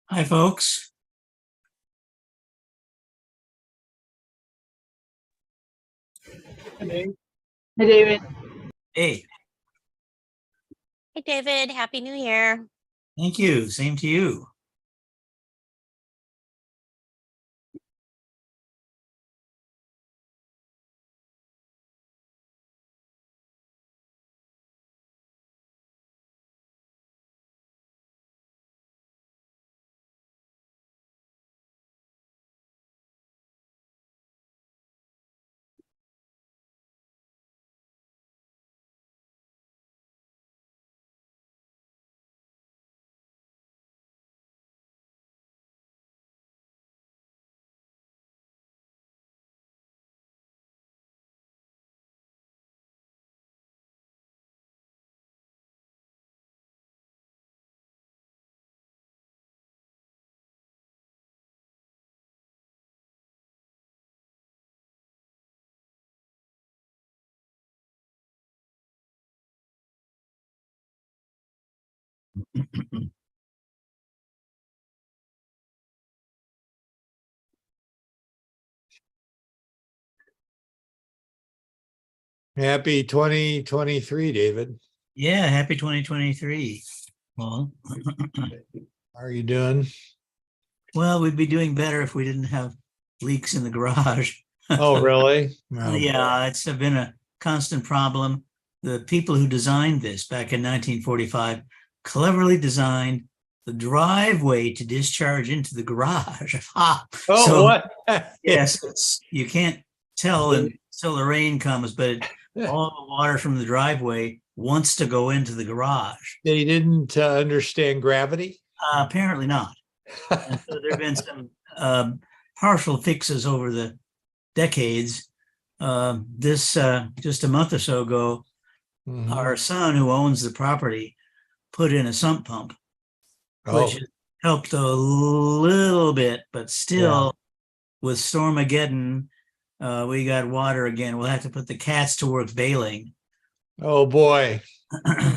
Hi, folks. Hey, David. Hey, Hey, David. Happy New Year. thank you. Same to you. Happy 2023, David. Yeah, happy 2023. Well, How are you doing? well, we'd be doing better if we didn't have leaks in the garage. Oh, really? Oh, Yeah, it's been a constant problem. The people who designed this back in 1945 cleverly designed the driveway to discharge into the garage. Oh, So, what? yes, you can't tell until the rain comes, but all the water from the driveway wants to go into the garage. They didn't understand gravity? Apparently not. And so there have been some partial fixes over the decades. This just a month or so ago, Mhm. our son, who owns the property, put in a sump pump, Oh, which has helped a little bit, but still, with Stormageddon, we got water again. We'll have to put the cats to work bailing. oh boy.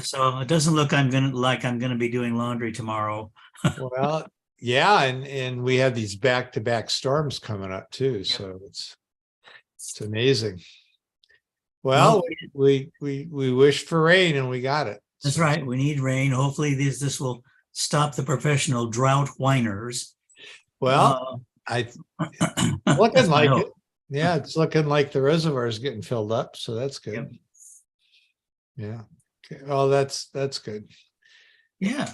So it doesn't look I'm gonna be doing laundry tomorrow. Well, yeah, and we have these back-to-back storms coming up too, so it's amazing. Well, we wished for rain and we got it. That's right. We need rain. Hopefully this will stop the professional drought whiners. Well, That's looking my like hope. it. Yeah, it's looking like the reservoir is getting filled up, so that's good. Yep. Yeah. Okay. Well, that's good. Yeah.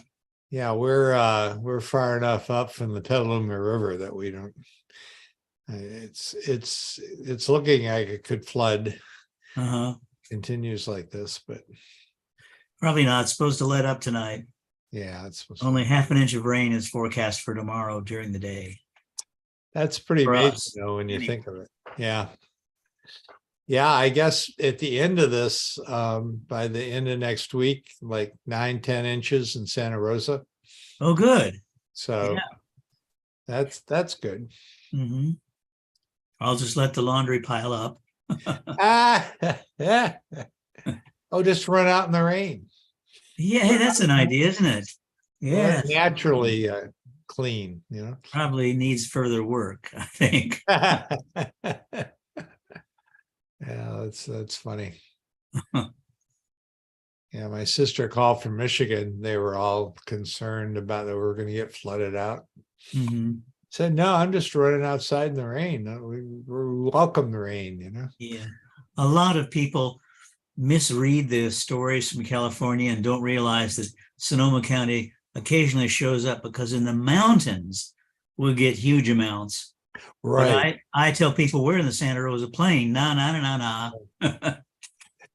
Yeah, we're far enough up from the Petaluma River that we don't. It's looking like it could flood. Continues like this, but Probably not. It's supposed to let up tonight. yeah, it's Only half an inch of rain is forecast for tomorrow during the day. that's pretty For amazing, us, though, when you anyway. think of it. Yeah. Yeah, I guess at the end of this, by the end of next week, like 9-10 inches in Santa Rosa. Oh, good. So that's good. hmm I'll just let the laundry pile up. Yeah. Oh, just run out in the rain. Yeah, hey, that's an idea, isn't it? Yeah. Naturally clean, you know. Probably needs further work, I think. Yeah, that's funny. Yeah, my sister called from Michigan. They were all concerned about that we were going to get flooded out. Said, no, I'm just running outside in the rain. We welcome the rain, you know. Yeah. A lot of people misread the stories from California and don't realize that Sonoma County occasionally shows up because in the mountains we'll get huge amounts. Right. But I tell people we're in the Santa Rosa Plain. Nah.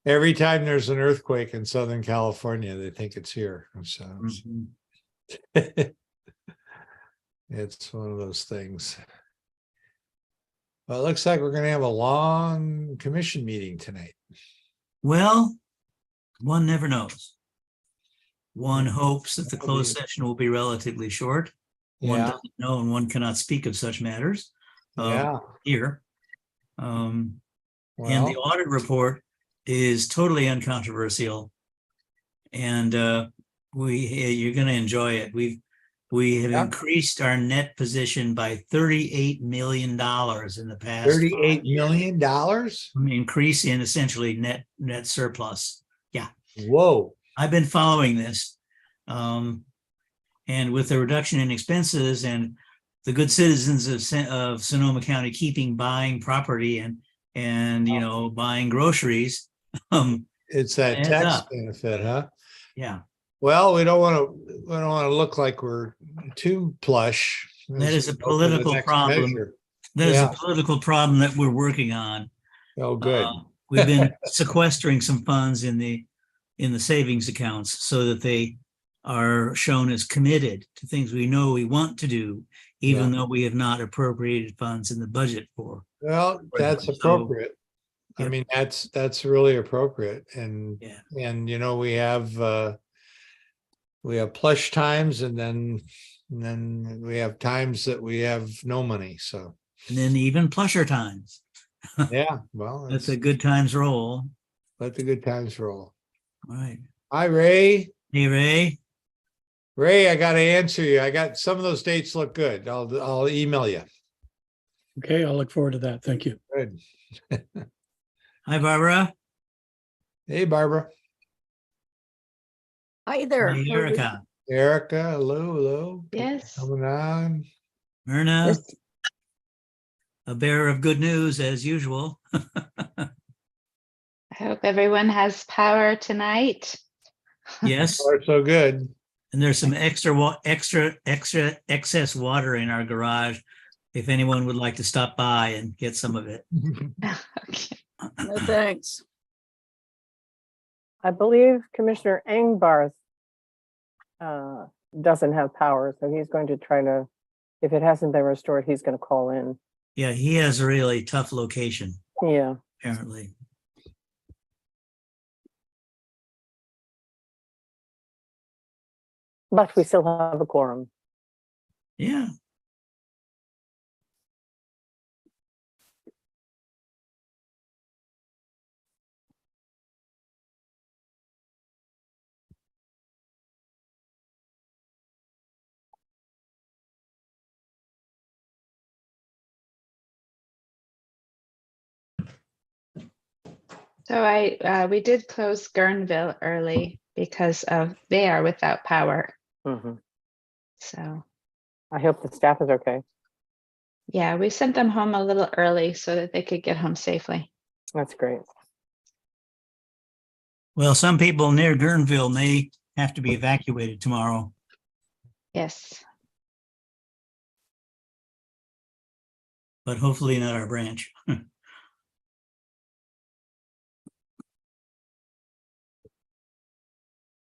Every time there's an earthquake in Southern California, they think it's here. So it's one of those things. Well, it looks like we're going to have a long commission meeting tonight. Well, one never knows. One hopes that the closed session will be relatively short. One doesn't know, and one cannot speak of such matters here. And the audit report is totally uncontroversial, and you're going to enjoy it. We have Yeah. increased our net position by $38 million in the past. $38 million? Increase in essentially net surplus. Yeah. Whoa. I've been following this. And with the reduction in expenses and the good citizens of Sonoma County keeping buying property and buying groceries, It's that adds tax up. benefit, huh? Yeah, Well, we don't want to look like we're too plush. that is a Let's go for the political next problem. measure. That is a Yeah. political problem that we're working on. Oh, good. We've been sequestering some funds in the savings accounts so that they are shown as committed to things we know we want to do, even though we have not appropriated funds in the budget for. Well, that's So, appropriate. I yep. mean, that's really appropriate. And Yeah. we have plush times, and then we have times that we have no money. So And then even plusher times. yeah, well, That's a good times roll. let the good times roll. All right. Hi, Ray. Hey, Ray. Ray, I got to answer you. I got some of those dates look good. I'll email you. Okay, I'll look forward to that. Thank you. Good. Hi, Barbara. Hey, Barbara. Hi there. Hi, Erica. Erica, hello. Yes. Coming on. Myrna, Yes. a bearer of good news as usual. I hope everyone has power tonight. Yes. Far so good. And there's some extra excess water in our garage. If anyone would like to stop by and get some of it. Okay. No thanks. I believe Commissioner Engbarth doesn't have power, so he's going to try to, if it hasn't been restored, he's going to call in. Yeah, he has a really tough location, Yeah. apparently. But we still have a quorum. Yeah. So we did close Guerneville early because they are without power. Mhm. So I hope the staff is okay. yeah, we sent them home a little early so that they could get home safely. That's great. Well, some people near Guerneville may have to be evacuated tomorrow. Yes. But hopefully not our branch.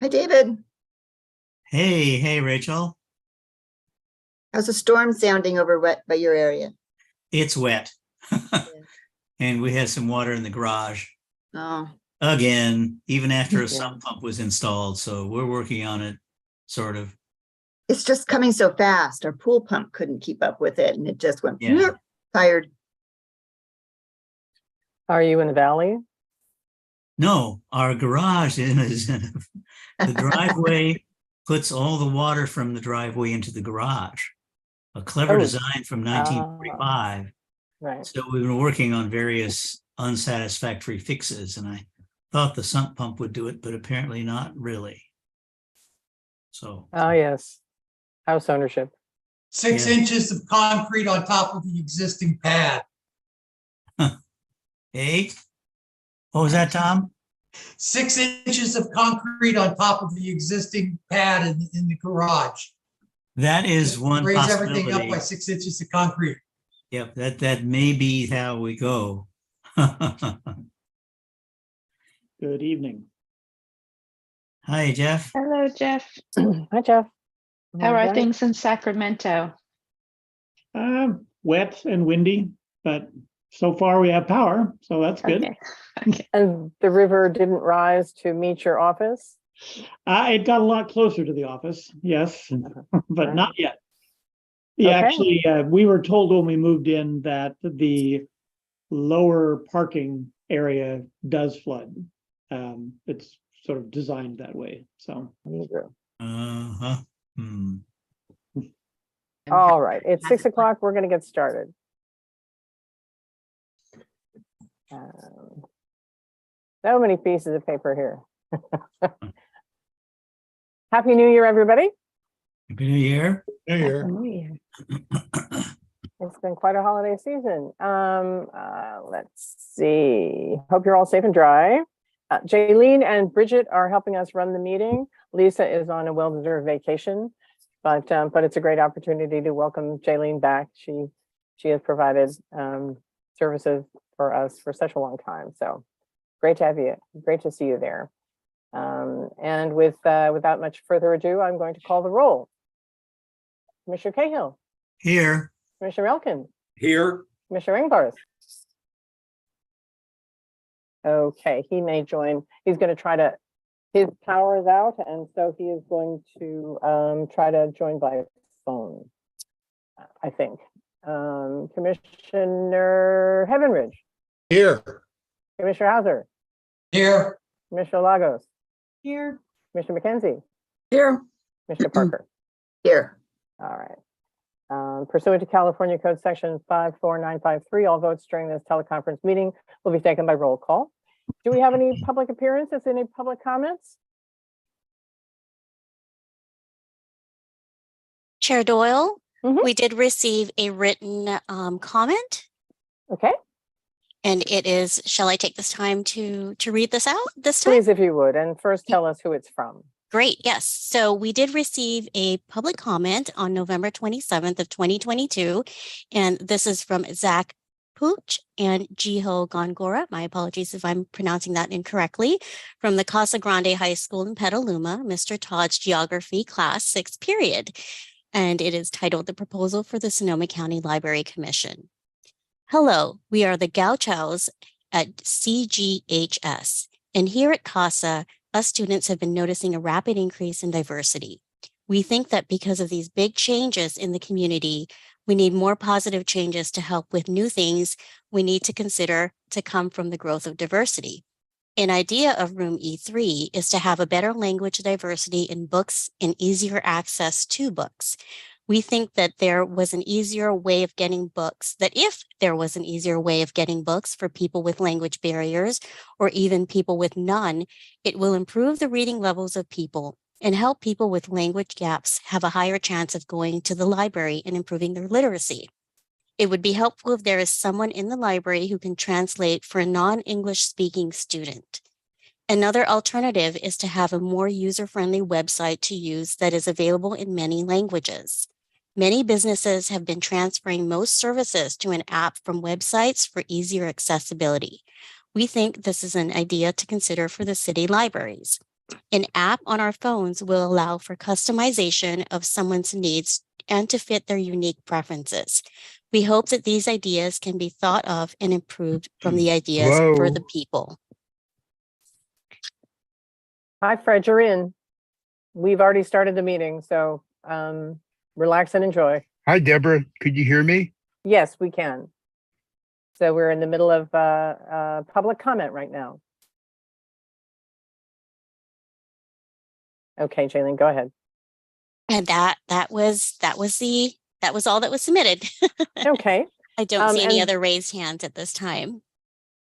Hi, David. Hey, Rachel. How's the storm sounding over by your area? It's wet. And we had some water in the garage Oh, again, even after a Yeah. sump pump was installed. So we're working on it, sort of. it's just coming so fast. Our pool pump couldn't keep up with it and it just went Yeah. tired. Are you in the valley? No, our garage is in the driveway puts all the water from the driveway into the garage. A clever Oh. design from 1945. Right. So we've been working on various unsatisfactory fixes, and I thought the sump pump would do it, but apparently not really. So Oh, yes. House ownership. 6 Yeah. inches of concrete on top of the existing pad. hey, what was that, Tom? 6 inches of concrete on top of the existing pad in the garage. That is one Raise everything up possibility. by 6 inches of concrete. Yep, that may be how we go. Good evening. Hi, Jeff. Hello, Jeff. Hi, Jeff. How are Alright. things in Sacramento? Wet and windy, but so far we have power, so that's good. Okay. Okay. And the river didn't rise to meet your office? It got a lot closer to the office, yes, but Right. not yet. Yeah, Okay. actually, we were told when we moved in that the lower parking area does flood. It's sort of designed that way, so. Uh-huh. All right, it's 6 o'clock. We're going to get started. So many pieces of paper here. Happy New Year, everybody. Happy New Year. New Year. Happy New Year. It's been quite a holiday season. Let's see. Hope you're all safe and dry. Jaylene and Bridget are helping us run the meeting. Lisa is on a well-deserved vacation, but it's a great opportunity to welcome Jaylene back. She has provided services for us for such a long time. So great to have you. Great to see you there. And without much further ado, I'm going to call the roll. Commissioner Cahill, Here. Commissioner Elkind, Here. Commissioner Ingvarth. Okay, he may join. He's going to try to, his power is out, and so he is going to try to join by phone, I think. Commissioner Heavenridge, Here. Commissioner Hauser, Here. Commissioner Lagos, Here. Commissioner McKenzie, Here. Commissioner Parker. Here. All right. Pursuant to California Code Section 54953, all votes during this teleconference meeting will be taken by roll call. Do we have any public appearances, any public comments? Chair Doyle, Mhm. we did receive a written comment, Okay, and it is, shall I take this time to read this out this time? please, if you would, and first tell us who it's from. Great, yes. So we did receive a public comment on November 27th of 2022, and this is from Zach Pooch and Jiho Gongora. My apologies if I'm pronouncing that incorrectly. From the Casa Grande High School in Petaluma, Mr. Todd's Geography Class 6th period. And it is titled The Proposal for the Sonoma County Library Commission. Hello, we are the Gauchos at CGHS, and here at CASA, us students have been noticing a rapid increase in diversity. We think that because of these big changes in the community, we need more positive changes to help with new things we need to consider to come from the growth of diversity. An idea of Room E3 is to have a better language diversity in books and easier access to books. We think that there was an easier way of getting books, that if there was an easier way of getting books for people with language barriers or even people with none, it will improve the reading levels of people and help people with language gaps have a higher chance of going to the library and improving their literacy. It would be helpful if there is someone in the library who can translate for a non-English speaking student. Another alternative is to have a more user-friendly website to use that is available in many languages. Many businesses have been transferring most services to an app from websites for easier accessibility. We think this is an idea to consider for the city libraries. An app on our phones will allow for customization of someone's needs and to fit their unique preferences. We hope that these ideas can be thought of and improved from the ideas for the people. Hi, Fred, you're in. We've already started the meeting, so relax and enjoy. Hi, Deborah. Could you hear me? Yes, we can. So we're in the middle of public comment right now. Okay, Jaylene, go ahead. And that was all that was submitted. Okay, I don't see any and- other raised hands at this time.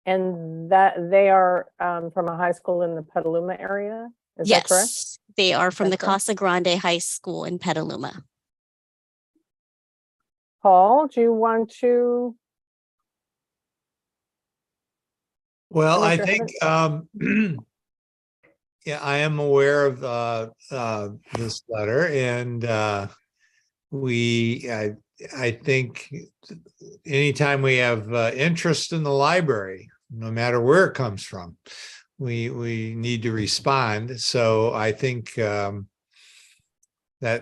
and that they are from a high school in the Petaluma area, is that correct? Yes, they are from the That's correct. Casa Grande High School in Petaluma. Paul, do you want to? Well, I Commissioner think, yeah, I am aware of this letter, and I think anytime we have interest in the library, no matter where it comes from, we need to respond. So I think that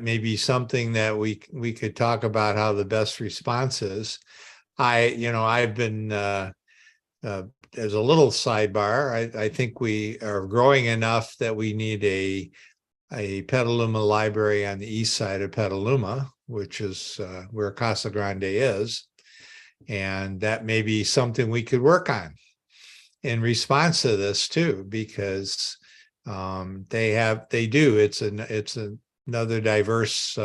may be something that we could talk about, how the best response is. I've been as a little sidebar, I think we are growing enough that we need a Petaluma library on the east side of Petaluma, which is where Casa Grande is. And that may be something we could work on in response to this too, because they do. It's a another diverse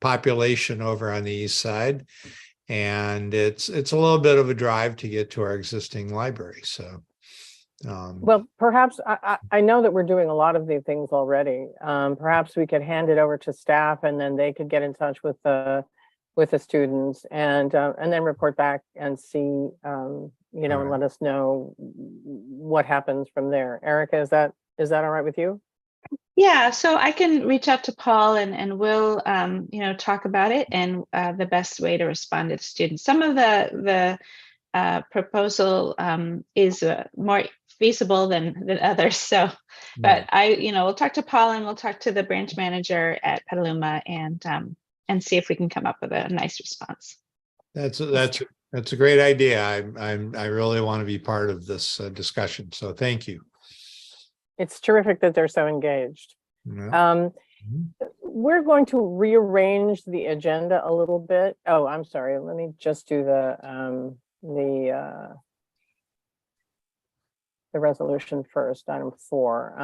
population over on the east side. And it's a little bit of a drive to get to our existing library. So Well, perhaps I know that we're doing a lot of these things already. Perhaps we could hand it over to staff and then they could get in touch with the students and then report back and see, and let us know what happens from there. Erica, is that all right with you? Yeah, so I can reach out to Paul and we'll, talk about it and the best way to respond to the students. Some of the proposal is more feasible than others. So, but we'll talk to Paul and we'll talk to the branch manager at Petaluma and see if we can come up with a nice response. That's a great idea. I really want to be part of this discussion. So thank you. It's terrific that they're so engaged. Yeah. We're going to rearrange the agenda a little bit. Oh, I'm sorry. Let me just do the resolution first, item 4.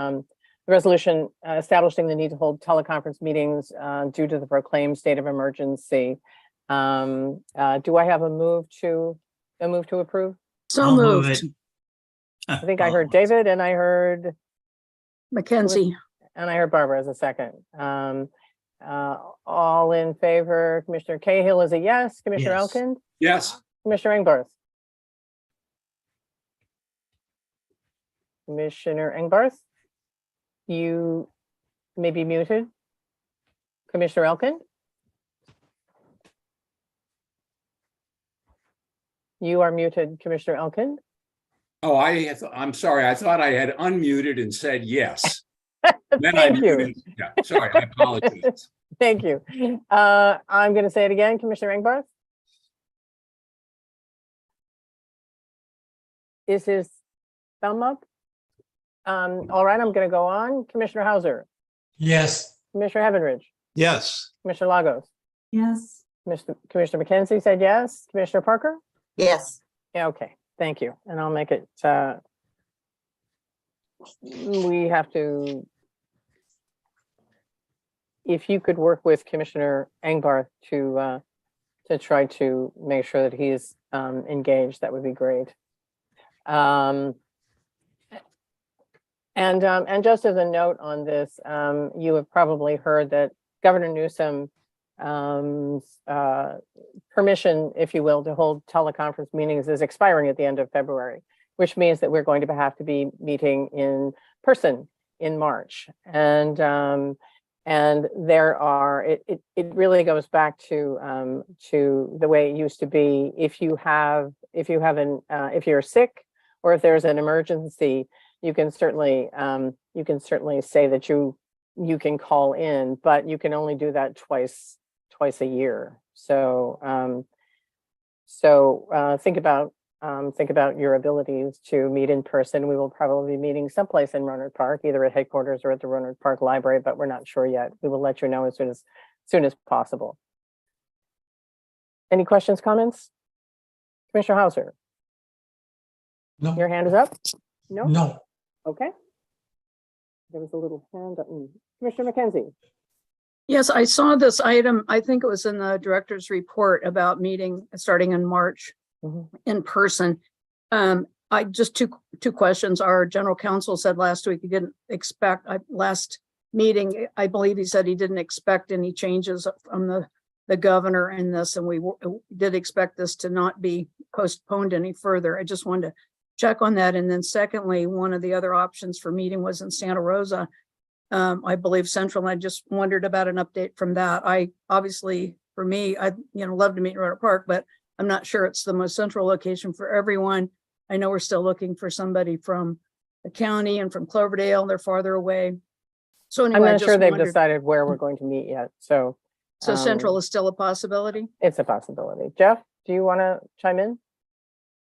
The resolution establishing the need to hold teleconference meetings due to the proclaimed state of emergency. Do I have a move to approve? So I'll move moved. it. I think I heard David and I heard Mackenzie. and I heard Barbara as a second. All in favor. Commissioner Cahill is a yes. Commissioner Yes. Elkind, Yes. Commissioner Engbarth. Commissioner Engbarth, you may be muted. Commissioner Elkind. You are muted, Commissioner Elkind. Oh, I'm sorry. I thought I had unmuted and said yes. Then I Thank you. muted. Yeah, sorry. I apologize. Thank you. I'm going to say it again, Commissioner Engbarth. Is his thumb up? All right, I'm going to go on. Commissioner Hauser, Yes. Commissioner Heavenridge, Yes. Commissioner Lagos, Yes. Commissioner McKenzie said yes. Commissioner Parker? Yes. Yeah, okay, thank you. And I'll make it, we have to, if you could work with Commissioner Engbarth to try to make sure that he's engaged, that would be great. And just as a note on this, you have probably heard that Governor Newsom permission, if you will, to hold teleconference meetings is expiring at the end of February, which means that we're going to have to be meeting in person in March. And there are, it really goes back to the way it used to be. If you're sick or if there's an emergency, you can certainly say that you can call in, but you can only do that twice a year. So think about your abilities to meet in person. We will probably be meeting someplace in Rohnert Park, either at headquarters or at the Rohnert Park Library, but we're not sure yet. We will let you know as soon as possible. Any questions, comments? Commissioner Hauser, No. your hand is up? No? No. Okay. There was a little hand up. Commissioner McKenzie. Yes, I saw this item. I think it was in the director's report about meeting starting in March in person. I just two questions. Our general counsel said last week he didn't expect last meeting. I believe he said he didn't expect any changes from the governor in this, and we did expect this to not be postponed any further. I just wanted to check on that. And then secondly, one of the other options for meeting was in Santa Rosa, I believe Central. I just wondered about an update from that. I obviously, for me, I love to meet in Rohnert Park, but I'm not sure it's the most central location for everyone. I know we're still looking for somebody from the county and from Cloverdale. They're farther away. So anyway, I'm not sure they've decided where we're going to meet yet. So Central is still a possibility. It's a possibility. Jeff, do you want to chime in?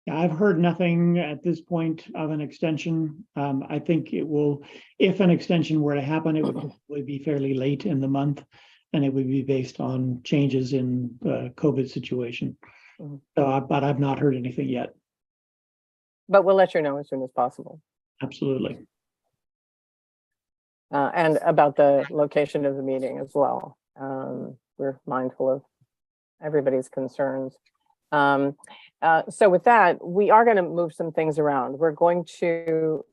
I've heard nothing at this point of an extension. I think it will, if an extension were to happen, it would probably be fairly late in the month, and it would be based on changes in the COVID situation. But I've not heard anything yet. But we'll let you know as soon as possible. Absolutely. and about the location of the meeting as well. We're mindful of everybody's concerns. So with that, we are going to move some things around. We are going to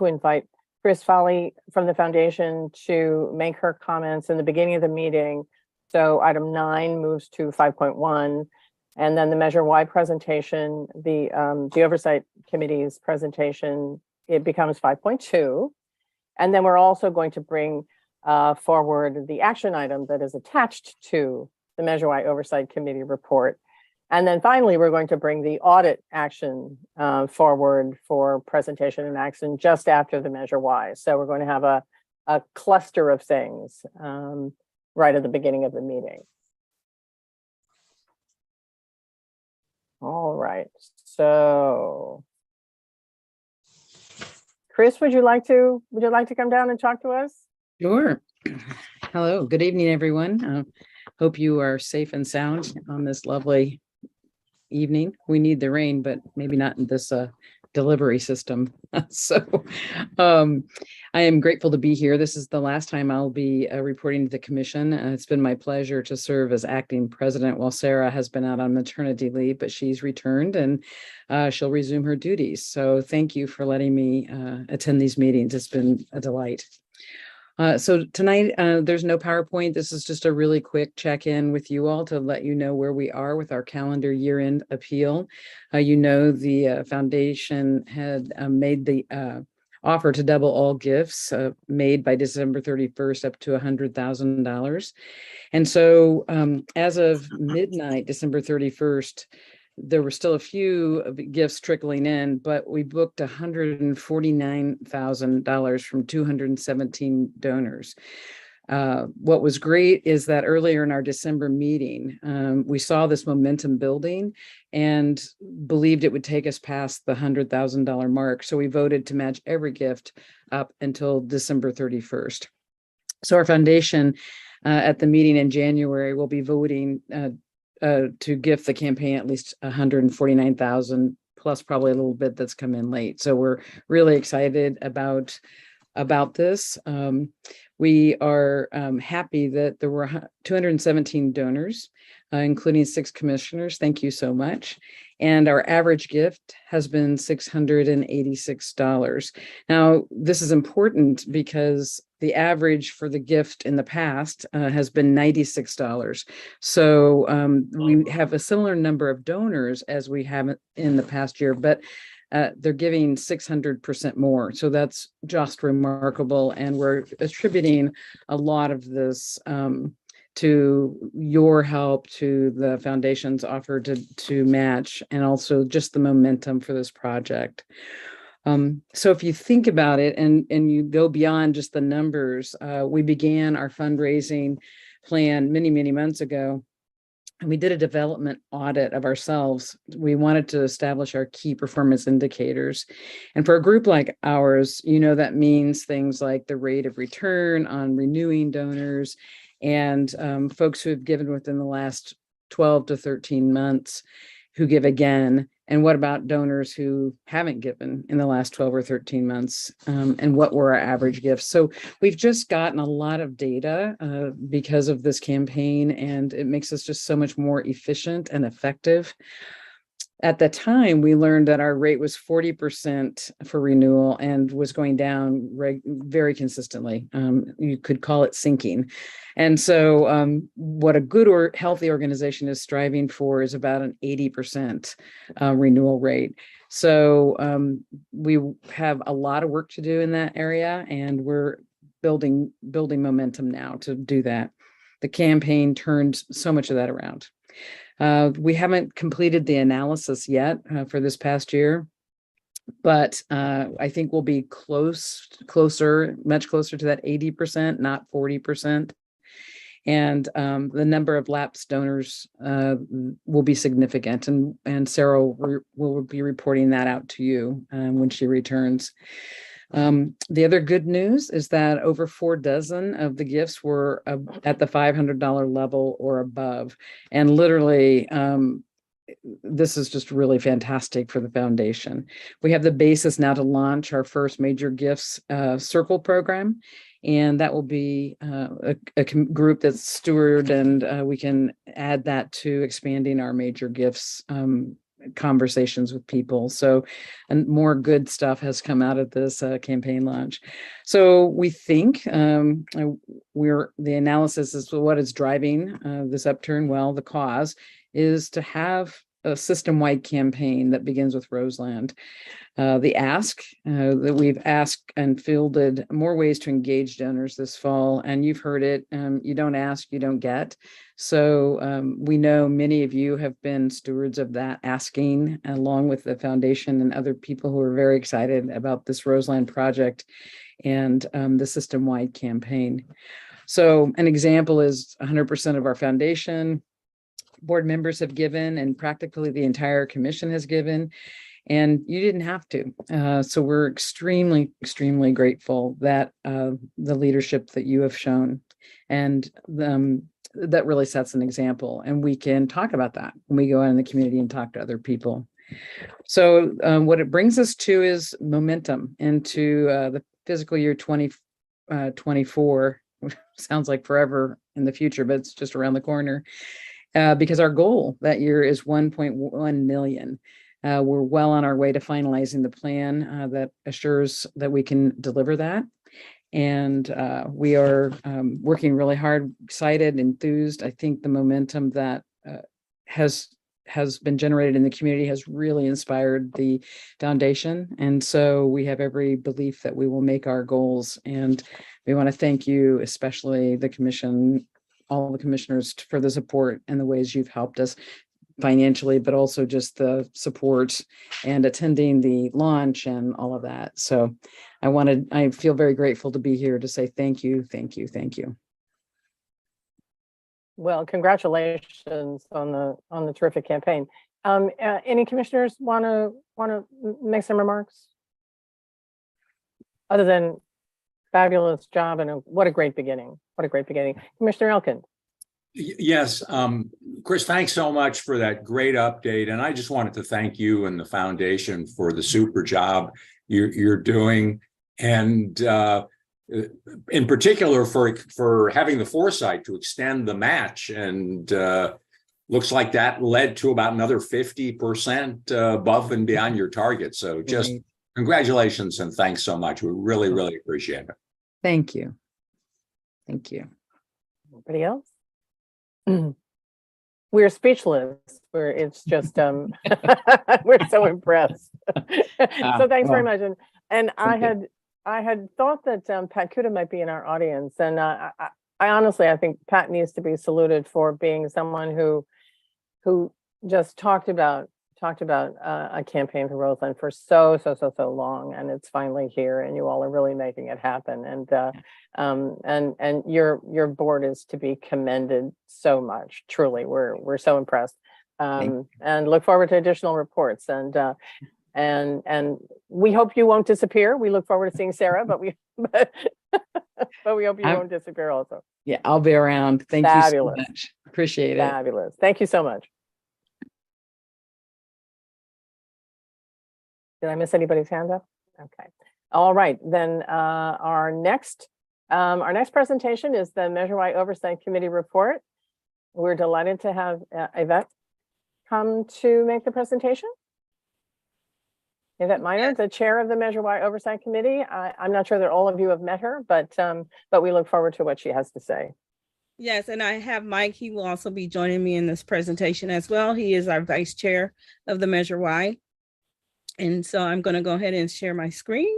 invite Chris Foley from the foundation to make her comments in the beginning of the meeting. So item 9 moves to 5.1, and then the Measure Y presentation, the Oversight Committee's presentation, it becomes 5.2. And then we're also going to bring forward the action item that is attached to the Measure Y Oversight Committee report. And then finally, we're going to bring the audit action forward for presentation and action just after the Measure Y. So we're going to have a cluster of things right at the beginning of the meeting. All right. So, Chris, would you like to come down and talk to us? Sure. Hello. Good evening, everyone. Hope you are safe and sound on this lovely evening. We need the rain, but maybe not in this delivery system. So I am grateful to be here. This is the last time I'll be reporting to the commission. It's been my pleasure to serve as acting president while Sarah has been out on maternity leave, but she's returned and she'll resume her duties. So thank you for letting me attend these meetings. It's been a delight. So tonight, there's no PowerPoint. This is just a really quick check-in with you all to let you know where we are with our calendar year-end appeal. You know, the foundation had made the offer to double all gifts made by December 31st up to $100,000. And so as of midnight, December 31st, there were still a few gifts trickling in, but we booked $149,000 from 217 donors. What was great is that earlier in our December meeting, we saw this momentum building and believed it would take us past the $100,000 mark. So we voted to match every gift up until December 31st. So our foundation at the meeting in January will be voting to gift the campaign at least $149,000 plus probably a little bit that's come in late. So we're really excited about this. We are happy that there were 217 donors, including 6 commissioners. Thank you so much. And our average gift has been $686. Now, this is important because the average for the gift in the past has been $96. So we have a similar number of donors as we have in the past year, but they're giving 600% more. So that's just remarkable. And we're attributing a lot of this to your help, to the foundation's offer to match, and also just the momentum for this project. So if you think about it and you go beyond just the numbers, we began our fundraising plan many, many months ago. And we did a development audit of ourselves. We wanted to establish our key performance indicators. And for a group like ours, you know, that means things like the rate of return on renewing donors and folks who have given within the last 12 to 13 months who give again. And what about donors who haven't given in the last 12 or 13 months? And what were our average gifts? So we've just gotten a lot of data because of this campaign, and it makes us just so much more efficient and effective. At the time, we learned that our rate was 40% for renewal and was going down very consistently. You could call it sinking. And so what a good or healthy organization is striving for is about an 80% renewal rate. So we have a lot of work to do in that area, and we're building momentum now to do that. The campaign turned so much of that around. We haven't completed the analysis yet for this past year, but I think we'll be much closer to that 80%, not 40%. And the number of lapsed donors will be significant, and Sarah will be reporting that out to you when she returns. The other good news is that over 4 dozen of the gifts were at the $500 level or above. And literally, this is just really fantastic for the foundation. We have the basis now to launch our first Major Gifts Circle program, and that will be a group that's steward, and we can add that to expanding our Major Gifts conversations with people. So, and more good stuff has come out of this campaign launch. So we think the analysis is what is driving this upturn. Well, the cause is to have a system-wide campaign that begins with Roseland. The ask that we've asked and fielded more ways to engage donors this fall, and you've heard it, you don't ask, you don't get. So we know many of you have been stewards of that asking, along with the foundation and other people who are very excited about this Roseland project and the system-wide campaign. So an example is 100% of our foundation board members have given, and practically the entire commission has given, and you didn't have to. So we're extremely, extremely grateful that the leadership that you have shown, and that really sets an example. And we can talk about that when we go out in the community and talk to other people. So what it brings us to is momentum into the fiscal year 2024. Sounds like forever in the future, but it's just around the corner. Because our goal that year is 1.1 million. We're well on our way to finalizing the plan that assures that we can deliver that. And we are working really hard, excited, enthused. I think the momentum that has been generated in the community has really inspired the foundation. And so we have every belief that we will make our goals. And we want to thank you, especially the commission, all the commissioners, for the support and the ways you've helped us financially, but also just the support and attending the launch and all of that. So I feel very grateful to be here to say thank you, thank you, thank you. Well, congratulations on the terrific campaign. Any commissioners want to make some remarks? Other than fabulous job and what a great beginning. What a great beginning. Commissioner Elkind. Yes, Chris, thanks so much for that great update. And I just wanted to thank you and the foundation for the super job you're doing. And in particular for having the foresight to extend the match. And looks like that led to about another 50% above and beyond your target. So just congratulations and thanks so much. We really, really appreciate it. Thank you. Thank you. Anybody else? We're speechless. It's just we're so impressed. So thanks very much. And I had thought that Pat Kuda might be in our audience, and I honestly think Pat needs to be saluted for being someone who just talked about a campaign for Roseland for so long, and it's finally here, and you all are really making it happen. And your board is to be commended so much. Truly, we're so impressed, and look forward to additional reports. And we hope you won't disappear. We look forward to seeing Sarah, but we hope you won't disappear also. Yeah, I'll be around. Thank you so much. Appreciate it. Fabulous. Thank you so much. Did I miss anybody's hand up? Okay. All right. Then our next presentation is the Measure Y Oversight Committee report. We're delighted to have Yvette come to make the presentation. Yvette Miner, the chair of the Measure Y Oversight Committee. I'm not sure that all of you have met her, but we look forward to what she has to say. Yes, and I have Mike. He will also be joining me in this presentation as well. He is our vice chair of the Measure Y. And so I'm going to go ahead and share my screen.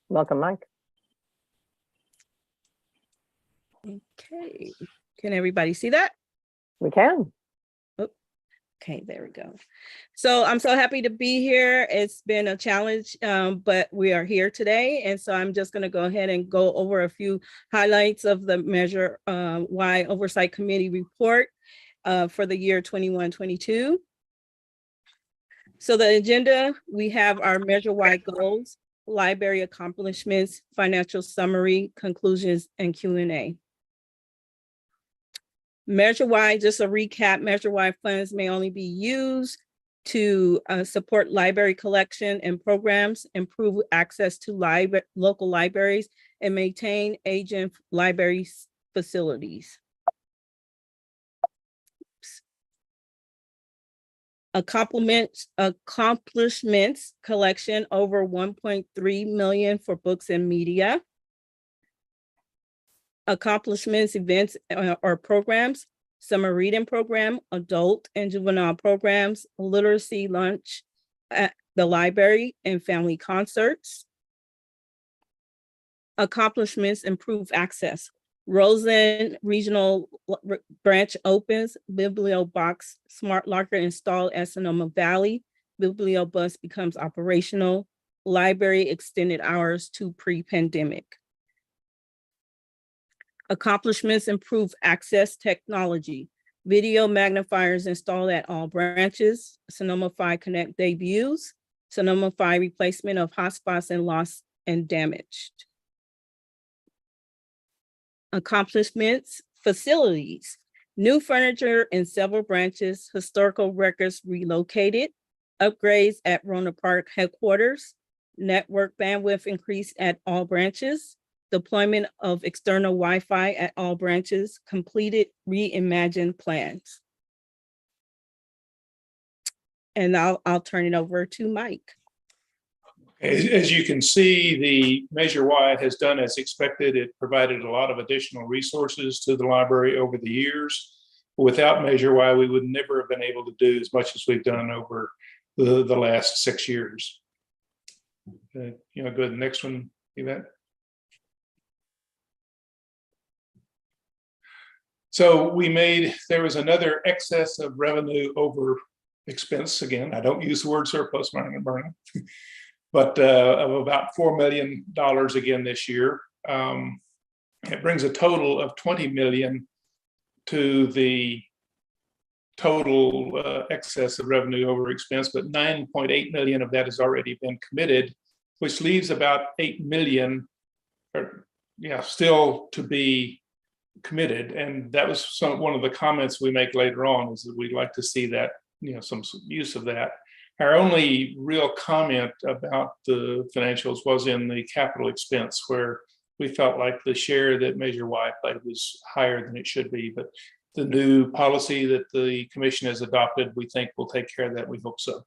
Welcome, Mike. Okay. Can everybody see that? We can. Oh, okay, there we go. So I'm so happy to be here. It's been a challenge, but we are here today. And so I'm just going to go ahead and go over a few highlights of the Measure Y Oversight Committee report for the year 21-22. So the agenda, we have our Measure Y goals, library accomplishments, financial summary, conclusions, and Q&A. Measure Y, just a recap, Measure Y funds may only be used to support library collection and programs, improve access to local libraries, and maintain aging library facilities. Accomplishments collection over 1.3 million for books and media. Accomplishments, events or programs, summer reading program, adult and juvenile programs, literacy lunch at the library, and family concerts. Accomplishments, improve access. Roseland Regional Branch opens, Bibliobox Smart Locker installed at Sonoma Valley, Bibliobus becomes operational, library extended hours to pre-pandemic. Accomplishments, improve access technology. Video magnifiers installed at all branches. Sonoma 5 Connect debuts. Sonoma 5 replacement of hotspots and lost and damaged. Accomplishments, facilities. New furniture in several branches. Historical records relocated. Upgrades at Rona Park headquarters. Network bandwidth increased at all branches. Deployment of external Wi-Fi at all branches, completed reimagined plans. And I'll turn it over to Mike. As you can see, the Measure Y has done as expected. It provided a lot of additional resources to the library over the years. Without Measure Y, we would never have been able to do as much as we've done over the last 6 years. Go to the next one, Yvette. So there was another excess of revenue over expense. Again, I don't use the word surplus, but of about $4 million again this year. It brings a total of $20 million to the total excess of revenue over expense, but 9.8 million of that has already been committed, which leaves about 8 million still to be committed. And that was one of the comments we make later on, is that we'd like to see that, some use of that. Our only real comment about the financials was in the capital expense, where we felt like the share that Measure Y played was higher than it should be. But the new policy that the commission has adopted, we think will take care of that. We hope so.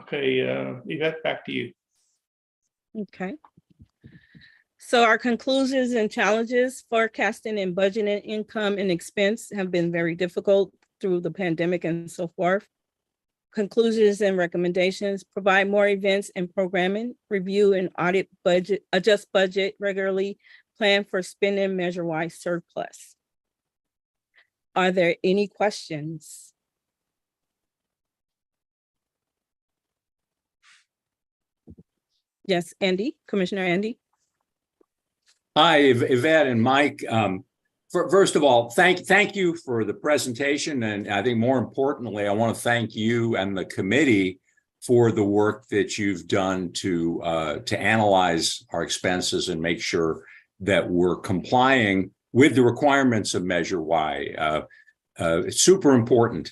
Okay, Yvette, back to you. Okay. So our conclusions and challenges: forecasting and budgeting income and expense have been very difficult through the pandemic and so forth. Conclusions and recommendations: provide more events and programming, review and audit budget, adjust budget regularly, plan for spending Measure Y surplus. Are there any questions? Yes, Andy, Commissioner Andy. Hi, Yvette and Mike. First of all, thank you for the presentation. And I think more importantly, I want to thank you and the committee for the work that you've done to analyze our expenses and make sure that we're complying with the requirements of Measure Y. It's super important.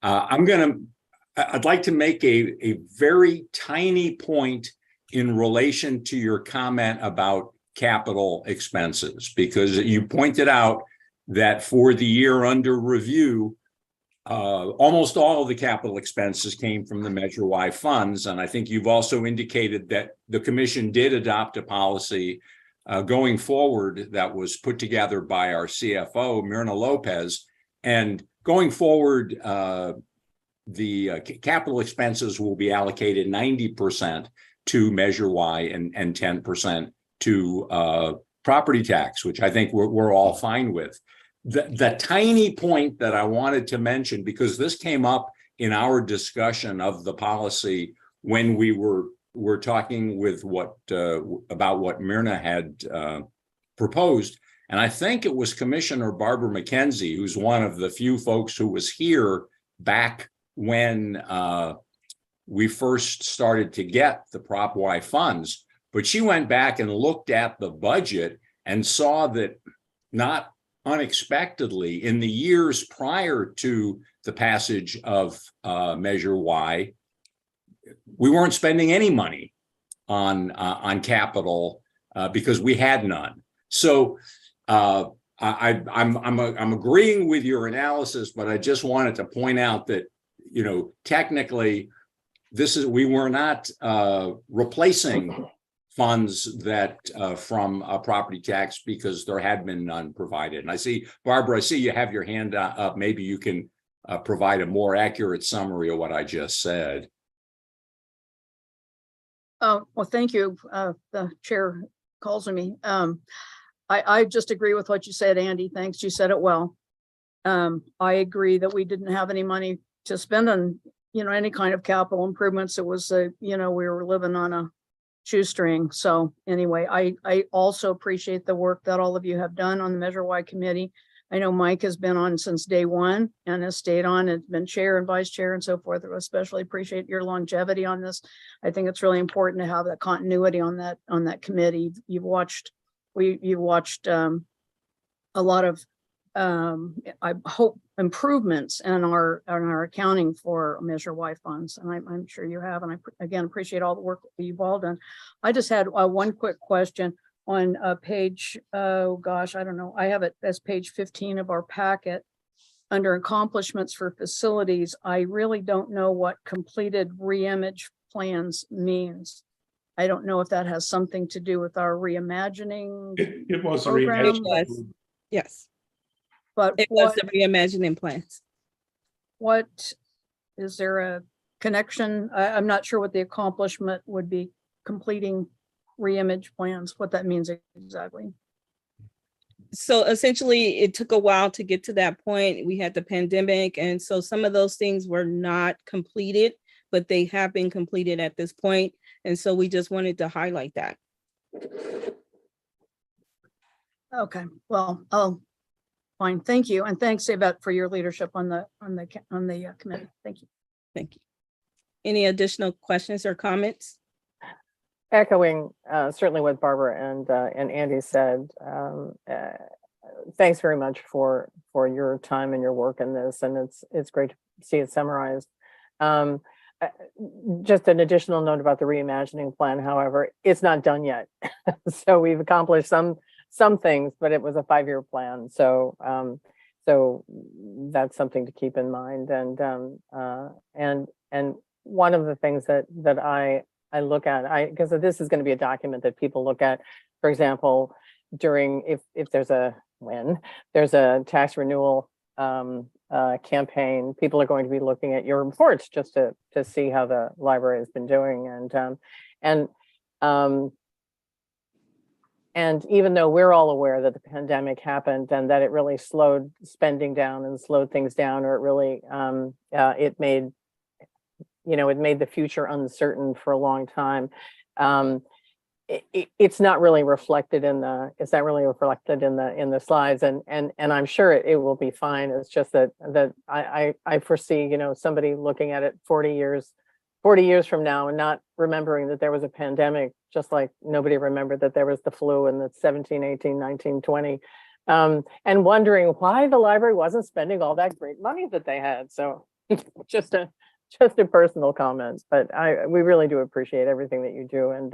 I'd like to make a very tiny point in relation to your comment about capital expenses, because you pointed out that for the year under review, almost all of the capital expenses came from the Measure Y funds. And I think you've also indicated that the commission did adopt a policy going forward that was put together by our CFO, Myrna Lopez. And going forward, the capital expenses will be allocated 90% to Measure Y and 10% to property tax, which I think we're all fine with. The tiny point that I wanted to mention, because this came up in our discussion of the policy when we were talking with about what Myrna had proposed, and I think it was Commissioner Barbara McKenzie, who's one of the few folks who was here back when we first started to get the Prop Y funds. But she went back and looked at the budget and saw that not unexpectedly, in the years prior to the passage of Measure Y, we weren't spending any money on capital because we had none. So I'm agreeing with your analysis, but I just wanted to point out that, you know, technically, we were not replacing funds that from property tax because there had been none provided. And I see, Barbara, I see you have your hand up. Maybe you can provide a more accurate summary of what I just said. Well, thank you. The chair calls on me. I just agree with what you said, Andy. Thanks. You said it well. I agree that we didn't have any money to spend on, you know, any kind of capital improvements. It was, you know, we were living on a shoestring. So anyway, I also appreciate the work that all of you have done on the Measure Y committee. I know Mike has been on since day one and has stayed on and been chair and vice chair and so forth. I especially appreciate your longevity on this. I think it's really important to have that continuity on that committee. You've watched a lot of I hope improvements in our accounting for Measure Y funds, and I'm sure you have. And I again appreciate all the work that you've all done. I just had one quick question on page, oh gosh, I don't know. I have it as page 15 of our packet under accomplishments for facilities. I really don't know what completed reimage plans means. I don't know if that has something to do with our reimagining. It was a program. reimagining. Yes. But it was the reimagining plans. What is there a connection? I'm not sure what the accomplishment would be, completing reimage plans, what that means exactly. So essentially it took a while to get to that point. We had the pandemic, and so some of those things were not completed, but they have been completed at this point. And so we just wanted to highlight that. Okay, well, fine. Thank you. And thanks, Yvette, for your leadership on the committee. Thank you. Thank you. Any additional questions or comments? Echoing certainly what Barbara and Andy said, thanks very much for your time and your work in this, and it's great to see it summarized. Just an additional note about the reimagining plan, however, it's not done yet. So we've accomplished some things, but it was a 5-year plan. So so that's something to keep in mind. And one of the things that I look at, because this is going to be a document that people look at, for example, during if there's a tax renewal campaign, people are going to be looking at your reports just to see how the library has been doing. And even though we're all aware that the pandemic happened and that it really slowed spending down and slowed things down, or it really it made the future uncertain for a long time. It's not really reflected in the slides, and I'm sure it will be fine. It's just that I foresee, somebody looking at it 40 years from now and not remembering that there was a pandemic, just like nobody remembered that there was the flu in the 17, 18, 19, 20, and wondering why the library wasn't spending all that great money that they had. So just a personal comment, but we really do appreciate everything that you do, and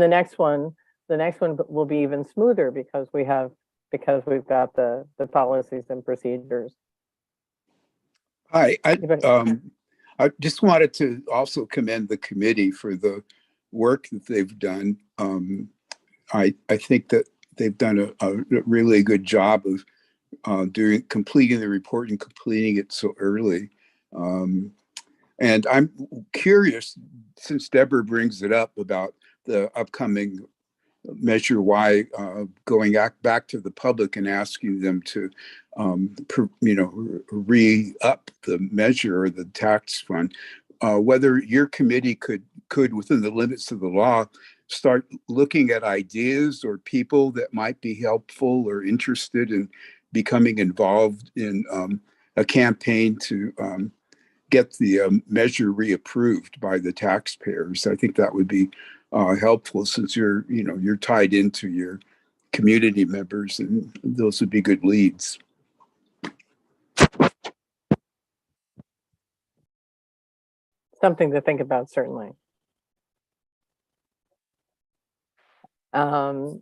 the next one will be even smoother because we've got the policies and procedures. Hi, I just wanted to also commend the committee for the work that they've done. I think that they've done a really good job of completing the report and completing it so early. And I'm curious, since Deborah brings it up about the upcoming Measure Y, going back to the public and asking them to, re-up the measure or the tax fund, whether your committee could, within the limits of the law, start looking at ideas or people that might be helpful or interested in becoming involved in a campaign to get the measure reapproved by the taxpayers. I think that would be helpful, since you're tied into your community members, and those would be good leads. Something to think about, certainly. And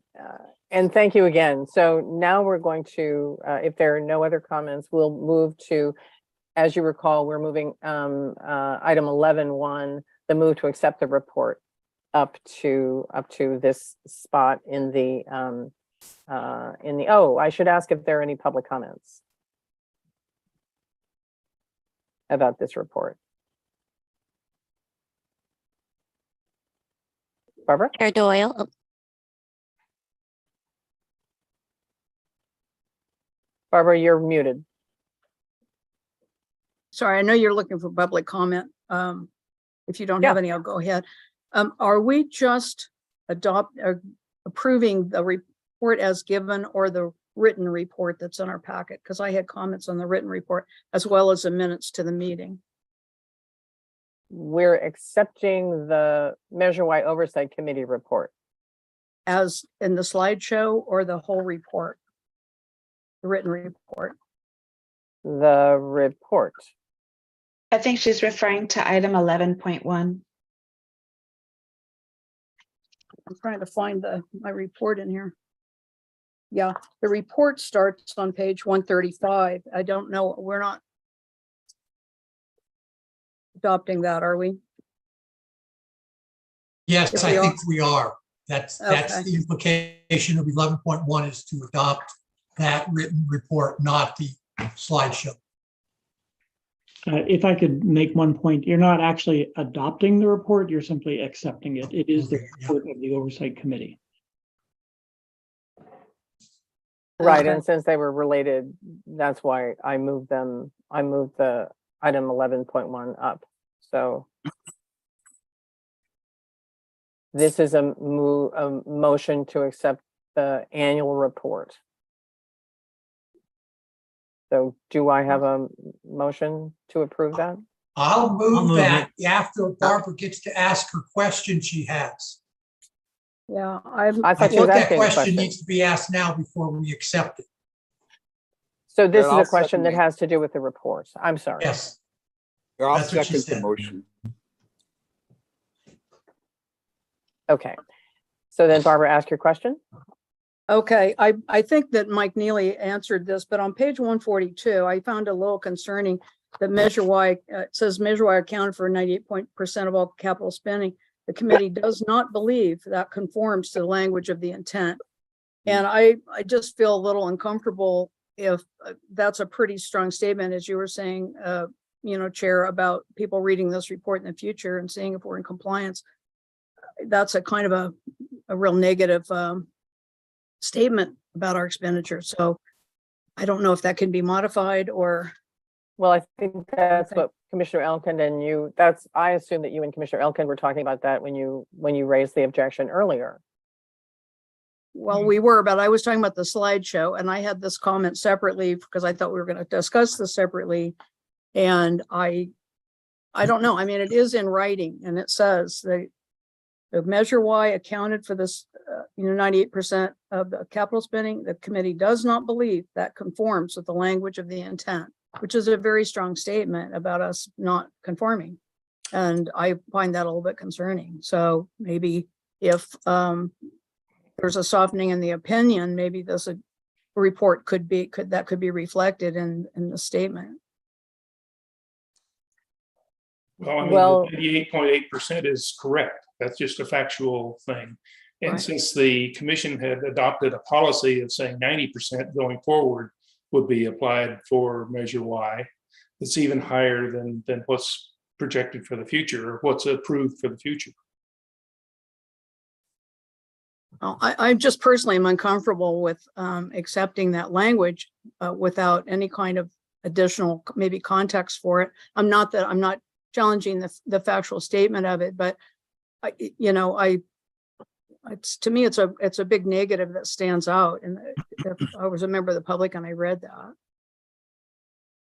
thank you again. So now we're going to, if there are no other comments, we'll move to, as you recall, we're moving item 11.1, the move to accept the report up to this spot in the oh, I should ask if there are any public comments about this report. Barbara? Chair Doyle. Oh, Barbara, you're muted. Sorry, I know you're looking for public comment. If you don't have any, I'll go ahead. Are we just approving the report as given, or the written report that's in our packet? Because I had comments on the written report as well as the minutes to the meeting. We're accepting the Measure Y Oversight Committee report. As in the slideshow, or the whole report? The written report. The report. I think she's referring to item 11.1. I'm trying to find my report in here. Yeah, the report starts on page 135. I don't know, we're not adopting that, are we? Yes, If I we are- think we are. That's Okay. the implication of 11.1 is to adopt that written report, not the slideshow. If I could make one point, you're not actually adopting the report, you're simply accepting it. It is the Okay, yeah. report of the Oversight Committee. Right, Okay. and since they were related, that's why I moved the item 11.1 up. So this is a motion to accept the annual report. So do I have a motion to approve that? I'll move move that after Barbara gets to ask her question she has. Yeah, I I thought she was think that asking a question question. needs to be asked now before we accept it. So this Yeah, is I'll a question that second has to do with the report. I'm sorry. Yes, I'll That's what she second the said. motion. Okay. So then Barbara, ask your question. okay. I think that Mike Neely answered this, but on page 142, I found a little concerning that Measure Y, it says Measure Y accounted for 98% of all capital spending. The committee does not believe that conforms to the language of the intent. And I just feel a little uncomfortable if that's a pretty strong statement, as you were saying, Chair, about people reading this report in the future and seeing if we're in compliance. That's a kind of a real negative statement about our expenditure. So I don't know if that can be modified or. Well, I think that's what Commissioner Elkind and you, I assume that you and Commissioner Elkind were talking about that when you raised the objection earlier. Well, we were, but I was talking about the slideshow, and I had this comment separately because I thought we were going to discuss this separately. And I don't know. I mean, it is in writing, and it says the Measure Y accounted for this, 98% of the capital spending. The committee does not believe that conforms with the language of the intent, which is a very strong statement about us not conforming. And I find that a little bit concerning. So maybe if there's a softening in the opinion, maybe this report could be reflected in the statement. Well, I mean, the 88.8% is correct. That's just a factual thing. And Right. since the commission had adopted a policy of saying 90% going forward would be applied for Measure Y, it's even higher than what's projected for the future, or what's approved for the future. Well, I just personally am uncomfortable with accepting that language without any kind of additional maybe context for it. I'm not challenging the factual statement of it, but to me, it's a big negative that stands out. And if I was a member of the public and I read that.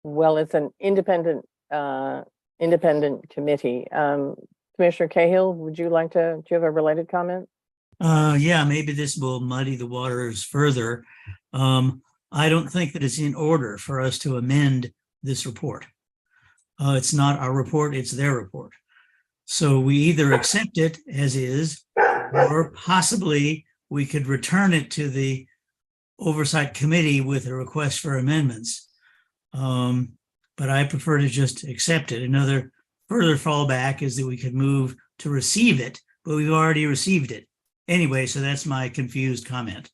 Well, it's an independent committee. Commissioner Cahill, do you have a related comment? Yeah, maybe this will muddy the waters further. I don't think that it's in order for us to amend this report. It's not our report, it's their report. So we either accept it as is, or possibly we could return it to the Oversight Committee with a request for amendments. But I prefer to just accept it. Another further fallback is that we could move to receive it, but we've already received it. Anyway, so that's my confused comment.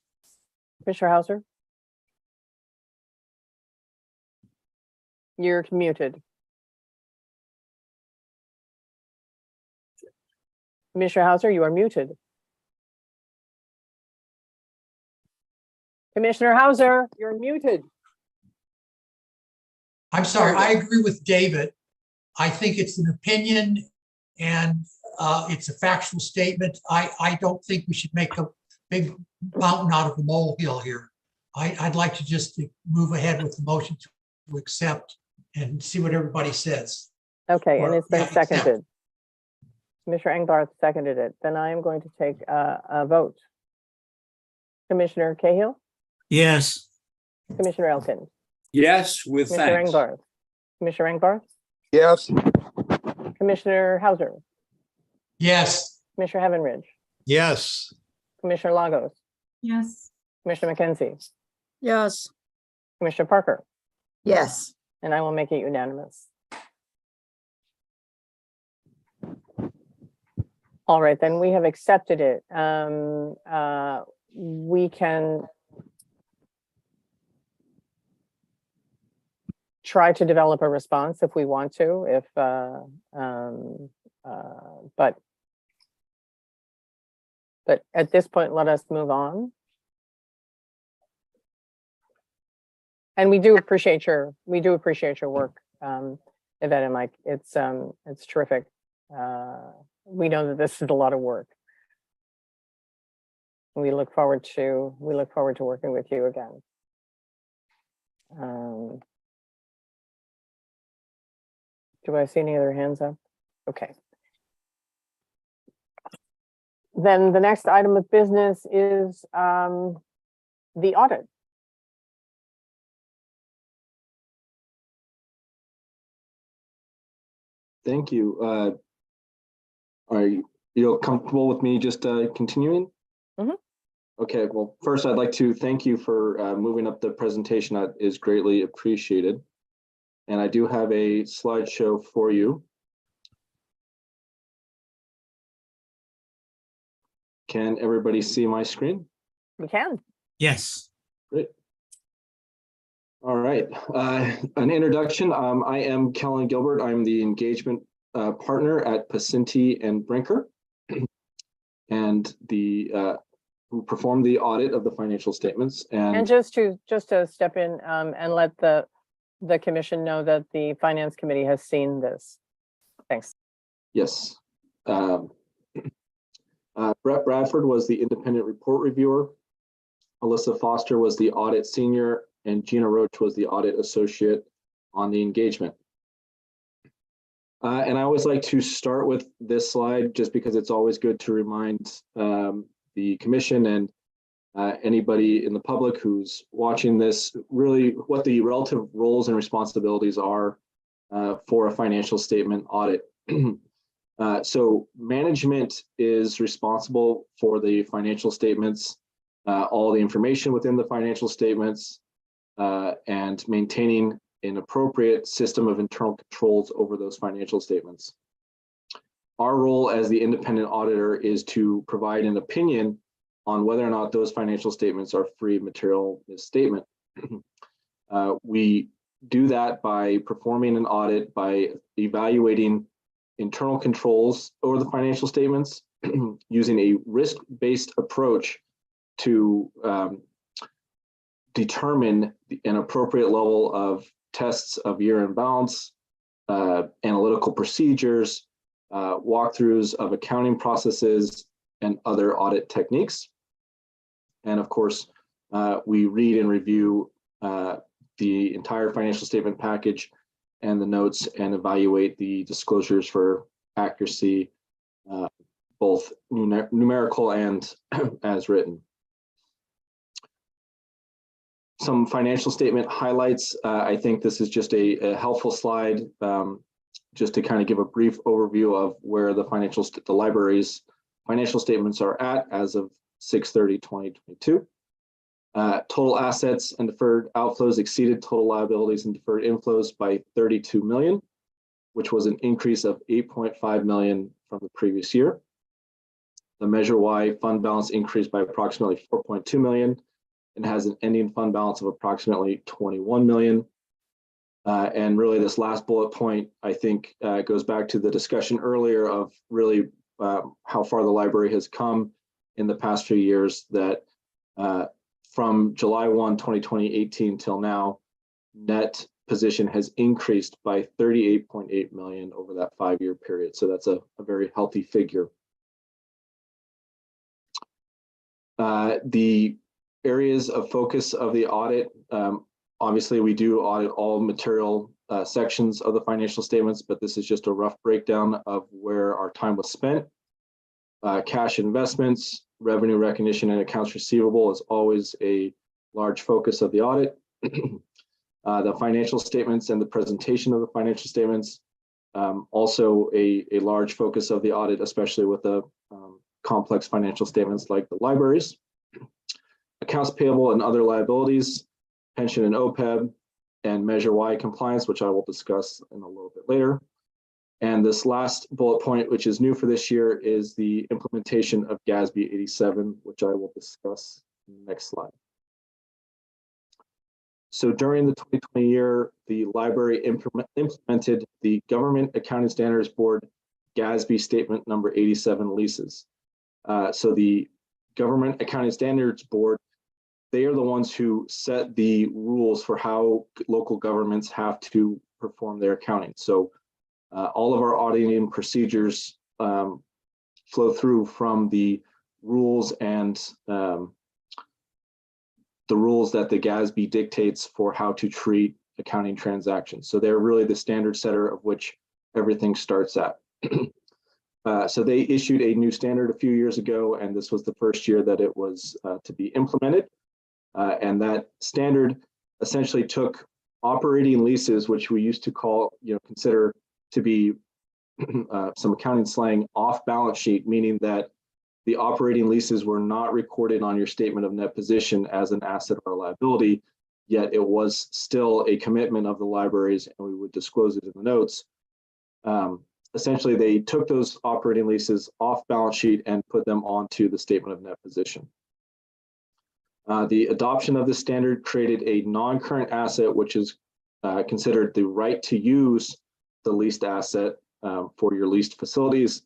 Commissioner Hauser? You're muted. Commissioner Hauser, you are muted. Commissioner Hauser, you're muted. I'm sorry, I agree with David. I think it's an opinion and it's a factual statement. I don't think we should make a big mountain out of a molehill here. I'd like to just move ahead with the motion to accept and see what everybody says. Okay, and it's been Accept. seconded. Commissioner Engelbarth seconded it. Then I am going to take a vote. Commissioner Cahill? Yes. Commissioner Elkind? Yes, with Commissioner thanks. Engelbarth? Commissioner Engelbarth? Yes. Commissioner Hauser? Yes. Commissioner Heavenridge? Yes. Commissioner Lagos? Yes. Commissioner McKenzie? Yes. Commissioner Parker? Yes. And I will make it unanimous. All right, then we have accepted it. We can try to develop a response if we want to, but at this point, let us move on. And we do appreciate your work, Yvette and Mike. It's terrific. We know that this is a lot of work. We look forward to working with you again. Do I see any other hands up? Okay. Then the next item of business is the audit. Thank you. Are you comfortable with me just continuing? Mm-hmm. Okay, well, first I'd like to thank you for moving up the presentation. That is greatly appreciated. And I do have a slideshow for you. Can everybody see my screen? We can. Yes. Great. All right, an introduction. I am Kellen Gilbert. I'm the engagement partner at Pacinti and Brinker, and who performed the audit of the financial statements. And just to step in and let the commission know that the finance committee has seen this. Thanks. Yes. Brett Bradford was the independent report reviewer. Alyssa Foster was the audit senior, and Gina Roach was the audit associate on the engagement. And I always like to start with this slide just because it's always good to remind the commission and anybody in the public who's watching this really what the relative roles and responsibilities are for a financial statement audit. So management is responsible for the financial statements, all the information within the financial statements, and maintaining an appropriate system of internal controls over those financial statements. Our role as the independent auditor is to provide an opinion on whether or not those financial statements are free of material misstatement. We do that by performing an audit, by evaluating internal controls over the financial statements, using a risk-based approach to determine an appropriate level of tests of year-end balance, analytical procedures, walkthroughs of accounting processes, and other audit techniques. And of course, we read and review the entire financial statement package and the notes and evaluate the disclosures for accuracy, both both numerical and as written. Some financial statement highlights. I think this is just a helpful slide, just to kind of give a brief overview of where the library's financial statements are at as of 6/30/2022. Total assets and deferred outflows exceeded total liabilities and deferred inflows by 32 million, which was an increase of 8.5 million from the previous year. The Measure Y fund balance increased by approximately 4.2 million and has an ending fund balance of approximately 21 million. And really this last bullet point, I think, goes back to the discussion earlier of really how far the library has come in the past few years, that from July 1, 2018 till now, net position has increased by 38.8 million over that 5-year period. So that's a very healthy figure. The areas of focus of the audit, obviously we do audit all material sections of the financial statements, but this is just a rough breakdown of where our time was spent. Cash investments, revenue recognition, and accounts receivable is always a large focus of the audit. The financial statements and the presentation of the financial statements, also a large focus of the audit, especially with the complex financial statements like the libraries. Accounts payable and other liabilities, pension and OPEB, and Measure Y compliance, which I will discuss in a little bit later. And this last bullet point, which is new for this year, is the implementation of GASB 87, which I will discuss in the next slide. So during the 2020 year, the library implemented the Government Accounting Standards Board GASB Statement Number 87 leases. So the Government Accounting Standards Board, they are the ones who set the rules for how local governments have to perform their accounting. So all of our auditing procedures flow through from the rules and the rules that the GASB dictates for how to treat accounting transactions. So they're really the standard setter of which everything starts at. So they issued a new standard a few years ago, and this was the first year that it was to be implemented. And that standard essentially took operating leases, which we used to call, consider to be some accounting slang, off balance sheet, meaning that the operating leases were not recorded on your statement of net position as an asset or a liability, yet it was still a commitment of the libraries, and we would disclose it in the notes. Essentially, they took those operating leases off balance sheet and put them onto the statement of net position. The adoption of this standard created a non-current asset, which is considered the right to use the leased asset for your leased facilities,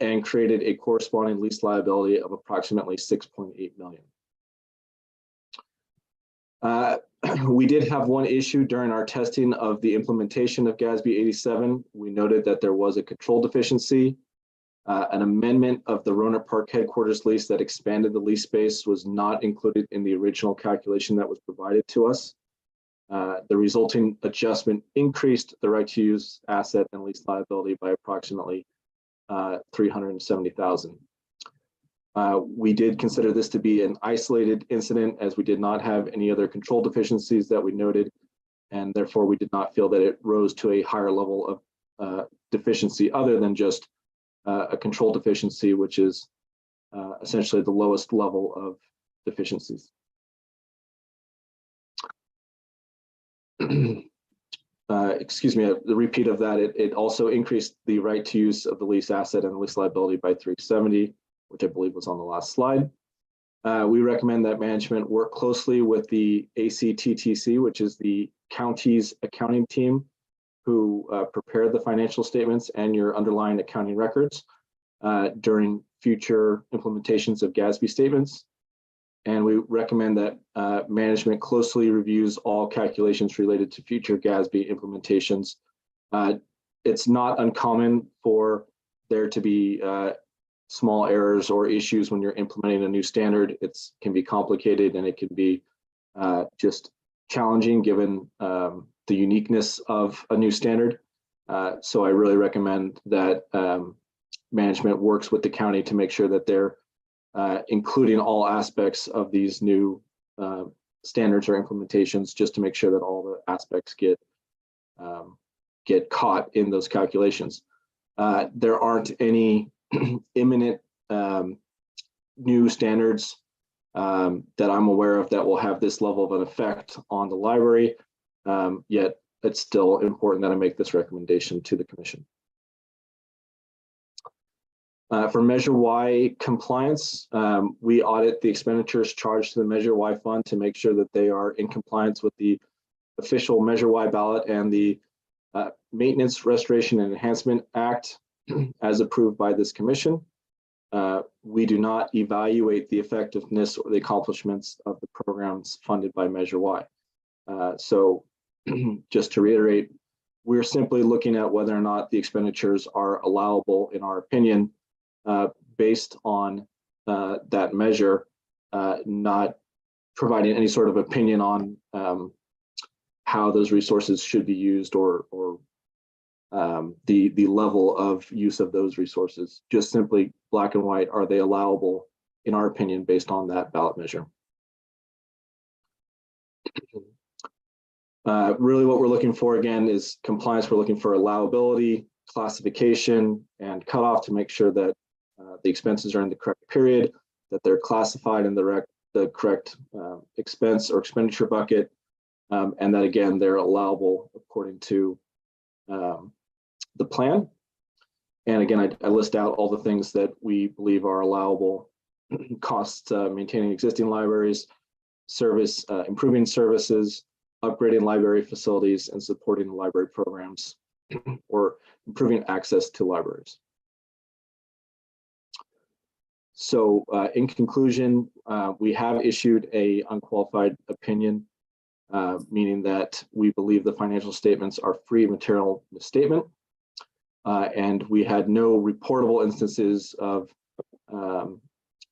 and created a corresponding lease liability of approximately 6.8 million. We did have one issue during our testing of the implementation of GASB 87. We noted that there was a control deficiency. An amendment of the Roanoke Park headquarters lease that expanded the lease space was not included in the original calculation that was provided to us. The resulting adjustment increased the right to use asset and lease liability by approximately 370,000. We did consider this to be an isolated incident, as we did not have any other control deficiencies that we noted, and therefore we did not feel that it rose to a higher level of deficiency other than just a control deficiency, which is essentially the lowest level of deficiencies. Excuse me, the repeat of that, it also increased the right to use of the lease asset and the lease liability by 370, which I believe was on the last slide. We recommend that management work closely with the ACTTC, which is the county's accounting team, who prepared the financial statements and your underlying accounting records during future implementations of GASB statements. And we recommend that management closely reviews all calculations related to future GASB implementations. It's not uncommon for there to be small errors or issues when you're implementing a new standard. It can be complicated, and it can be just challenging given the uniqueness of a new standard. So I really recommend that management works with the county to make sure that they're including all aspects of these new standards or implementations, just to make sure that all the aspects get caught in those calculations. There aren't any imminent new standards that I'm aware of that will have this level of an effect on the library, yet it's still important that I make this recommendation to the commission. For Measure Y compliance, we audit the expenditures charged to the Measure Y fund to make sure that they are in compliance with the official Measure Y ballot and the Maintenance, Restoration, and Enhancement Act as approved by this commission. We do not evaluate the effectiveness or the accomplishments of the programs funded by Measure Y. So just to reiterate, we're simply looking at whether or not the expenditures are allowable in our opinion, based on that measure, not providing any sort of opinion on how those resources should be used or the level of use of those resources. Just simply black and white, are they allowable in our opinion based on that ballot measure? Really what we're looking for again is compliance. We're looking for allowability, classification, and cutoff to make sure that the expenses are in the correct period, that they're classified in the correct expense or expenditure bucket, and that again, they're allowable according to the plan. And again, I list out all the things that we believe are allowable: costs maintaining existing libraries, service, improving services, upgrading library facilities, and supporting the library programs or improving access to libraries. So in conclusion, we have issued a unqualified opinion, meaning that we believe the financial statements are free of material misstatement. And we had no reportable instances of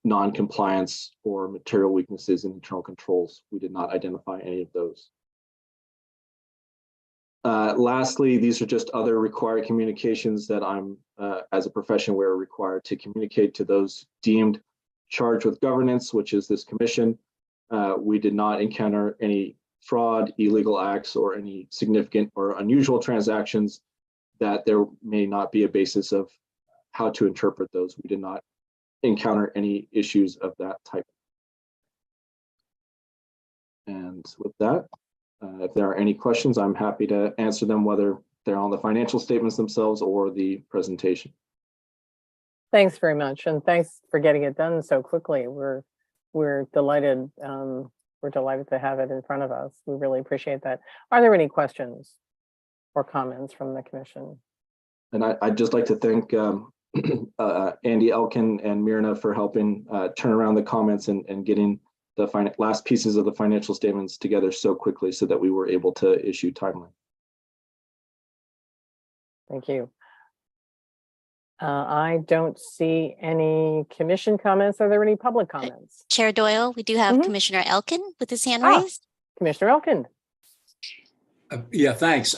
non-compliance or material weaknesses in internal controls. We did not identify any of those. Lastly, these are just other required communications that I'm, as a profession, we're required to communicate to those deemed charged with governance, which is this commission. We did not encounter any fraud, illegal acts, or any significant or unusual transactions that there may not be a basis of how to interpret those. We did not encounter any issues of that type. And with that, if there are any questions, I'm happy to answer them, whether they're on the financial statements themselves or the presentation. Thanks very much, and thanks for getting it done so quickly. We're delighted. We're delighted to have it in front of us. We really appreciate that. Are there any questions or comments from the commission? And I'd just like to thank Andy Elkind and Myrna for helping turn around the comments and getting the last pieces of the financial statements together so quickly so that we were able to issue timely. Thank you. I don't see any commission comments. Are there any public comments? Chair Doyle, we do have Commissioner Elkind with his hand raised. Commissioner Elkind. Yeah, thanks.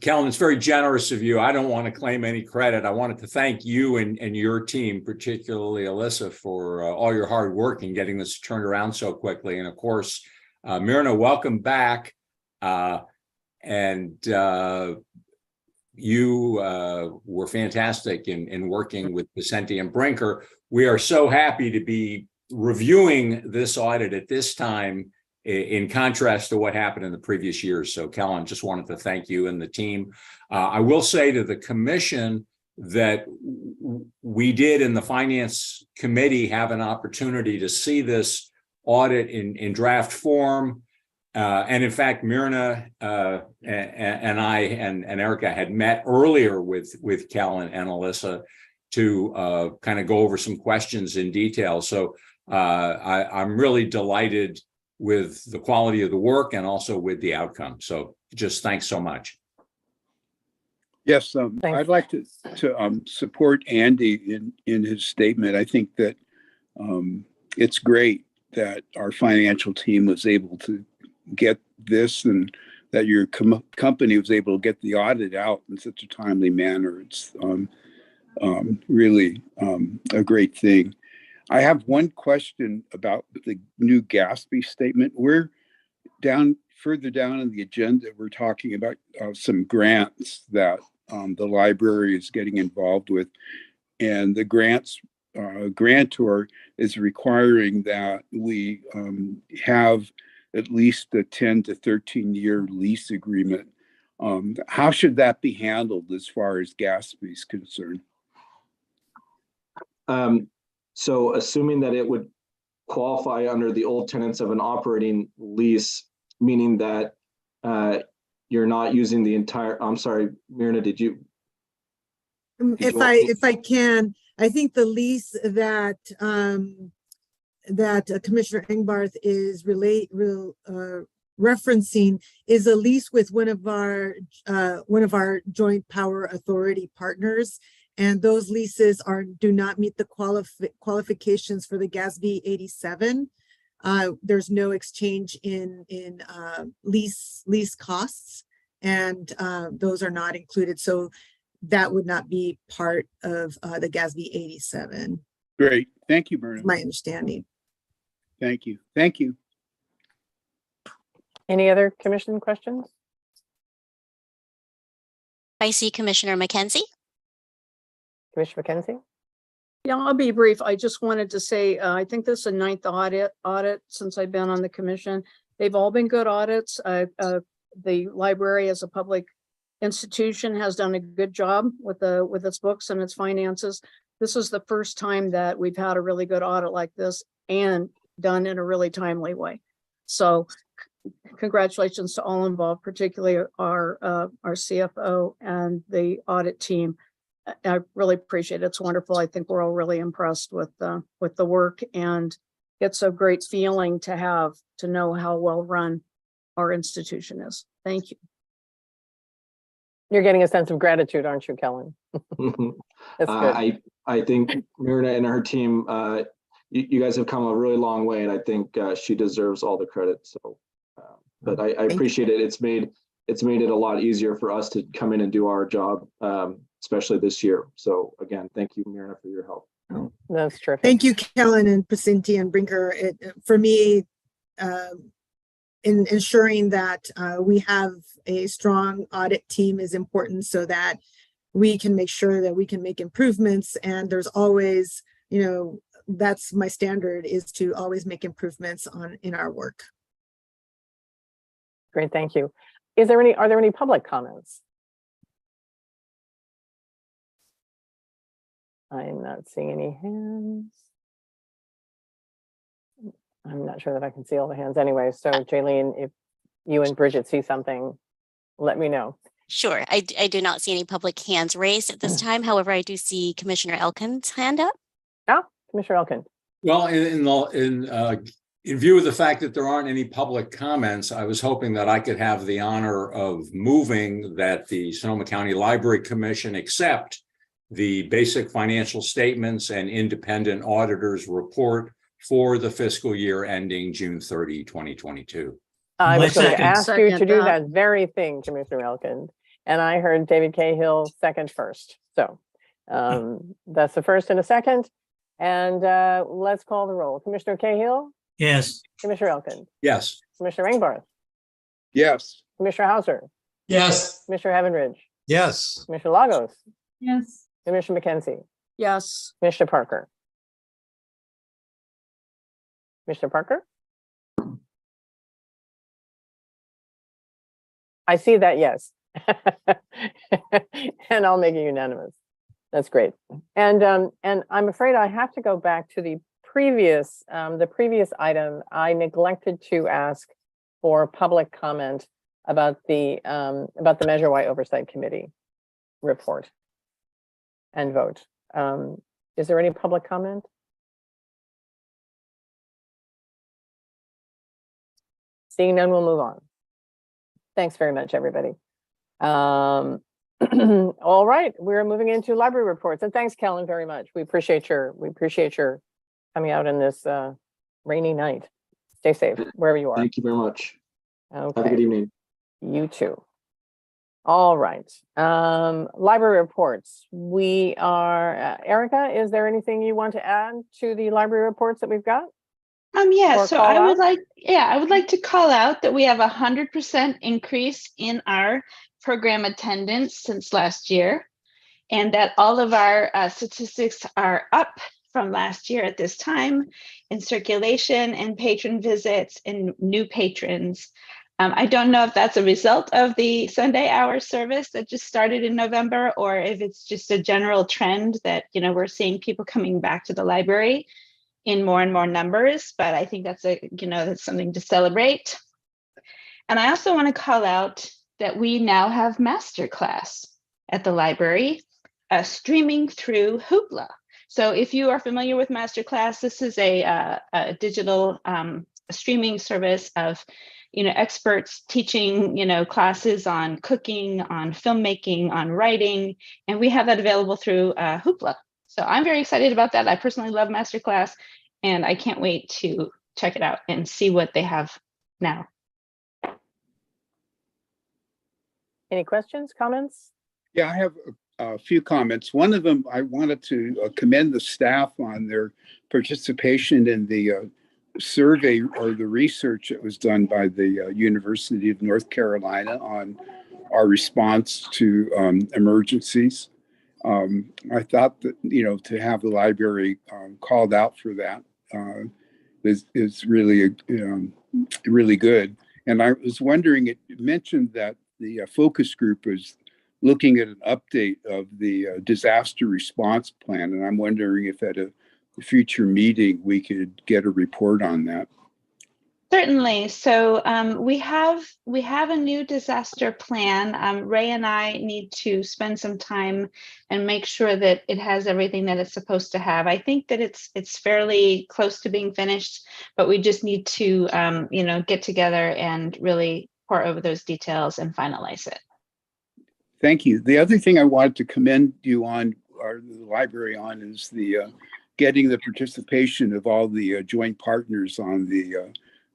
Kellen, it's very generous of you. I don't want to claim any credit. I wanted to thank you and your team, particularly Alyssa, for all your hard work in getting this turned around so quickly. And of course, Myrna, welcome back. You were fantastic in working with Vicente and Brinker. We are so happy to be reviewing this audit at this time, in contrast to what happened in the previous years. So Kellen, just wanted to thank you and the team. I will say to the commission that we did in the finance committee have an opportunity to see this audit in draft form. And in fact, Myrna and I and Erica had met earlier with Kellen and Alyssa to kind of go over some questions in detail. So I'm really delighted with the quality of the work and also with the outcome. So just thanks so much. Yes, I'd like to support Andy in his statement. I think that it's great that our financial team was able to get this and that your company was able to get the audit out in such a timely manner. really a great thing. I have one question about the new Gatsby statement. We're further down in the agenda, we're talking about some grants that the library is getting involved with, and the grantor is requiring that we have at least a 10 to 13-year lease agreement. How should that be handled as far as Gatsby is concerned? So assuming that it would qualify under the old tenets of an operating lease, meaning that you're not using the entire, I'm sorry, Myrna, did you? If I can, I think the lease that Commissioner Engbarth is referencing is a lease with one of our joint power authority partners, and those leases do not meet the qualifications for the GASB 87. There's no exchange in lease costs, and those are not included. So that would not be part of the GASB 87. Great. Thank you, Myrna. My understanding. Thank you. Thank you. Any other commission questions? I see Commissioner McKenzie. Commissioner McKenzie? Yeah, I'll be brief. I just wanted to say, I think this is the 9th audit since I've been on the commission. They've all been good audits. The library as a public institution has done a good job with its books and its finances. This is the first time that we've had a really good audit like this and done in a really timely way. So congratulations to all involved, particularly our CFO and the audit team. I really appreciate it. It's wonderful. I think we're all really impressed with the work, and it's a great feeling to know how well run our institution is. Thank you. You're getting a sense of gratitude, aren't you, Kellen? That's good. I think Myrna and her team, you guys have come a really long way, and I think she deserves all the credit. So, but I appreciate it. It's made it a lot easier for us to come in and do our job, especially this year. So again, thank you, Myrna, for your help. Oh, that's terrific. Thank you, Kellen and Pacinti and Brinker. For me, in ensuring that we have a strong audit team is important, so that we can make sure that we can make improvements. And there's always, that's my standard, is to always make improvements in our work. Great, thank you. Are there any public comments? I'm not seeing any hands. I'm not sure that I can see all the hands anyway. So Jaylene, if you and Bridget see something, let me know. Sure. I do not see any public hands raised at this time. However, I do see Commissioner Elkind's hand up. Oh, Commissioner Elkind. Well, in view of the fact that there aren't any public comments, I was hoping that I could have the honor of moving that the Sonoma County Library Commission accept the basic financial statements and independent auditors report for the fiscal year ending June 30, 2022. I was going to ask you to do that very thing, Commissioner Elkind, and I heard David Cahill second first. So that's the first and a second. And let's call the roll. Commissioner Cahill? Yes. Commissioner Elkind? Yes. Commissioner Engbarth? Yes. Commissioner Hauser? Yes. Commissioner Heavenridge? Yes. Commissioner Lagos? Yes. Commissioner McKenzie? Yes. Commissioner Parker? Commissioner Parker? I see that, yes. And I'll make it unanimous. That's great. And I'm afraid I have to go back to the previous item. I neglected to ask for public comment about the Measure Y Oversight Committee report and vote. Is there any public comment? Seeing none, we'll move on. Thanks very much, everybody. All right, we're moving into library reports, and thanks, Kellen, very much. We appreciate your coming out in this rainy night. Stay safe wherever you are. Thank you very much. Okay. Have a good evening. You too. All right. Library reports. We are, Erica, is there anything you want to add to the library reports that we've got? Yeah, Or so call I would out? I would like to call out that we have 100% increase in our program attendance since last year, and that all of our statistics are up from last year at this time in circulation and patron visits and new patrons. I don't know if that's a result of the Sunday hour service that just started in November, or if it's just a general trend that, you know, we're seeing people coming back to the library in more and more numbers, but I think that's that's something to celebrate. And I also want to call out that we now have masterclass at the library, streaming through Hoopla. So if you are familiar with masterclass, this is a digital streaming service of experts teaching classes on cooking, on filmmaking, on writing, and we have that available through Hoopla. So I'm very excited about that. I personally love masterclass, and I can't wait to check it out and see what they have now. Any questions, comments? Yeah, I have a few comments. One of them, I wanted to commend the staff on their participation in the survey or the research that was done by the University of North Carolina on our response to emergencies. I thought that, to have the library called out for that is really, really good. And I was wondering, it mentioned that the focus group is looking at an update of the disaster response plan. And I'm wondering if at a future meeting, we could get a report on that. Certainly. So we have a new disaster plan. Ray and I need to spend some time and make sure that it has everything that it's supposed to have. I think that it's fairly close to being finished, but we just need to get together and really pour over those details and finalize it. Thank you. The other thing I wanted to commend you on, or the library on, is the getting the participation of all the joint partners on the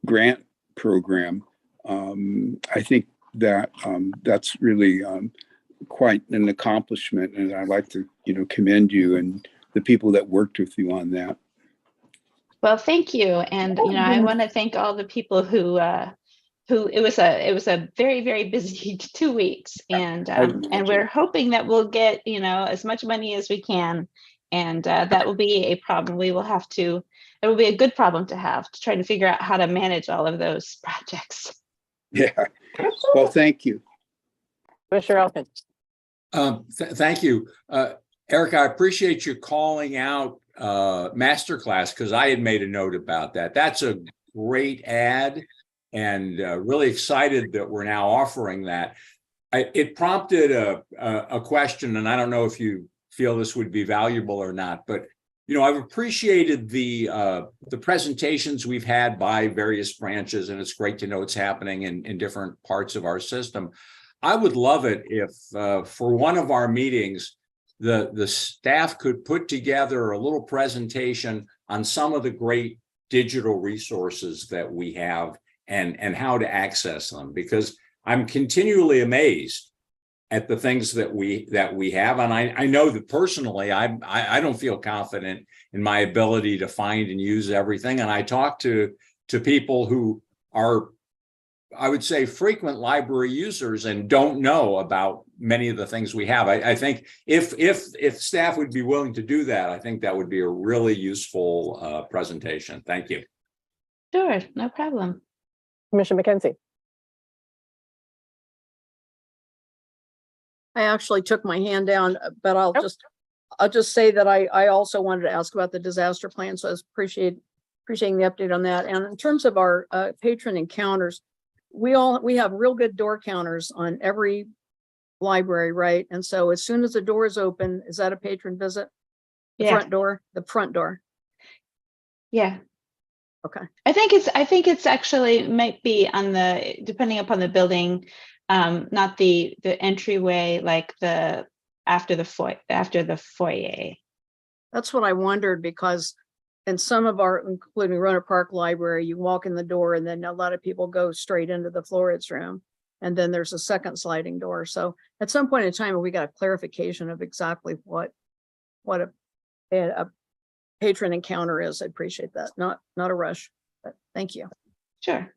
grant program. I think that that's really quite an accomplishment, and I'd like to commend you and the people that worked with you on that. Well, thank you, and I want to thank all the people who it was a very, very busy 2 weeks, and we're hoping that we'll get as much money as we can, and that will be a problem. It will be a good problem to have, to try to figure out how to manage all of those projects. Yeah. Well, thank you. Commissioner Elkind. Thank you. Erica, I appreciate you calling out Masterclass, because I had made a note about that. That's a great ad, and really excited that we're now offering that. It prompted a question, and I don't know if you feel this would be valuable or not, but I've appreciated the presentations we've had by various branches, and it's great to know it's happening in different parts of our system. I would love it if for one of our meetings, the staff could put together a little presentation on some of the great digital resources that we have and how to access them, because I'm continually amazed at the things that we have. And I know that personally, I don't feel confident in my ability to find and use everything. And I talk to people who are, I would say, frequent library users and don't know about many of the things we have. I think if staff would be willing to do that, I think that would be a really useful presentation. Thank you. Sure, no problem. Commissioner McKenzie. I actually took my hand down, but I'll just say that I also wanted to ask about the disaster plan. So I was appreciating the update on that. And in terms of our patron encounters, we have real good door counters on every library, right? And so as soon as the door is open, is that a patron visit? The front door? The front door. Yeah. Okay. I think it's actually might be on the, depending upon the building, not the entryway, like after the foyer. That's what I wondered, because in some of our, including Roanoke Park Library, you walk in the door and then a lot of people go straight into the Florids room. And then there's a second sliding door. So at some point in time, we got a clarification of exactly what a patron encounter is. I appreciate that. Not a rush, but thank you. Sure.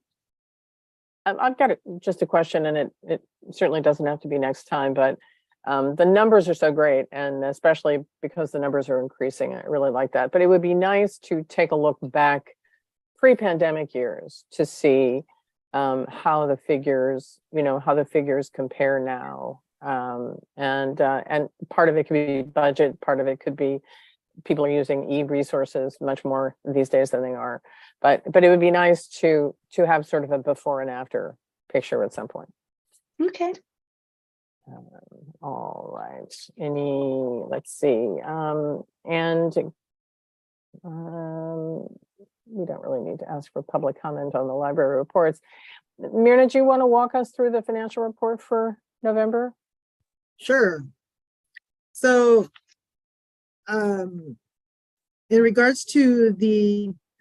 I've got just a question, and it certainly doesn't have to be next time, but the numbers are so great, and especially because the numbers are increasing, I really like that. But it would be nice to take a look back pre-pandemic years to see how the figures, how the figures compare now. And part of it could be budget, part of it could be people are using e-resources much more these days than they are. But it would be nice to have sort of a before and after picture at some point. Okay. All right. Let's see. We don't really need to ask for public comment on the library reports. Myrna, do you want to walk us through the financial report for November? Sure. So, in regards to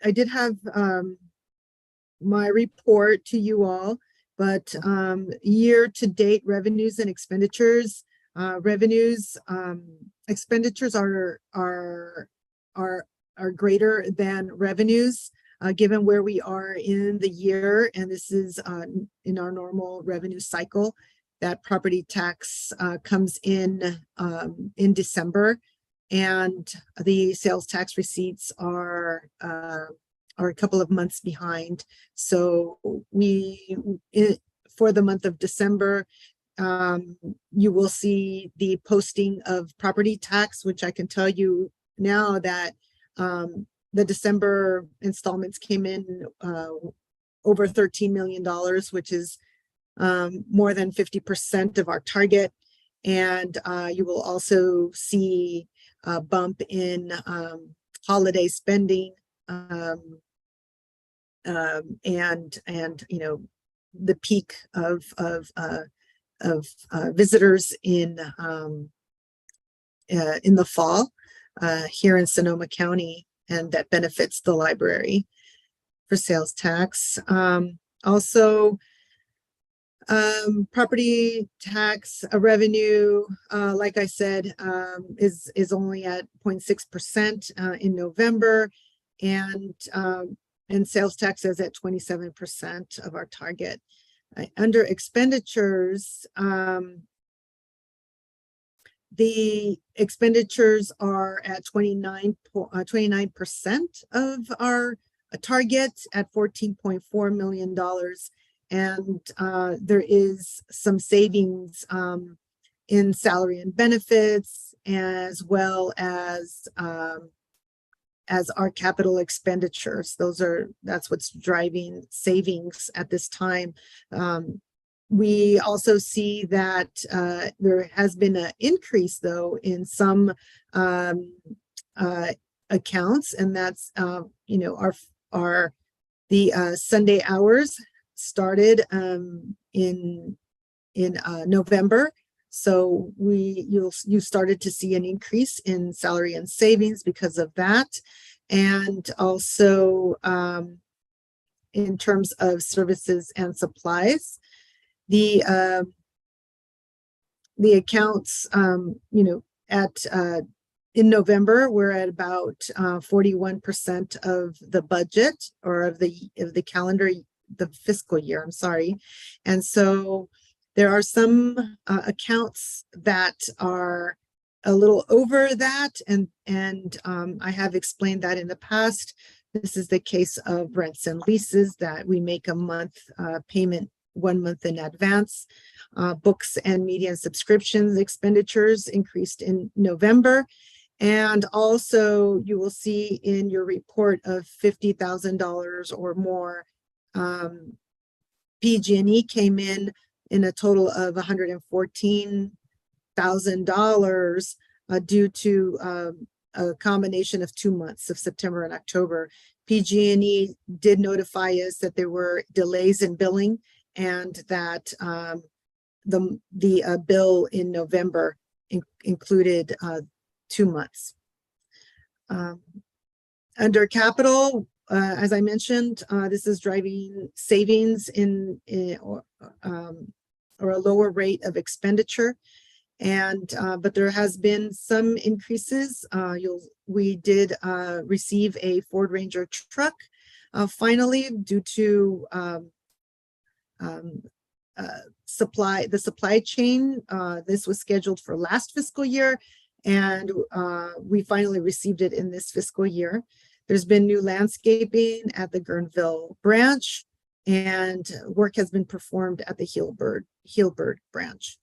I did have my report to you all, but year-to-date revenues and expenditures, expenditures are greater than revenues, given where we are in the year, and this is in our normal revenue cycle. That property tax comes in December, and the sales tax receipts are a couple of months behind. So for the month of December, you will see the posting of property tax, which I can tell you now that the December installments came in over $13 million, which is more than 50% of our target. And you will also see a bump in holiday spending and the peak of visitors in the fall here in Sonoma County, and that benefits the library for sales tax. Also, property tax revenue, like I said, is only at 0.6% in November, and sales tax is at 27% of our target. Under expenditures, the expenditures are at 29% of our target at $14.4 million. And there is some savings in salary and benefits, as well as our capital expenditures. That's what's driving savings at this time. We also see that there has been an increase, though, in some accounts, and that's the Sunday hours started in November. So you started to see an increase in salary and savings because of that, and also in terms of services and supplies. The accounts, in November, we're at about 41% of the budget, or of the calendar, the fiscal year, I'm sorry. And so there are some accounts that are a little over that, and I have explained that in the past. This is the case of rents and leases that we make a month payment 1 month in advance. Books and media and subscriptions expenditures increased in November. And also you will see in your report of $50,000 or more, PG&E came in a total of $114,000 due to a combination of 2 months of September and October. PG&E did notify us that there were delays in billing, and that the bill in November included 2 months. Under capital, as I mentioned, this is driving savings in or a lower rate of expenditure. And but there has been some increases. We did receive a Ford Ranger truck finally, due to the supply chain. This was scheduled for last fiscal year, and we finally received it in this fiscal year. There's been new landscaping at the Guerneville branch, and work has been performed at the Healbird branch.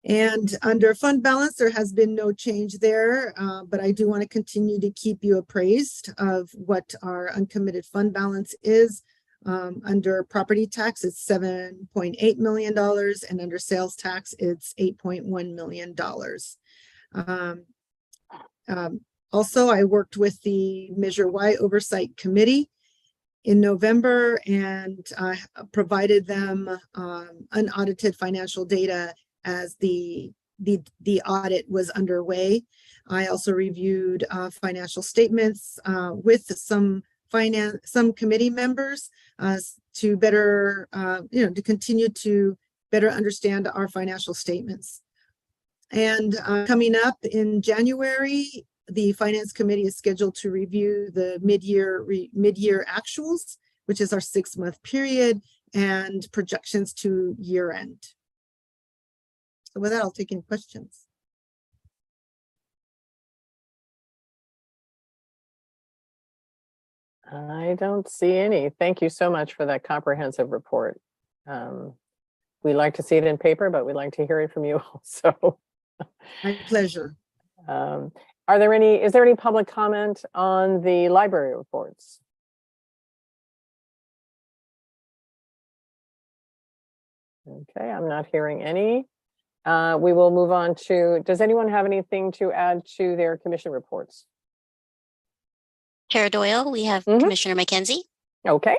And under fund balance, there has been no change there, but I do want to continue to keep you appraised of what our uncommitted fund balance is. Under property tax, it's $7.8 million, and under sales tax, it's $8.1 million. Also, I worked with the Measure Y Oversight Committee in November and provided them unaudited financial data as the audit was underway. I also reviewed financial statements with some committee members to better, to continue to better understand our financial statements. And coming up in January, the Finance Committee is scheduled to review the mid-year actuals, which is our 6-month period, and projections to year end. So with that, I'll take any questions. I don't see any. Thank you so much for that comprehensive report. We like to see it in paper, but we like to hear it from you also. My pleasure. Is there any public comment on the library reports? Okay, I'm not hearing any. We will move on to, does anyone have anything to add to their commission reports? Chair Doyle, we have Commissioner McKenzie. Okay.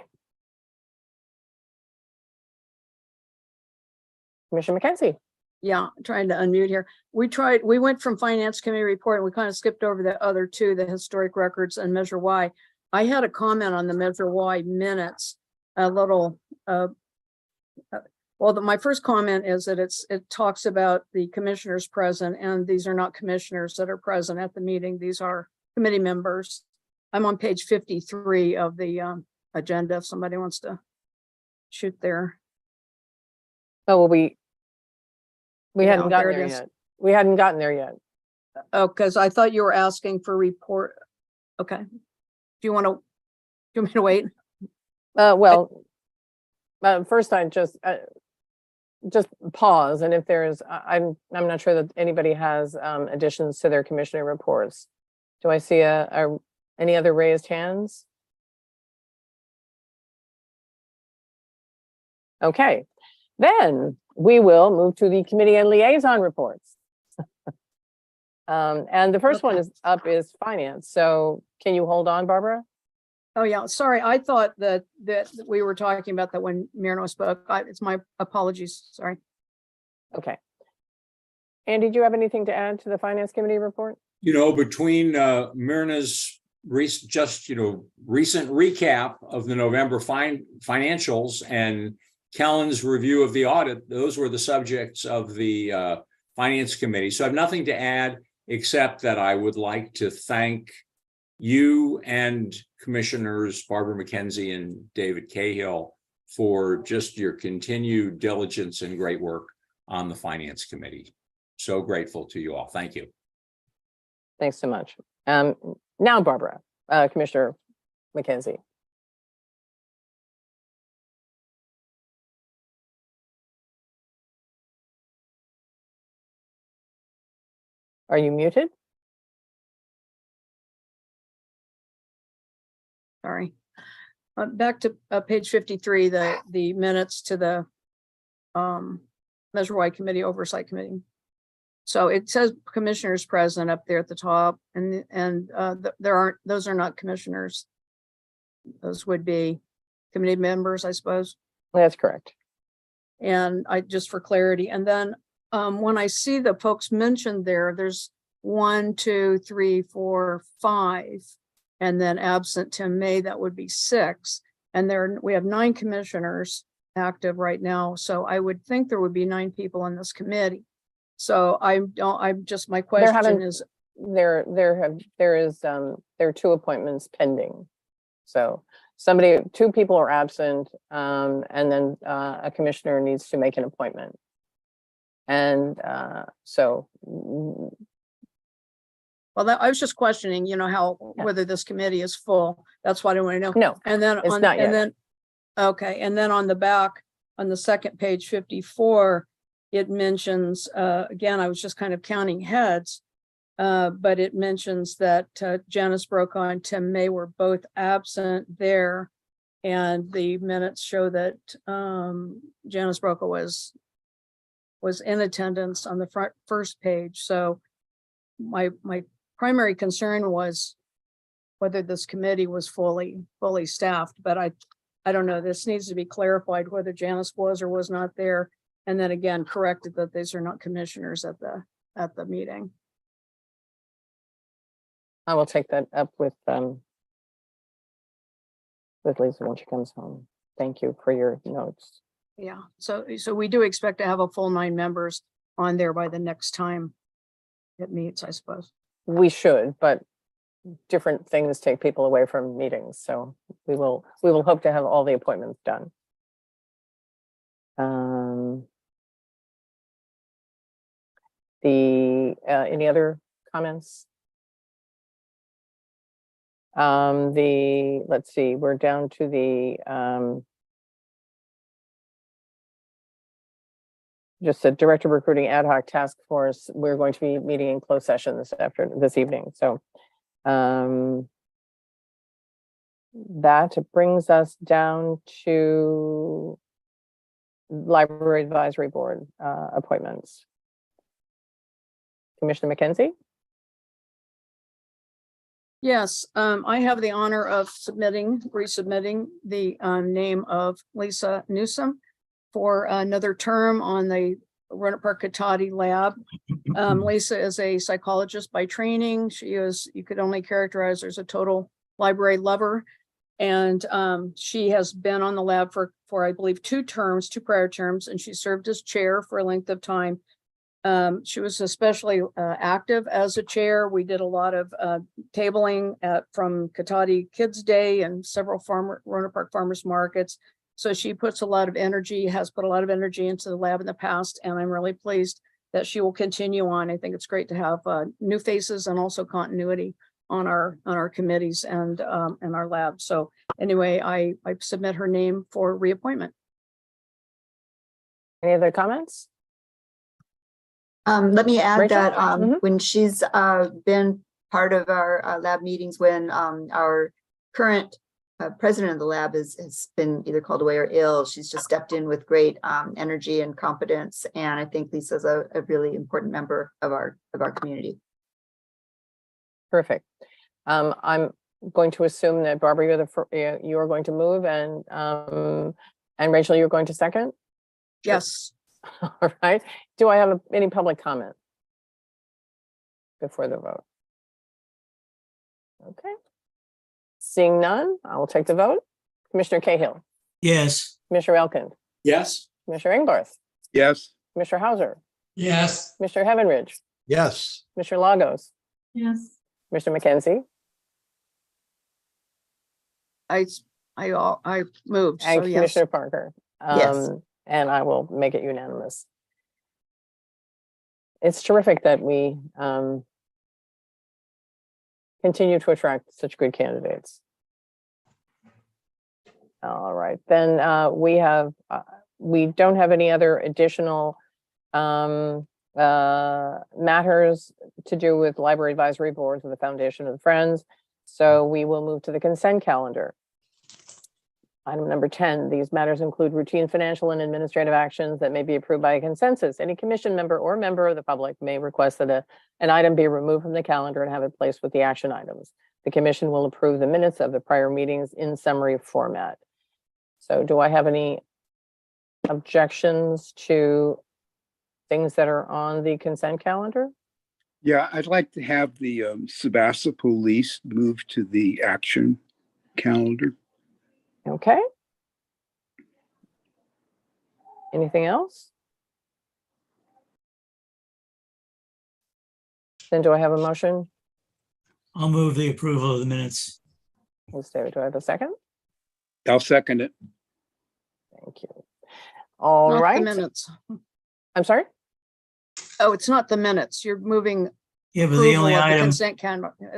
Commissioner McKenzie. Yeah, trying to unmute here. We went from Finance Committee report and we kind of skipped over the other two, the historic records and Measure Y. I had a comment on the Measure Y minutes, a little, my first comment is that it talks about the commissioners present, and these are not commissioners that are present at the meeting. These are committee members. I'm on page 53 of the agenda if somebody wants to shoot there. Oh, well, we hadn't gotten there yet. We hadn't gotten there yet. Oh, because I thought you were asking for report. Okay. Do you want me to wait? First I just pause, and if there's, I'm not sure that anybody has additions to their commissioner reports. Do I see any other raised hands? Okay, then we will move to the committee and liaison reports. And the first one is finance. So can you hold on, Barbara? Oh yeah, sorry. I thought that we were talking about that when Myrna spoke. It's my apologies. Sorry. Okay. Andy, do you have anything to add to the Finance Committee report? Between Myrna's recent recap of the November financials and Kellen's review of the audit, those were the subjects of the Finance Committee. So I have nothing to add except that I would like to thank you and Commissioners Barbara McKenzie and David Cahill for just your continued diligence and great work on the Finance Committee. So grateful to you all. Thank you. Thanks so much. Now, Barbara, Commissioner McKenzie. Are you muted? Sorry. Back to page 53, the minutes to the Measure Y Committee, Oversight Committee. So it says commissioners present up there at the top, and those are not commissioners. Those would be committee members, I suppose. That's correct. And just for clarity, and then when I see the folks mentioned there's 1, 2, 3, 4, 5 And then absent Tim May, that would be 6. And there, we have 9 commissioners active right now. So I would think there would be 9 people on this committee. So I'm just, my question is. There are 2 appointments pending. So 2 people are absent, and then a commissioner needs to make an appointment. And so. Well, I was just questioning, whether this committee is full. That's what I want to know. No, and then it's not yet. Okay, and then on the back, on the second page 54, it mentions, again, I was just kind of counting heads, but it mentions that Janice Brokaw and Tim May were both absent there. And the minutes show that Janice Brokaw was in attendance on the first page. So my primary concern was whether this committee was fully staffed, but I don't know. This needs to be clarified whether Janice was or was not there. And then again, corrected that these are not commissioners at the meeting. I will take that up with Lisa when she comes home. Thank you for your notes. Yeah, so we do expect to have a full 9 members on there by the next time it meets, I suppose. We should, but different things take people away from meetings. So we will hope to have all the appointments done. Any other comments? Let's see, we're down to the just the Director of Recruiting Ad Hoc Task Force. We're going to be meeting in closed session this evening. So that brings us down to Library Advisory Board appointments. Commissioner McKenzie? Yes, I have the honor of resubmitting the name of Lisa Newsom for another term on the Roanoke Park Cotati Lab. Lisa is a psychologist by training. She is, you could only characterize her as a total library lover. And she has been on the lab for I believe 2 prior terms, and she served as chair for a length of time. She was especially active as a chair. We did a lot of tabling from Cotati Kids Day and several Roanoke Park farmers markets. So she puts a lot of energy, has put a lot of energy into the lab in the past, and I'm really pleased that she will continue on. I think it's great to have new faces and also continuity on our committees and our lab. So anyway, I submit her name for reappointment. Any other comments? Let me add Rachel? that when she's been part of our lab meetings, when our current president of the lab has been either called away or ill, she's just stepped in with great energy and competence. And I think Lisa's a really important member of our community. Perfect. I'm going to assume that Barbara, you're going to move, and Rachel, you're going to second? Yes. All right. Do I have any public comment before the vote? Okay. Seeing none, I will take the vote. Commissioner Cahill. Yes. Commissioner Elkind. Yes. Commissioner Ingbarth. Yes. Commissioner Hauser. Yes. Commissioner Heavenridge. Yes. Commissioner Lagos. Yes. Commissioner McKenzie. I moved. And So yes. Commissioner Parker. Yes. And I will make it unanimous. It's terrific that we continue to attract such good candidates. All right, then we don't have any other additional matters to do with library advisory boards of the Foundation of the Friends. So we will move to the consent calendar. Item number 10, these matters include routine financial and administrative actions that may be approved by a consensus. Any commission member or member of the public may request that an item be removed from the calendar and have it placed with the action items. The commission will approve the minutes of the prior meetings in summary format. So do I have any objections to things that are on the consent calendar? Yeah, I'd like to have the Sebastopol lease moved to the action calendar. Okay. Anything else? Then do I have a motion? I'll move the approval of the minutes. Thanks, David. Do I have a second? I'll second it. Thank you. All Not the right. minutes. I'm sorry? Oh, it's not the minutes. You're moving Yeah, but the approval only of the item, consent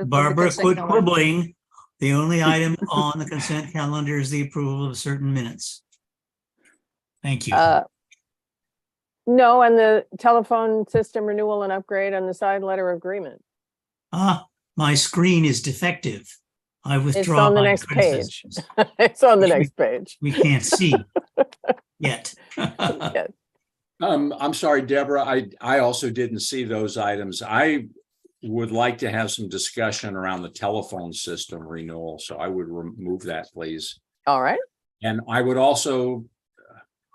Barbara, quit calendar. quibbling. The only item on the consent calendar is the approval of certain minutes. Thank you. No, and the telephone system renewal and upgrade on the side letter agreement. My screen is defective. I It's withdraw on the my next page. criticisms. It's on the next page. We can't see yet. Yes. I'm sorry, Deborah, I also didn't see those items. I would like to have some discussion around the telephone system renewal, so I would remove that, please. All right. And I would also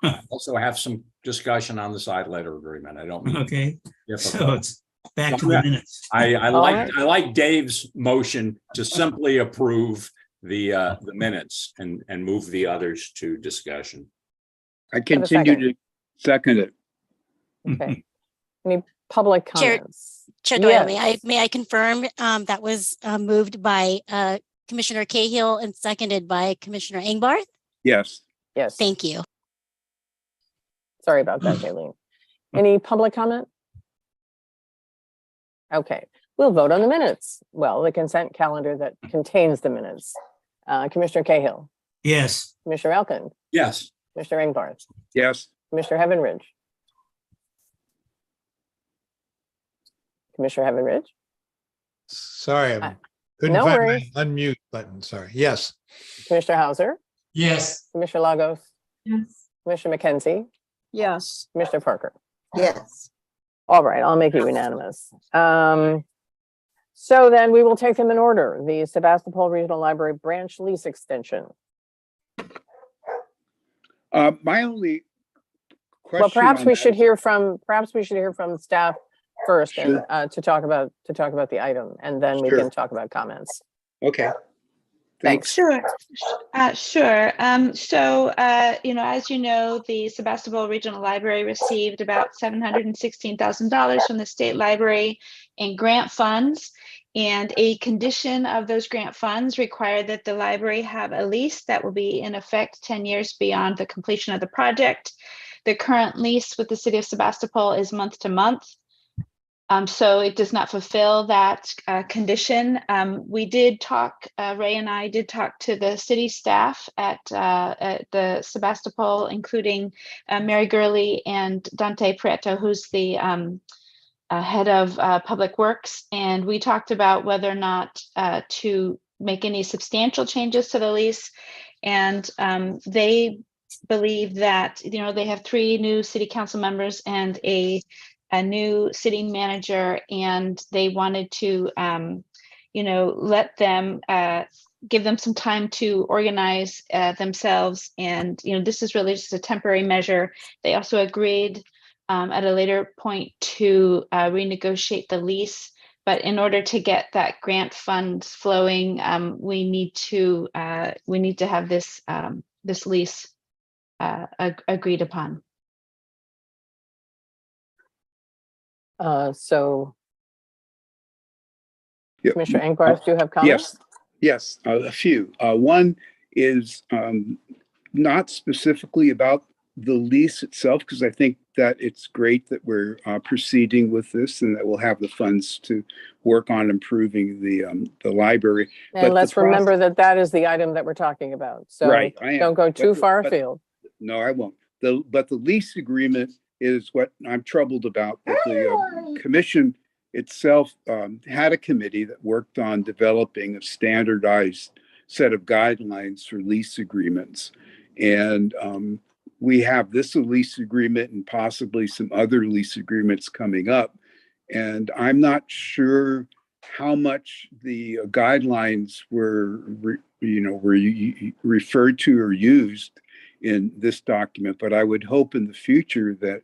have some discussion on the side letter agreement. I don't mean Okay, so difficult. it's back to the minutes. I right. like Dave's motion to simply approve the minutes and move the others to discussion. I continue to second it. Okay. Any public Chair- comments? Chair Doyle, Yes. may I confirm that was moved by Commissioner Cahill and seconded by Commissioner Engbarth? Yes. Yes. Thank you. Sorry about that, Jaylene. Any public comment? Okay, we'll vote on the minutes. Well, the consent calendar that contains the minutes. Commissioner Cahill, Yes, Commissioner Elkind, Yes. Commissioner Engbarth, Yes. Commissioner Heavenridge. Commissioner Heavenridge? Sorry, I couldn't no find worries. my unmute button. Sorry. Yes. Commissioner Hauser, Yes. Commissioner Lagos, Yes. Commissioner McKenzie, Yes. Commissioner Parker. Yes. All right, I'll make it unanimous. So then we will take them in order. The Sebastopol Regional Library branch lease extension. My only question. Well, perhaps on we that should is- hear from staff first Sure. and to talk about the item, and then we Sure. can talk about comments. Okay. Thanks. Sure. Sure. As you know, the Sebastopol Regional Library received about $716,000 from the state library in grant funds. And a condition of those grant funds required that the library have a lease that will be in effect 10 years beyond the completion of the project. The current lease with the city of Sebastopol is month to month. So it does not fulfill that condition. We did talk, Ray and I did talk to the city staff at the Sebastopol, including Mary Gurley and Dante Prieto, who's the head of Public Works. And we talked about whether or not to make any substantial changes to the lease. And they believe that, they have 3 new city council members and a new city manager, and they wanted to, let them, give them some time to organize themselves. And, this is really just a temporary measure. They also agreed at a later point to renegotiate the lease. But in order to get that grant funds flowing, we need to have this lease agreed upon. So Yeah. Commissioner Engbarth, do you have comments? Yes, a few. One is not specifically about the lease itself, because I think that it's great that we're proceeding with this and that we'll have the funds to work on improving the library. And But let's the remember that is the item that we're talking about. So Right, I am. don't go too But- far but- afield. No, I won't. But the lease agreement is what I'm troubled about. That the commission itself had a committee that worked on developing a standardized set of guidelines for lease agreements. And we have this lease agreement and possibly some other lease agreements coming up. And I'm not sure how much the guidelines were referred to or used in this document, but I would hope in the future that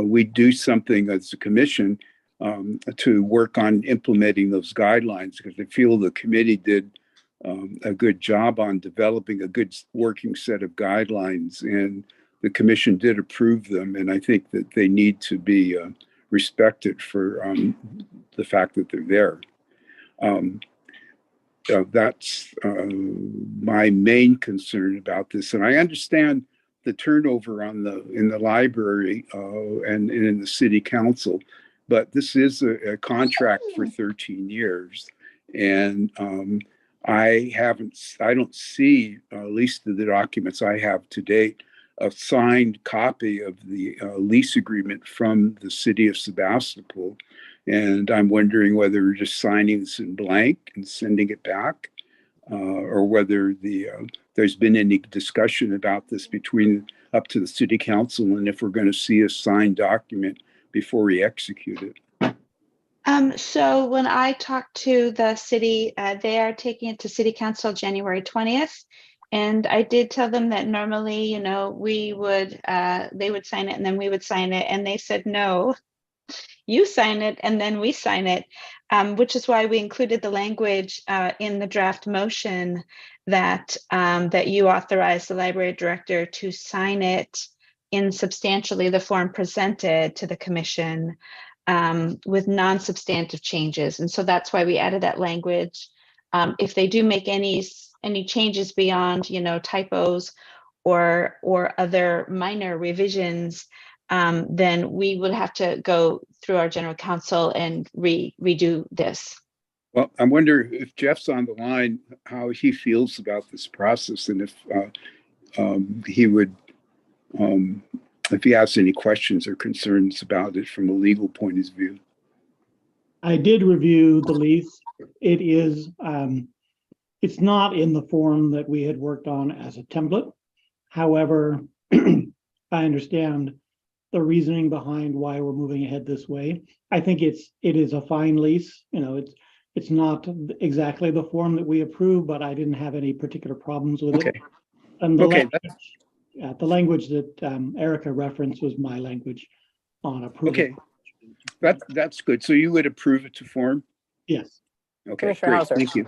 we do something as a commission to work on implementing those guidelines, because I feel the committee did a good job on developing a good working set of guidelines, and the commission did approve them. And I think that they need to be respected for the fact that they're there. That's my main concern about this. And I understand the turnover in the library and in the city council, but this is a contract for 13 years. And I don't see, at least the documents I have to date, a signed copy of the lease agreement from the city of Sebastopol. And I'm wondering whether we're just signing this in blank and sending it back, or whether there's been any discussion about this up to the city council, and if we're going to see a signed document before we execute it. So when I talked to the city, they are taking it to city council January 20th. And I did tell them that normally, they would sign it and then we would sign it. And they said, no, you sign it and then we sign it, which is why we included the language in the draft motion that you authorize the library director to sign it in substantially the form presented to the commission with non-substantive changes. And so that's why we added that language. If they do make any changes beyond, typos or other minor revisions, then we would have to go through our general counsel and redo this. Well, I wonder if Jeff's on the line, how he feels about this process, and if he would, if he has any questions or concerns about it from a legal point of view. I did review the lease. It is, it's not in the form that we had worked on as a template. However, I understand the reasoning behind why we're moving ahead this way. I think it is a fine lease. It's not exactly the form that we approve, but I didn't have any particular problems with it. And the language that Erica referenced was my language on approval. Okay, that's good. So you would approve it to form? Yes. Okay, great. Thank you.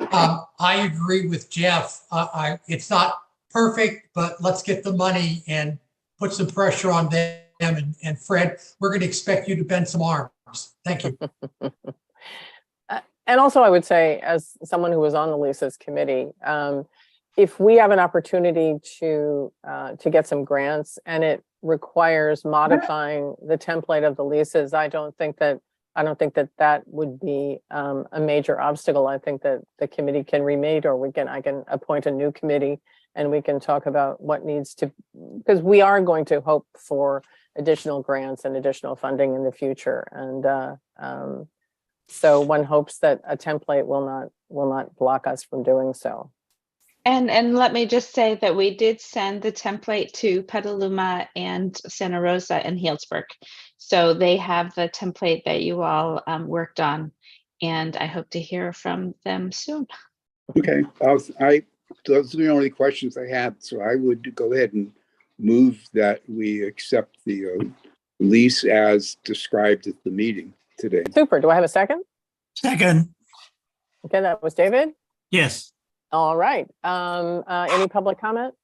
I agree with Jeff. It's not perfect, but let's get the money and put some pressure on them. And Fred, we're going to expect you to bend some arms. Thank you. And also, I would say, as someone who was on the leases committee, if we have an opportunity to get some grants and it requires modifying the template of the leases, I don't think that would be a major obstacle. I think that the committee can remake, or I can appoint a new committee and we can talk about what needs to, because we are going to hope for additional grants and additional funding in the future. And so one hopes that a template will not block us from doing so. And let me just say that we did send the template to Petaluma and Santa Rosa and Healdsburg. So they have the template that you all worked on, and I hope to hear from them soon. Okay, those are the only questions I had. So I would go ahead and move that we accept the lease as described at the meeting today. Super. Do I have a second? Second. Okay, that was David. Yes. All right. Any public comment?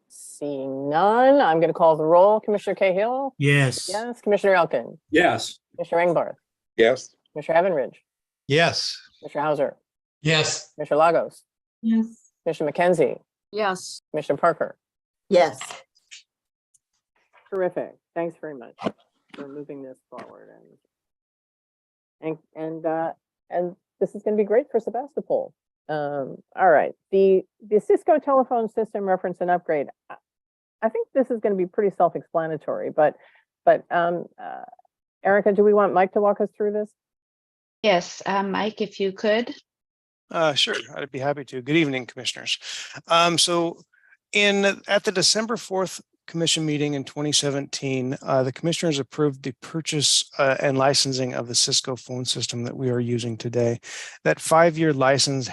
Seeing none, I'm going to call the roll. Commissioner Cahill? Yes. Yes. Commissioner Elkind? Yes. Commissioner Engbarth? Yes. Commissioner Evanridge? Yes. Commissioner Hauser? Yes. Commissioner Lagos? Yes. Commissioner McKenzie? Yes. Commissioner Parker? Yes. Terrific. Thanks very much for moving this forward. And this is going to be great for Sebastopol. All right. The Cisco telephone system reference and upgrade. I think this is going to be pretty self-explanatory, but Erica, do we want Mike to walk us through this? Yes, Mike, if you could. Sure, I'd be happy to. Good evening, commissioners. So at the December 4th commission meeting in 2017, the commissioners approved the purchase and licensing of the Cisco phone system that we are using today. That 5-year license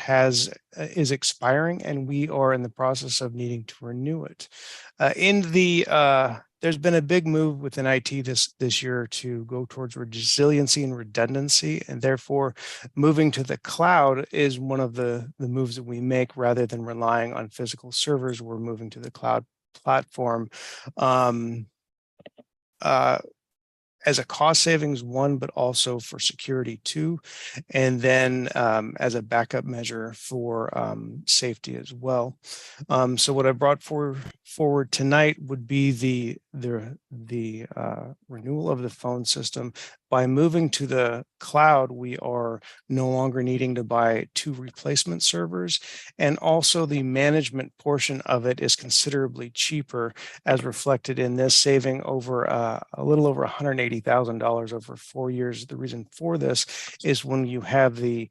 is expiring, and we are in the process of needing to renew it. In the there's been a big move within IT this year to go towards resiliency and redundancy, and therefore moving to the cloud is one of the moves that we make. Rather than relying on physical servers, we're moving to the cloud platform. As a cost savings, one, but also for security, two, and then as a backup measure for safety as well. So what I brought forward tonight would be the renewal of the phone system. By moving to the cloud, we are no longer needing to buy 2 replacement servers, and also the management portion of it is considerably cheaper, as reflected in this saving over a little over $180,000 over 4 years. The reason for this is when you have the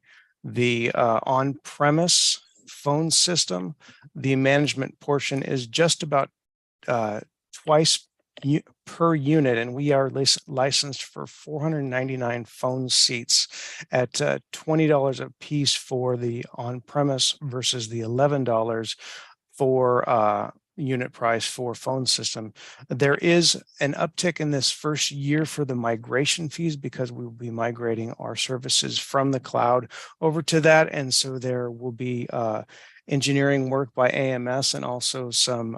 on-premise phone system, the management portion is just about twice per unit, and we are licensed for 499 phone seats at $20 a piece for the on-premise versus the $11 for unit price for phone system. There is an uptick in this first year for the migration fees because we will be migrating our services from the cloud over to that, and so there will be engineering work by AMS and also some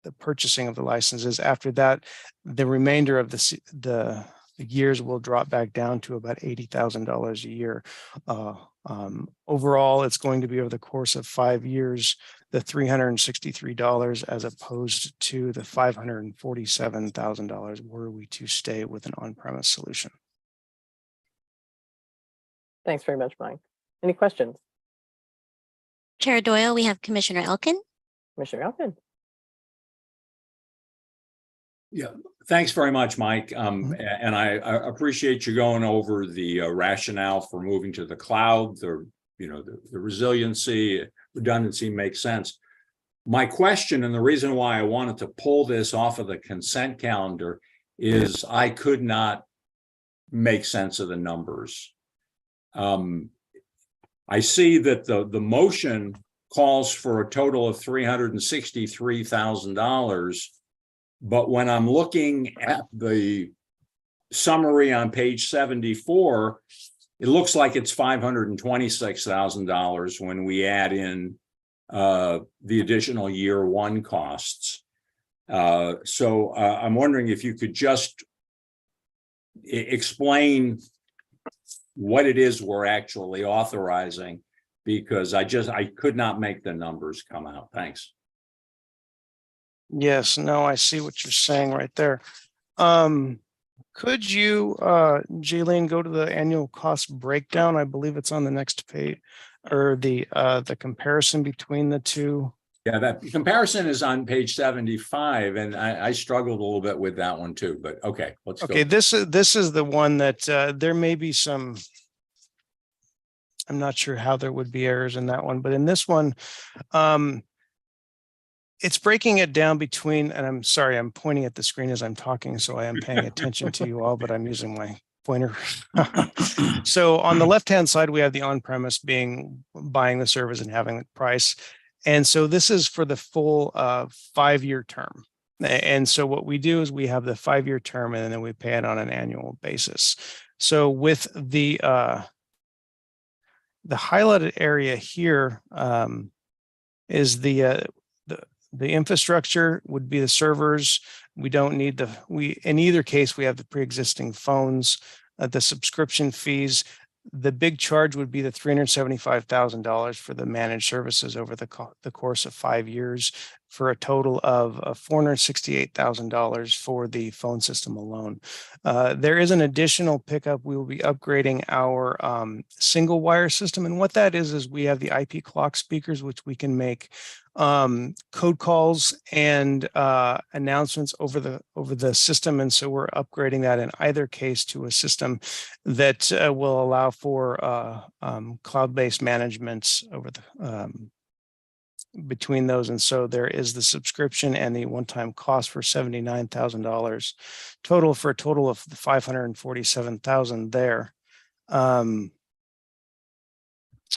the purchasing of the licenses. After that, the remainder of the years will drop back down to about $80,000 a year. Overall, it's going to be over the course of 5 years, the $363 as opposed to the $547,000 were we to stay with an on-premise solution. Thanks very much, Mike. Any questions? Chair Doyle, we have Commissioner Elkind. Commissioner Elkind. Yeah, thanks very much, Mike. And I appreciate you going over the rationale for moving to the cloud. The resiliency, redundancy makes sense. My question, and the reason why I wanted to pull this off of the consent calendar, is I could not make sense of the numbers. I see that the motion calls for a total of $363,000. But when I'm looking at the summary on page 74, it looks like it's $526,000 when we add in the additional year 1 costs. So I'm wondering if you could just explain what it is we're actually authorizing, because I could not make the numbers come out. Thanks. Yes, no, I see what you're saying right there. Could you, Jaylene, go to the annual cost breakdown? I believe it's on the next page, or the comparison between the two. Yeah, that comparison is on page 75, and I struggled a little bit with that one too. But okay, let's go. Okay, this is the one that there may be some. I'm not sure how there would be errors in that one, but in this one, it's breaking it down between, and I'm sorry, I'm pointing at the screen as I'm talking, so I am paying attention to you all, but I'm using my pointer. So on the left-hand side, we have the on-premise being buying the service and having the price. And so this is for the full 5-year term. And so what we do is we have the 5-year term, and then we pay it on an annual basis. So with the highlighted area here is the infrastructure would be the servers. We don't need in either case, we have the pre-existing phones, the subscription fees. The big charge would be the $375,000 for the managed services over the course of 5 years, for a total of $468,000 for the phone system alone. There is an additional pickup. We will be upgrading our single wire system. And what that is we have the IP clock speakers, which we can make code calls and announcements over the system. And so we're upgrading that in either case to a system that will allow for cloud-based management over the between those. And so there is the subscription and the one-time cost for $79,000 total, for a total of $547,000 there.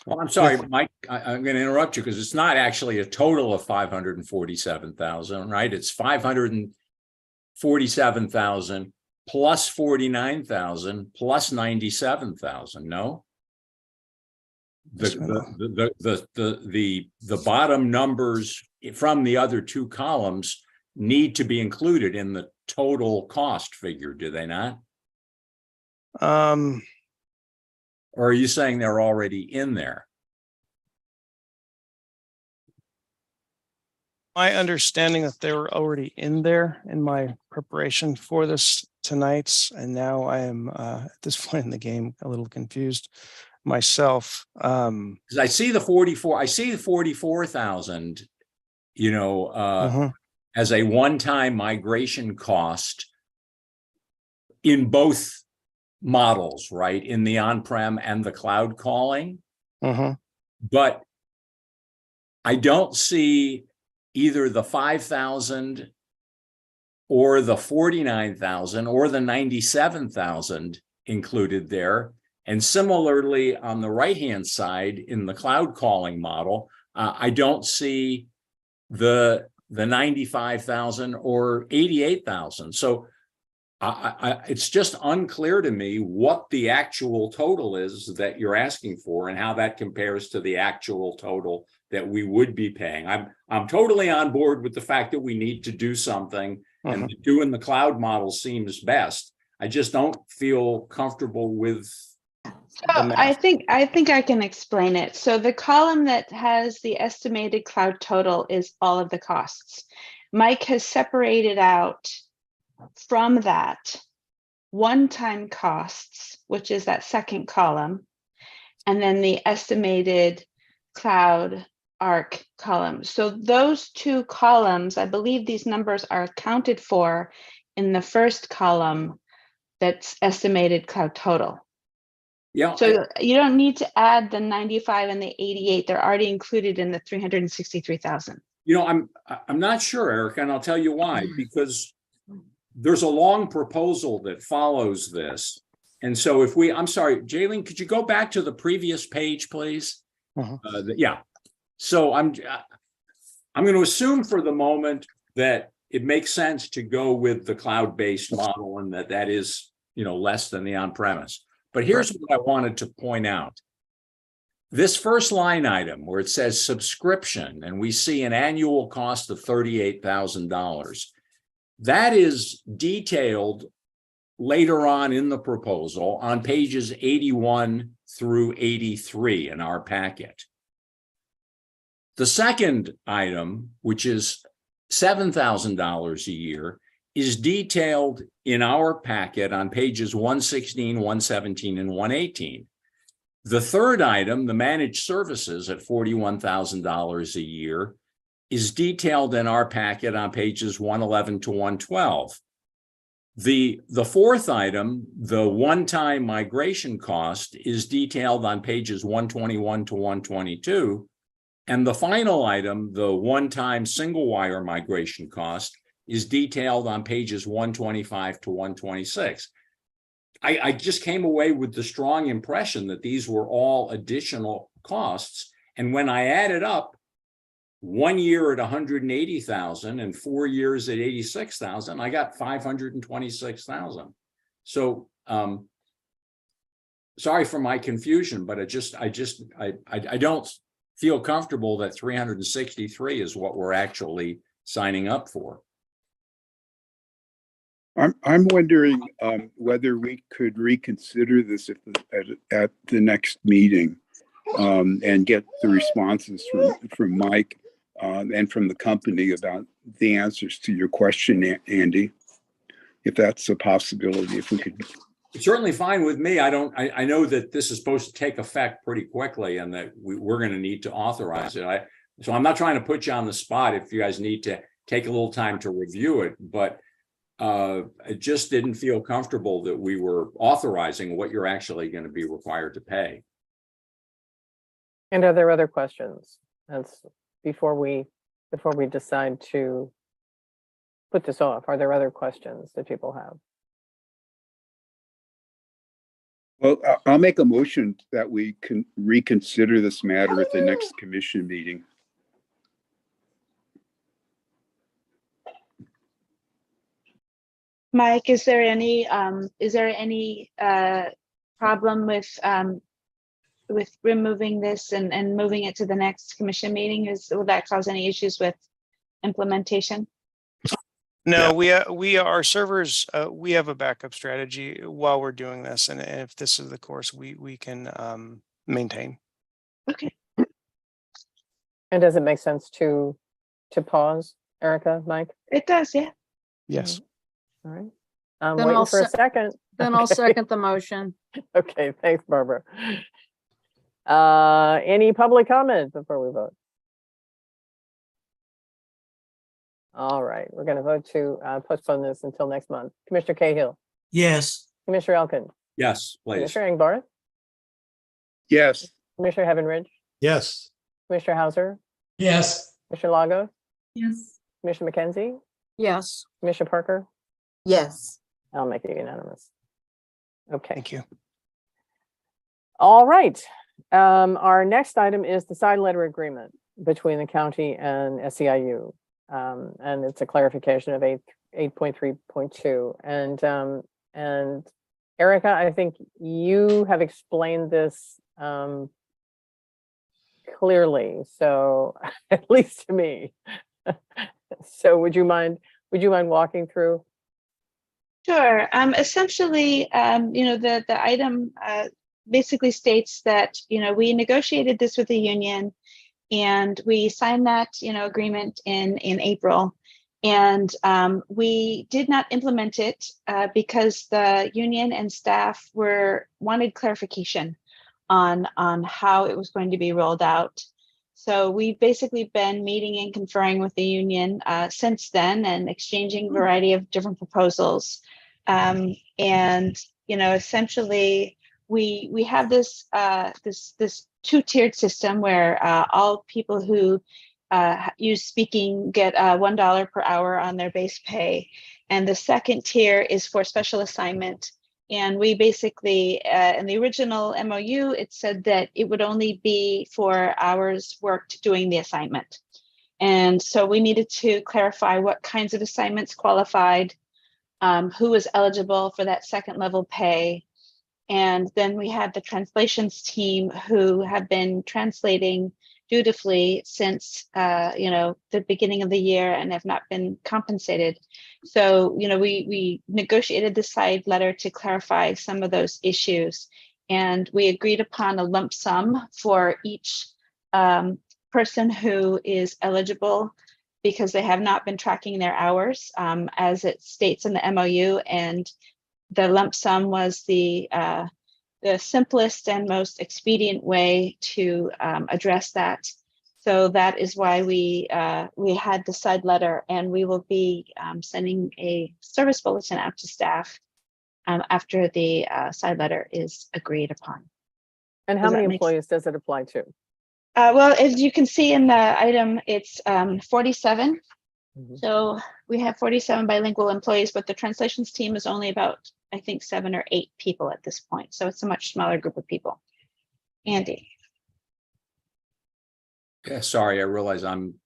Well, I'm sorry, Mike, I'm going to interrupt you because it's not actually a total of 547,000, right? It's 547,000 plus 49,000 plus 97,000. No. The bottom numbers from the other two columns need to be included in the total cost figure, do they not? Or are you saying they're already in there? My understanding that they were already in there in my preparation for this tonight's, and now I am at this point in the game a little confused myself. Because I see the 44,000, you know, as a one-time migration cost in both models, right? In the on-prem and the cloud calling. But I don't see either the 5,000 or the 49,000 or the 97,000 included there. And similarly, on the right-hand side in the cloud calling model, I don't see the 95,000 or 88,000. So it's just unclear to me what the actual total is that you're asking for and how that compares to the actual total that we would be paying. I'm totally on board with the fact that we need to do something, and doing the cloud model seems best. I just don't feel comfortable with. I think I can explain it. So the column that has the estimated cloud total is all of the costs. Mike has separated out from that one-time costs, which is that second column, and then the estimated cloud ARC column. So those two columns, I believe these numbers are accounted for in the first column that's estimated cloud total. Yeah. So you don't need to add the 95 and the 88. They're already included in the 363,000. You know, I'm not sure, Eric, and I'll tell you why. Because there's a long proposal that follows this. And so if I'm sorry, Jaylene, could you go back to the previous page, please? Yeah. So I'm going to assume for the moment that it makes sense to go with the cloud-based model and that is, you know, less than the on-premise. But here's what I wanted to point out. This first line item where it says subscription, and we see an annual cost of $38,000. That is detailed later on in the proposal on pages 81 through 83 in our packet. The second item, which is $7,000 a year, is detailed in our packet on pages 116, 117, and 118. The third item, the managed services at $41,000 a year, is detailed in our packet on pages 111 to 112. The fourth item, the one-time migration cost, is detailed on pages 121 to 122. And the final item, the one-time single wire migration cost, is detailed on pages 125 to 126. I just came away with the strong impression that these were all additional costs. And when I added up 1 year at 180,000 and 4 years at 86,000, I got 526,000. So sorry for my confusion, but I don't feel comfortable that 363 is what we're actually signing up for. I'm wondering whether we could reconsider this at the next meeting and get the responses from Mike and from the company about the answers to your question, Andy, if that's a possibility, if we could. It's certainly fine with me. I know that this is supposed to take effect pretty quickly and that we're going to need to authorize it. So I'm not trying to put you on the spot if you guys need to take a little time to review it, but I just didn't feel comfortable that we were authorizing what you're actually going to be required to pay. And are there other questions? That's before we decide to put this off. Are there other questions that people have? Well, I'll make a motion that we can reconsider this matter at the next commission meeting. Mike, is there any problem with removing this and moving it to the next commission meeting? Will that cause any issues with implementation? No, our servers, we have a backup strategy while we're doing this. And if this is the course we can maintain. Okay. And does it make sense to pause, Erica, Mike? It does, yeah. Yes. All right. I'm Then waiting I'll for a se- second. Then I'll Okay. second the motion. Okay, thanks, Barbara. Any public comment before we vote? All right, we're going to vote to postpone this until next month. Commissioner Cahill, Yes. Commissioner Elkind, Yes, please. Commissioner Engbarth, Yes. Commissioner Heavenridge, Yes. Commissioner Hauser, Yes. Commissioner Lagos, Yes. Commissioner McKenzie, Yes. Commissioner Parker. Yes. I'll make it unanimous. Okay. Thank you. All right. Our next item is the side letter agreement between the county and SEIU. And it's a clarification of 8.3.2. And Erica, I think you have explained this clearly, so at least to me. So would you mind walking through? Sure. Essentially, the item basically states that, we negotiated this with the union and we signed that, agreement in April. And we did not implement it because the union and staff wanted clarification on how it was going to be rolled out. So we've basically been meeting and conferring with the union since then and exchanging a variety of different proposals. Essentially, we have this two-tiered system where all people who use speaking get $1 per hour on their base pay, and the second tier is for special assignment. And we basically, in the original MOU, it said that it would only be for hours worked doing the assignment. And so we needed to clarify what kinds of assignments qualified, who was eligible for that second level pay. And then we had the translations team who have been translating dutifully since the beginning of the year and have not been compensated. So we negotiated the side letter to clarify some of those issues, and we agreed upon a lump sum for each person who is eligible because they have not been tracking their hours as it states in the MOU, and the lump sum was the simplest and most expedient way to address that. So that is why we had the side letter, and we will be sending a service bulletin out to staff after the side letter is agreed upon. And how many employees does it apply to? Well, as you can see in the item, it's 47. Mm-hmm. So we have 47 bilingual employees, but the translations team is only about, I think, 7 or 8 people at this point. So it's a much smaller group of people. Andy. Yeah, sorry, I realize I'm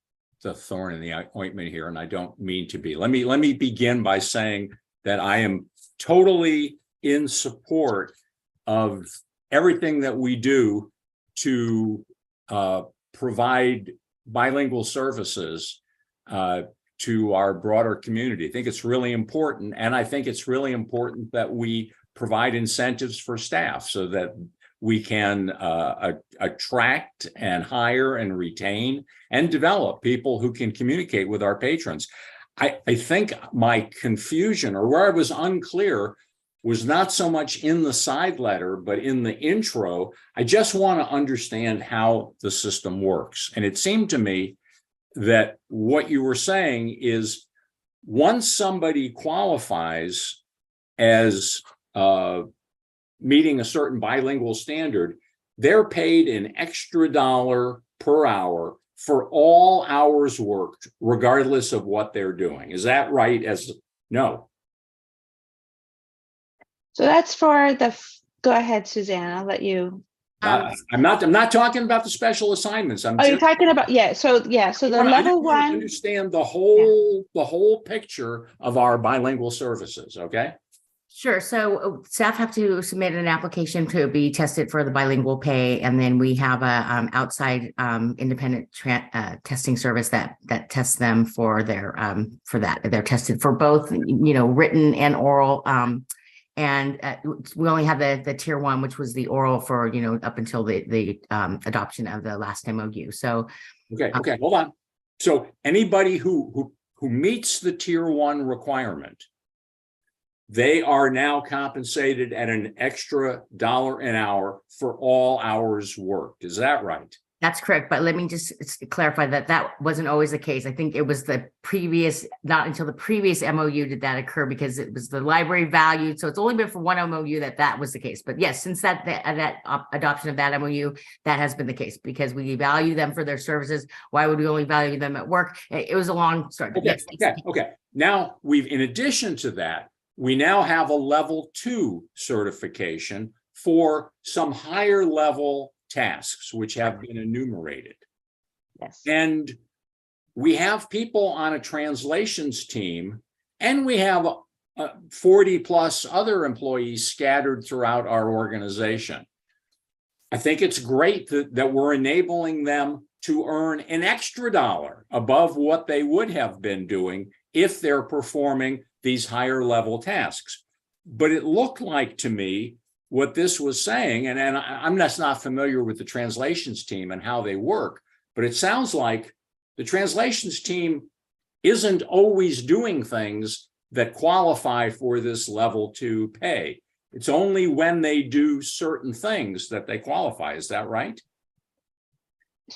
the thorn in the ointment here, and I don't mean to be. Let me begin by saying that I am totally in support of everything that we do to provide bilingual services to our broader community. I think it's really important, and I think it's really important that we provide incentives for staff so that we can attract and hire and retain and develop people who can communicate with our patrons. I think my confusion, or where I was unclear, was not so much in the side letter, but in the intro. I just want to understand how the system works. And it seemed to me that what you were saying is once somebody qualifies as meeting a certain bilingual standard, they're paid an extra $1 per hour for all hours worked, regardless of what they're doing. Is that right? No. So that's for the Go ahead, Suzanne. I'll let you. I'm not talking about the special assignments. Oh, you're talking about, so the level one. Understand the whole picture of our bilingual services, okay? Sure. So staff have to submit an application to be tested for the bilingual pay, and then we have a outside independent testing service that tests them for their for that. They're tested for both, written and oral. And we only have the tier 1, which was the oral for up until the adoption of the last MOU. So okay, hold on. So anybody who meets the tier 1 requirement, they are now compensated at an extra $1 an hour for all hours worked. Is that right? that's correct. But let me just clarify that wasn't always the case. I think it was not until the previous MOU did that occur, because it was the library valued. So it's only been for one MOU that was the case. But yes, since that adoption of that MOU, that has been the case, because we value them for their services. Why would we only value them at work? It was a long story. Okay, okay. Now in addition to that, we now have a level 2 certification for some higher level tasks which have been enumerated. Yes. And we have people on a translations team, and we have 40 plus other employees scattered throughout our organization. I think it's great that we're enabling them to earn an extra $1 above what they would have been doing if they're performing these higher level tasks. But it looked like to me what this was saying, and I'm just not familiar with the translations team and how they work, but it sounds like the translations team isn't always doing things that qualify for this level 2 pay. It's only when they do certain things that they qualify. Is that right?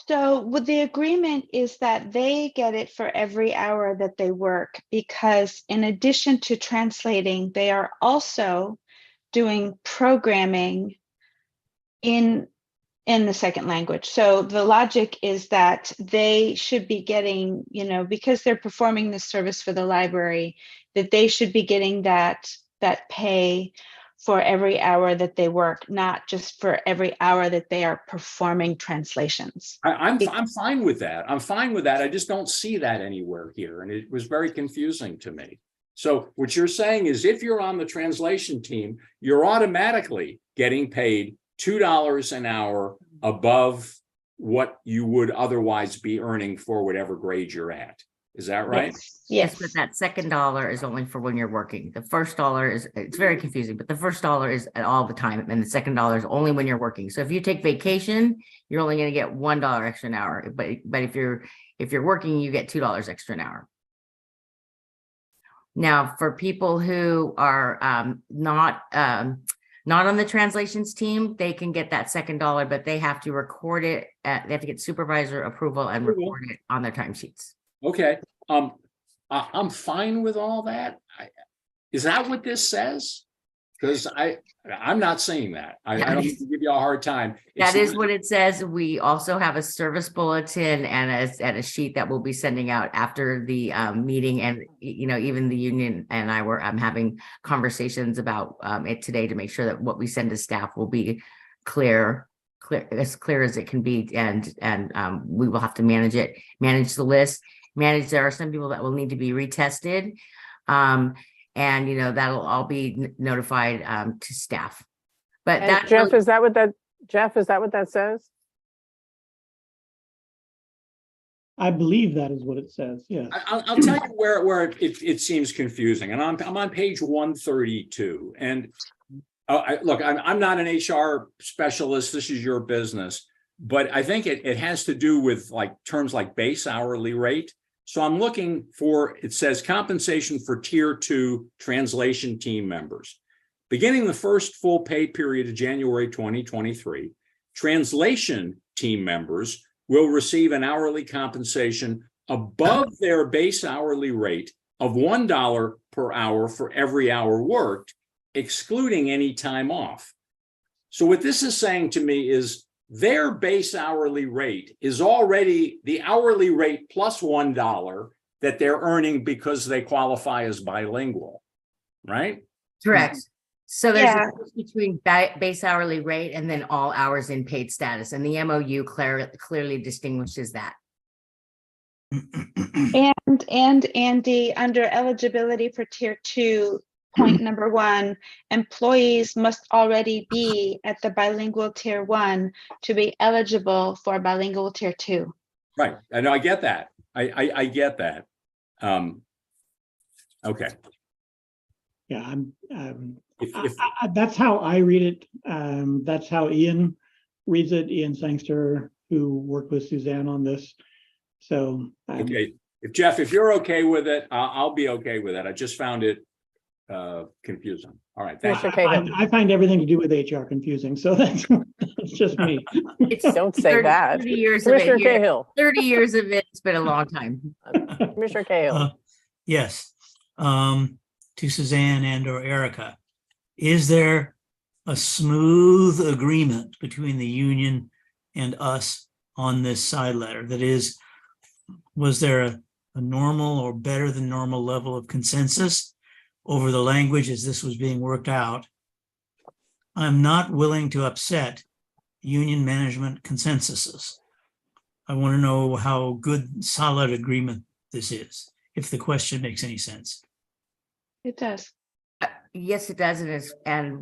So with the agreement is that they get it for every hour that they work, because in addition to translating, they are also doing programming in the second language. So the logic is that they should be getting, because they're performing this service for the library, that they should be getting that pay for every hour that they work, not just for every hour that they are performing translations. I'm fine with that. I'm fine with that. I just don't see that anywhere here. And it was very confusing to me. So what you're saying is if you're on the translation team, you're automatically getting paid $2 an hour above what you would otherwise be earning for whatever grade you're at. Is that right? Yes, but that second $1 is only for when you're working. The first $1 it's very confusing, but the first $1 is at all the time, and the second $1 is only when you're working. So if you take vacation, you're only going to get $1 extra an hour. But if you're working, you get $2 extra an hour. Now, for people who are not on the translations team, they can get that second $1, but they have to record it. They have to get supervisor approval and record it on their timesheets. Okay. I'm fine with all that. Is that what this says? Because I'm not seeing that. I don't need to give you a hard time. That is what it says. We also have a service bulletin and a sheet that we'll be sending out after the meeting. And even the union and I were having conversations about it today to make sure that what we send to staff will be as clear as it can be. And we will have to manage the list. There are some people that will need to be retested. And that'll all be notified to staff. But and Jeff, is that what that says? I believe that is what it says. Yeah. I'll tell you where it seems confusing. And I'm on page 132. And look, I'm not an HR specialist. This is your business. But I think it has to do with terms like base hourly rate. So I'm looking for, it says compensation for tier 2 translation team members. Beginning the first full pay period of January 2023, translation team members will receive an hourly compensation above their base hourly rate of $1 per hour for every hour worked, excluding any time off. So what this is saying to me is their base hourly rate is already the hourly rate plus $1 that they're earning because they qualify as bilingual, right? Correct. So there's Yeah. a difference between base hourly rate and then all hours in paid status, and the MOU clearly distinguishes that. And Andy, under eligibility for tier 2, point number 1, employees must already be at the bilingual tier 1 to be eligible for bilingual tier 2. Right. I know. I get that. I get that. Okay. Yeah, that's how I read it. That's how Ian reads it. Ian Sangster, who worked with Suzanne on this. So okay, if Jeff, if you're okay with it, I'll be okay with it. I just found it confusing. All right, thank you. I find everything to do with HR confusing, so that's just me. Don't say that. 30 years Commissioner of it here. Cahill. 30 years of it. It's been a long time. Commissioner Cahill. Yes. To Suzanne and or Erica, is there a smooth agreement between the union and us on this side letter? That is, was there a normal or better than normal level of consensus over the language as this was being worked out? I'm not willing to upset union management consensuses. I want to know how good, solid agreement this is, if the question makes any sense. It does. Yes, it does. And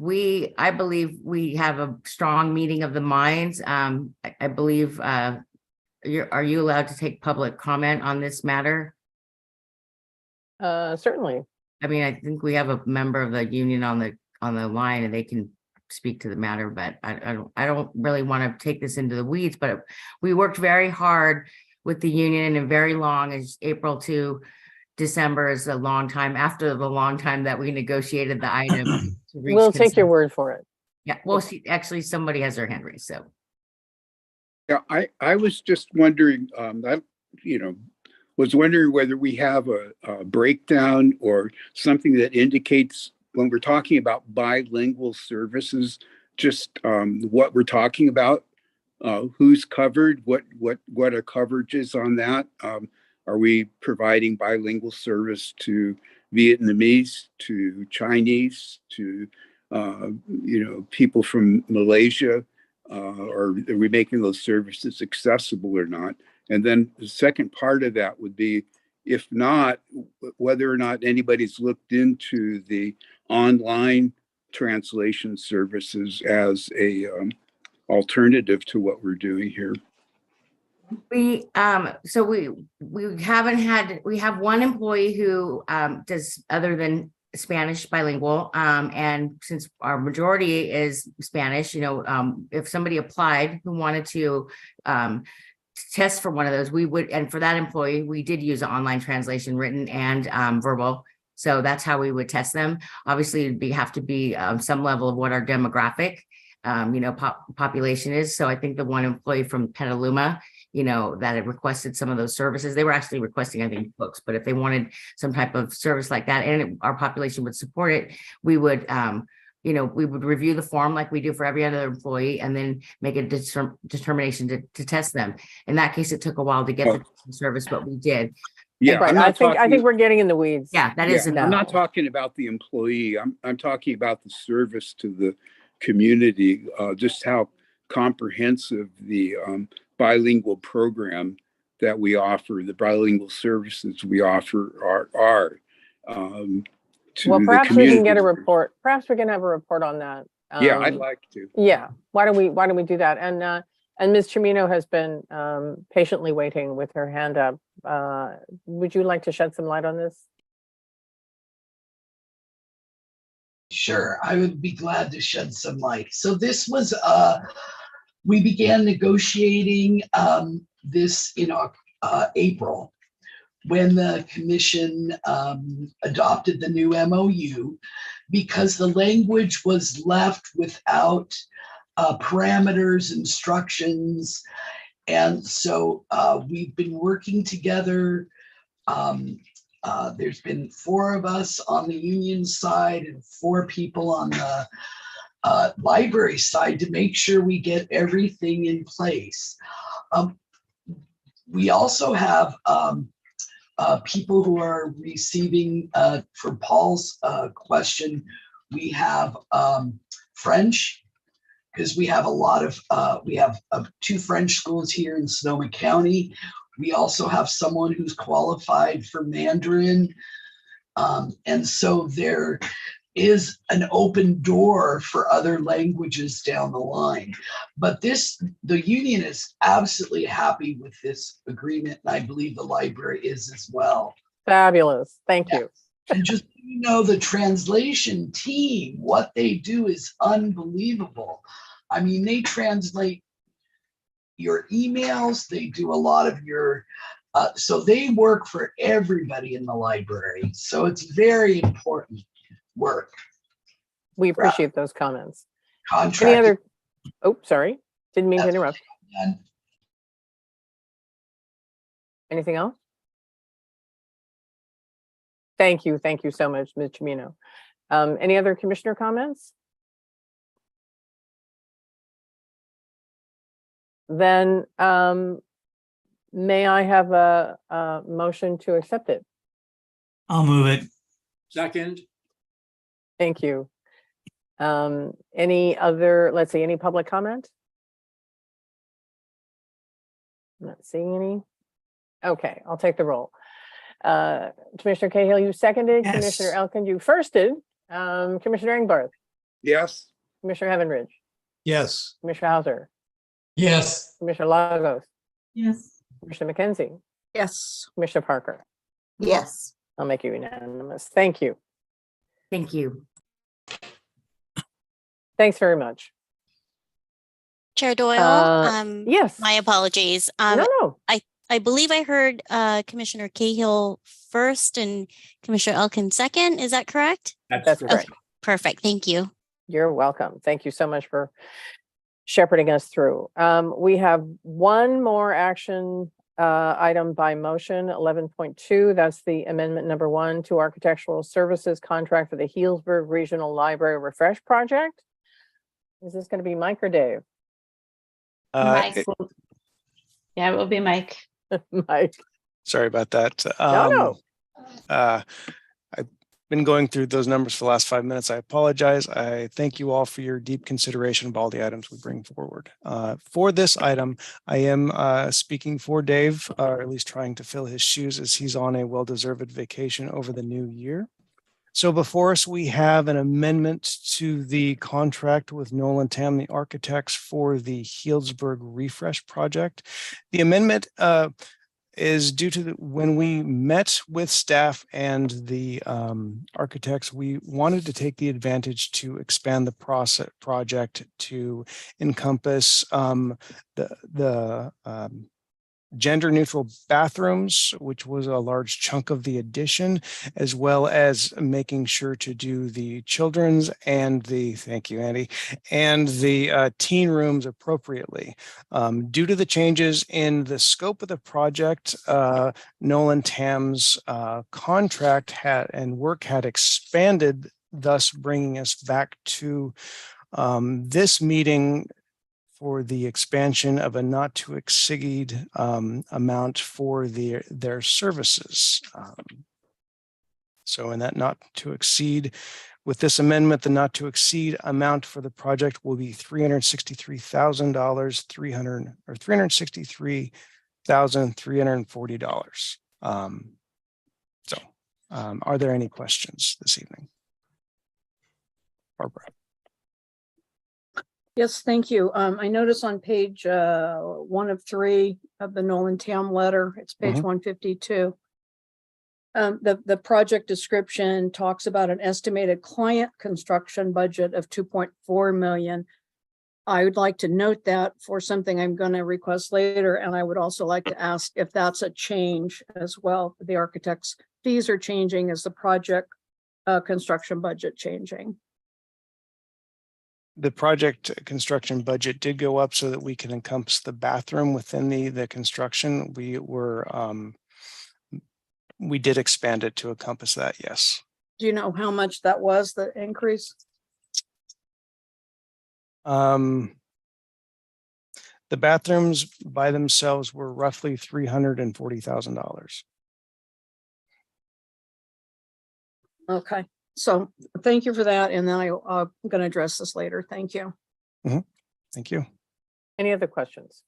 I believe we have a strong meeting of the minds. I believe, are you allowed to take public comment on this matter? Certainly. I mean, I think we have a member of the union on the line and they can speak to the matter, but I don't really want to take this into the weeds, but we worked very hard with the union and very long, as April to December is a long time after the long time that we negotiated the item. We'll take your word for it. Yeah, well, actually somebody has their hand raised, so. Yeah, I was just wondering, was wondering whether we have a breakdown or something that indicates when we're talking about bilingual services, just what we're talking about, who's covered, what are coverages on that? Are we providing bilingual service to Vietnamese, to Chinese, to people from Malaysia? Or are we making those services accessible or not? And then the second part of that would be, if not, whether or not anybody's looked into the online translation services as a alternative to what we're doing here. We have one employee who does other than Spanish bilingual, and since our majority is Spanish, if somebody applied who wanted to test for one of those, we would, and for that employee, we did use an online translation, written and verbal. So that's how we would test them. Obviously, it'd have to be some level of what our demographic, population is. So I think the one employee from Petaluma, that had requested some of those services, they were actually requesting, I think, books, but if they wanted some type of service like that and our population would support it, we would, we would review the form like we do for every other employee and then make a determination to test them. In that case, it took a while to get the service, but we did. Yeah, right. I think we're getting in the weeds. Yeah, that is I'm not talking about the employee. I'm talking about the service to the community, just how comprehensive the bilingual program that we offer, the bilingual services we offer are to well, perhaps the we community. can get a report. Perhaps we can have a report on that. Yeah, I'd like to. Yeah, why don't we do that? And Ms. Chimino has been patiently waiting with her hand up. Would you like to shed some light on this? Sure, I would be glad to shed some light. So this was, we began negotiating this in April when the commission adopted the new MOU, because the language was left without parameters, instructions. And so we've been working together. There's been 4 of us on the union side and 4 people on the library side to make sure we get everything in place. We also have people who are receiving, for Paul's question, We have French, because we have a lot of, we have 2 French schools here in Sonoma County. We also have someone who's qualified for Mandarin. And so there is an open door for other languages down the line. But the union is absolutely happy with this agreement, and I believe the library is as well. Fabulous. Thank you. And just, you know, the translation team, what they do is unbelievable. I mean, they translate your emails, they do a lot of your, so they work for everybody in the library. So it's very important work. We appreciate those comments. Contract. Any other, oh, sorry, didn't mean to interrupt. Anything else? Thank you so much, Ms. Chimino. Any other commissioner comments? Then may I have a motion to accept it? I'll move it. Second. Thank you. Any other, let's see, any public comment? I'm not seeing any. Okay, I'll take the roll. Commissioner Cahill, you seconded. Yes. Commissioner Elkind, you firsted. Commissioner Engbarth, Yes. Commissioner Heavenridge, Yes. Commissioner Hauser, Yes. Commissioner Lagos, Yes. Commissioner McKenzie, Yes. Commissioner Parker. Yes. I'll make you unanimous. Thank you. Thank you. Thanks very much. Chair Doyle, yes. my apologies. No. I believe I heard Commissioner Cahill first and Commissioner Elkind second. Is that correct? That's correct. Okay, perfect. Thank you. You're welcome. Thank you so much for shepherding us through. We have one more action item by motion, 11.2. That's the amendment number 1 to architectural services contract for the Healdsburg Regional Library Refresh Project. Is this going to be Mike or Dave? Mike. Yeah, it will be Mike. Mike. Sorry about that. No. I've been going through those numbers for the last 5 minutes. I apologize. I thank you all for your deep consideration of all the items we bring forward. For this item, I am speaking for Dave, or at least trying to fill his shoes as he's on a well-deserved vacation over the new year. So before us, we have an amendment to the contract with Nolan Tam, the architects, for the Healdsburg Refresh Project. The amendment is due to when we met with staff and the architects, we wanted to take the advantage to expand the project to encompass the gender neutral bathrooms, which was a large chunk of the addition, as well as making sure to do the children's and the, thank you, Andy, and the teen rooms appropriately. Due to the changes in the scope of the project, Nolan Tam's contract and work had expanded, thus bringing us back to this meeting for the expansion of a not to exceed amount for their services. So in that not to exceed, with this amendment, the not to exceed amount for the project will be $363,000, $363,340. Are there any questions this evening? Barbara. Yes, thank you. I notice on page 1 of 3 of the Nolan Tam letter, it's page 152. The project description talks about an estimated client construction budget of 2.4 million. I would like to note that for something I'm going to request later, and I would also like to ask if that's a change as well. The architect's fees are changing. Is the project construction budget changing? The project construction budget did go up so that we can encompass the bathroom within the construction. We did expand it to encompass that, yes. Do you know how much that was, the increase? The bathrooms by themselves were roughly $340,000. Okay, So thank you for that. And then I'm going to address this later. Thank you. Thank you. Any other questions?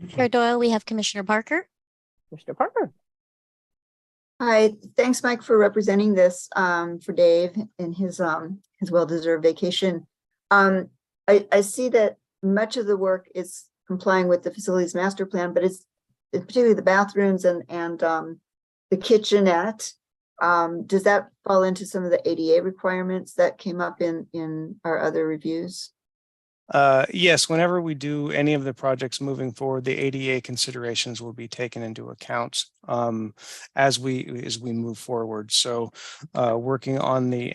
Chair Doyle, we have Commissioner Parker. Commissioner Parker. Hi, thanks, Mike, for representing this for Dave in his well-deserved vacation. I see that much of the work is complying with the facilities master plan, but it's particularly the bathrooms and the kitchenette. Does that fall into some of the ADA requirements that came up in our other reviews? Yes, whenever we do any of the projects moving forward, the ADA considerations will be taken into account as we move forward. So working on the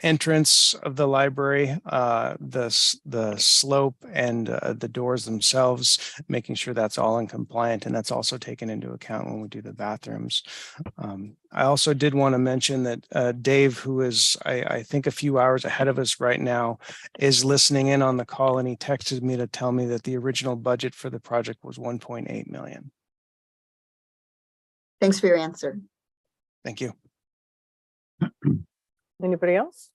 entrance of the library, the slope and the doors themselves, making sure that's all in compliant, and that's also taken into account when we do the bathrooms. I also did want to mention that Dave, who is I think a few hours ahead of us right now, is listening in on the call, and he texted me to tell me that the original budget for the project was 1.8 million. Thanks for your answer. Thank you. Anybody else?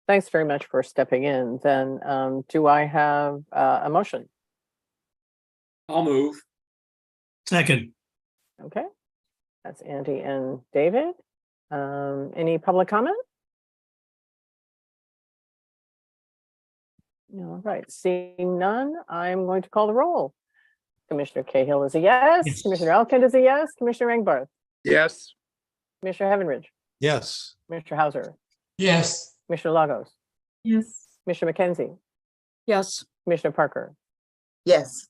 Thanks very much for stepping in. Then do I have a motion? I'll move. Second. Okay, that's Andy and David. Any public comment? All right, seeing none, I'm going to call the roll. Commissioner Cahill is a yes. Commissioner Elkind is a yes. Commissioner Engbarth. Yes. Commissioner Heavenridge. Yes. Commissioner Hauser. Yes. Commissioner Lagos. Yes. Commissioner McKenzie. Yes. Commissioner Parker. Yes.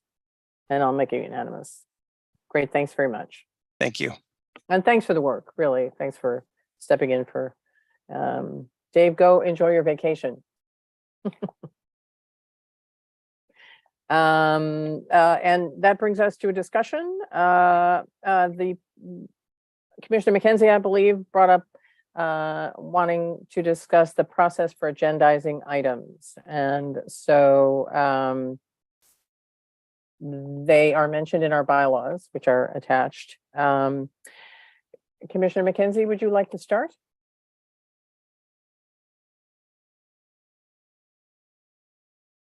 And I'll make it unanimous. Great, thanks very much. Thank you. And thanks for the work, really. Thanks for stepping in for Dave. Go enjoy your vacation. And that brings us to a discussion. The Commissioner McKenzie, I believe, brought up wanting to discuss the process for agendizing items. And so they are mentioned in our bylaws, which are attached. Commissioner McKenzie, would you like to start?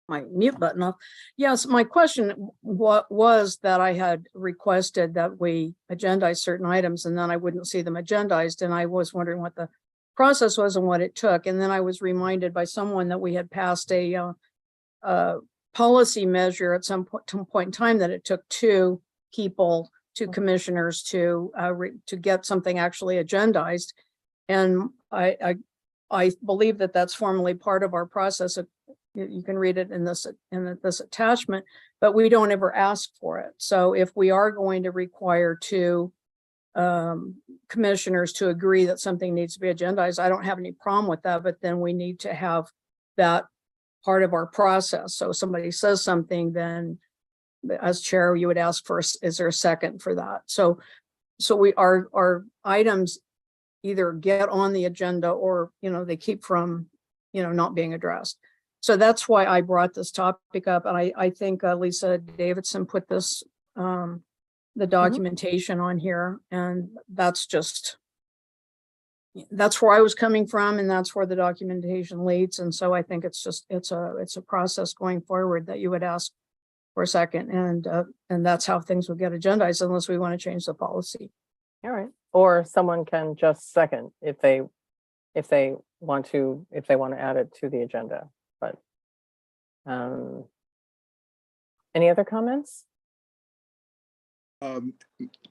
My mute button off. Yes, my question was that I had requested that we agendize certain items and then I wouldn't see them agendized. And I was wondering what the process was and what it took. And then I was reminded by someone that we had passed a policy measure at some point in time that it took two commissioners to get something actually agendized. And I believe that that's formally part of our process. You can read it in this attachment, but we don't ever ask for it. So if we are going to require two commissioners to agree that something needs to be agendized, I don't have any problem with that, but then we need to have that part of our process. So if somebody says something, then as chair, you would ask for, is there a second for that? So our items either get on the agenda or, they keep from, not being addressed. So that's why I brought this topic up. And I think Lisa Davidson put this, the documentation on here, and that's where I was coming from, and that's where the documentation leads. And so I think it's a process going forward that you would ask for a second, and that's how things would get agendized unless we want to change the policy. All right. Or someone can just second if they want to add it to the agenda. But any other comments?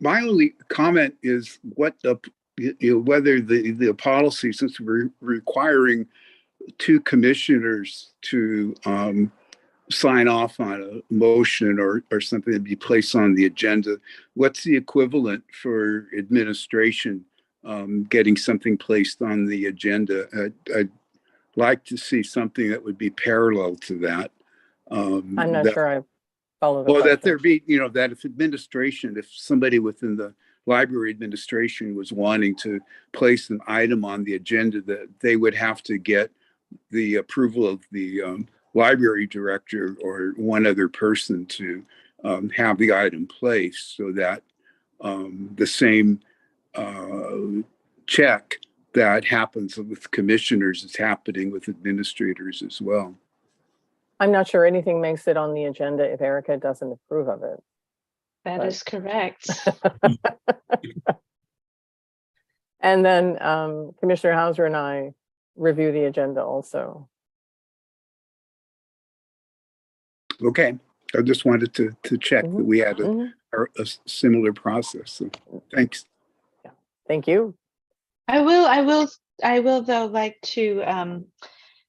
My only comment is whether the policy, since we're requiring two commissioners to sign off on a motion or something to be placed on the agenda, what's the equivalent for administration getting something placed on the agenda? I'd like to see something that would be parallel to that. I'm not sure I follow the well, question. that there be, that if somebody within the library administration was wanting to place an item on the agenda, that they would have to get the approval of the library director or one other person to have the item placed, so that the same check that happens with commissioners is happening with administrators as well. I'm not sure anything makes it on the agenda if Erica doesn't approve of it. That is correct. And then Commissioner Hauser and I review the agenda also. Okay, I just wanted to check that we had a similar process. So thanks. Yeah, thank you. I will though like to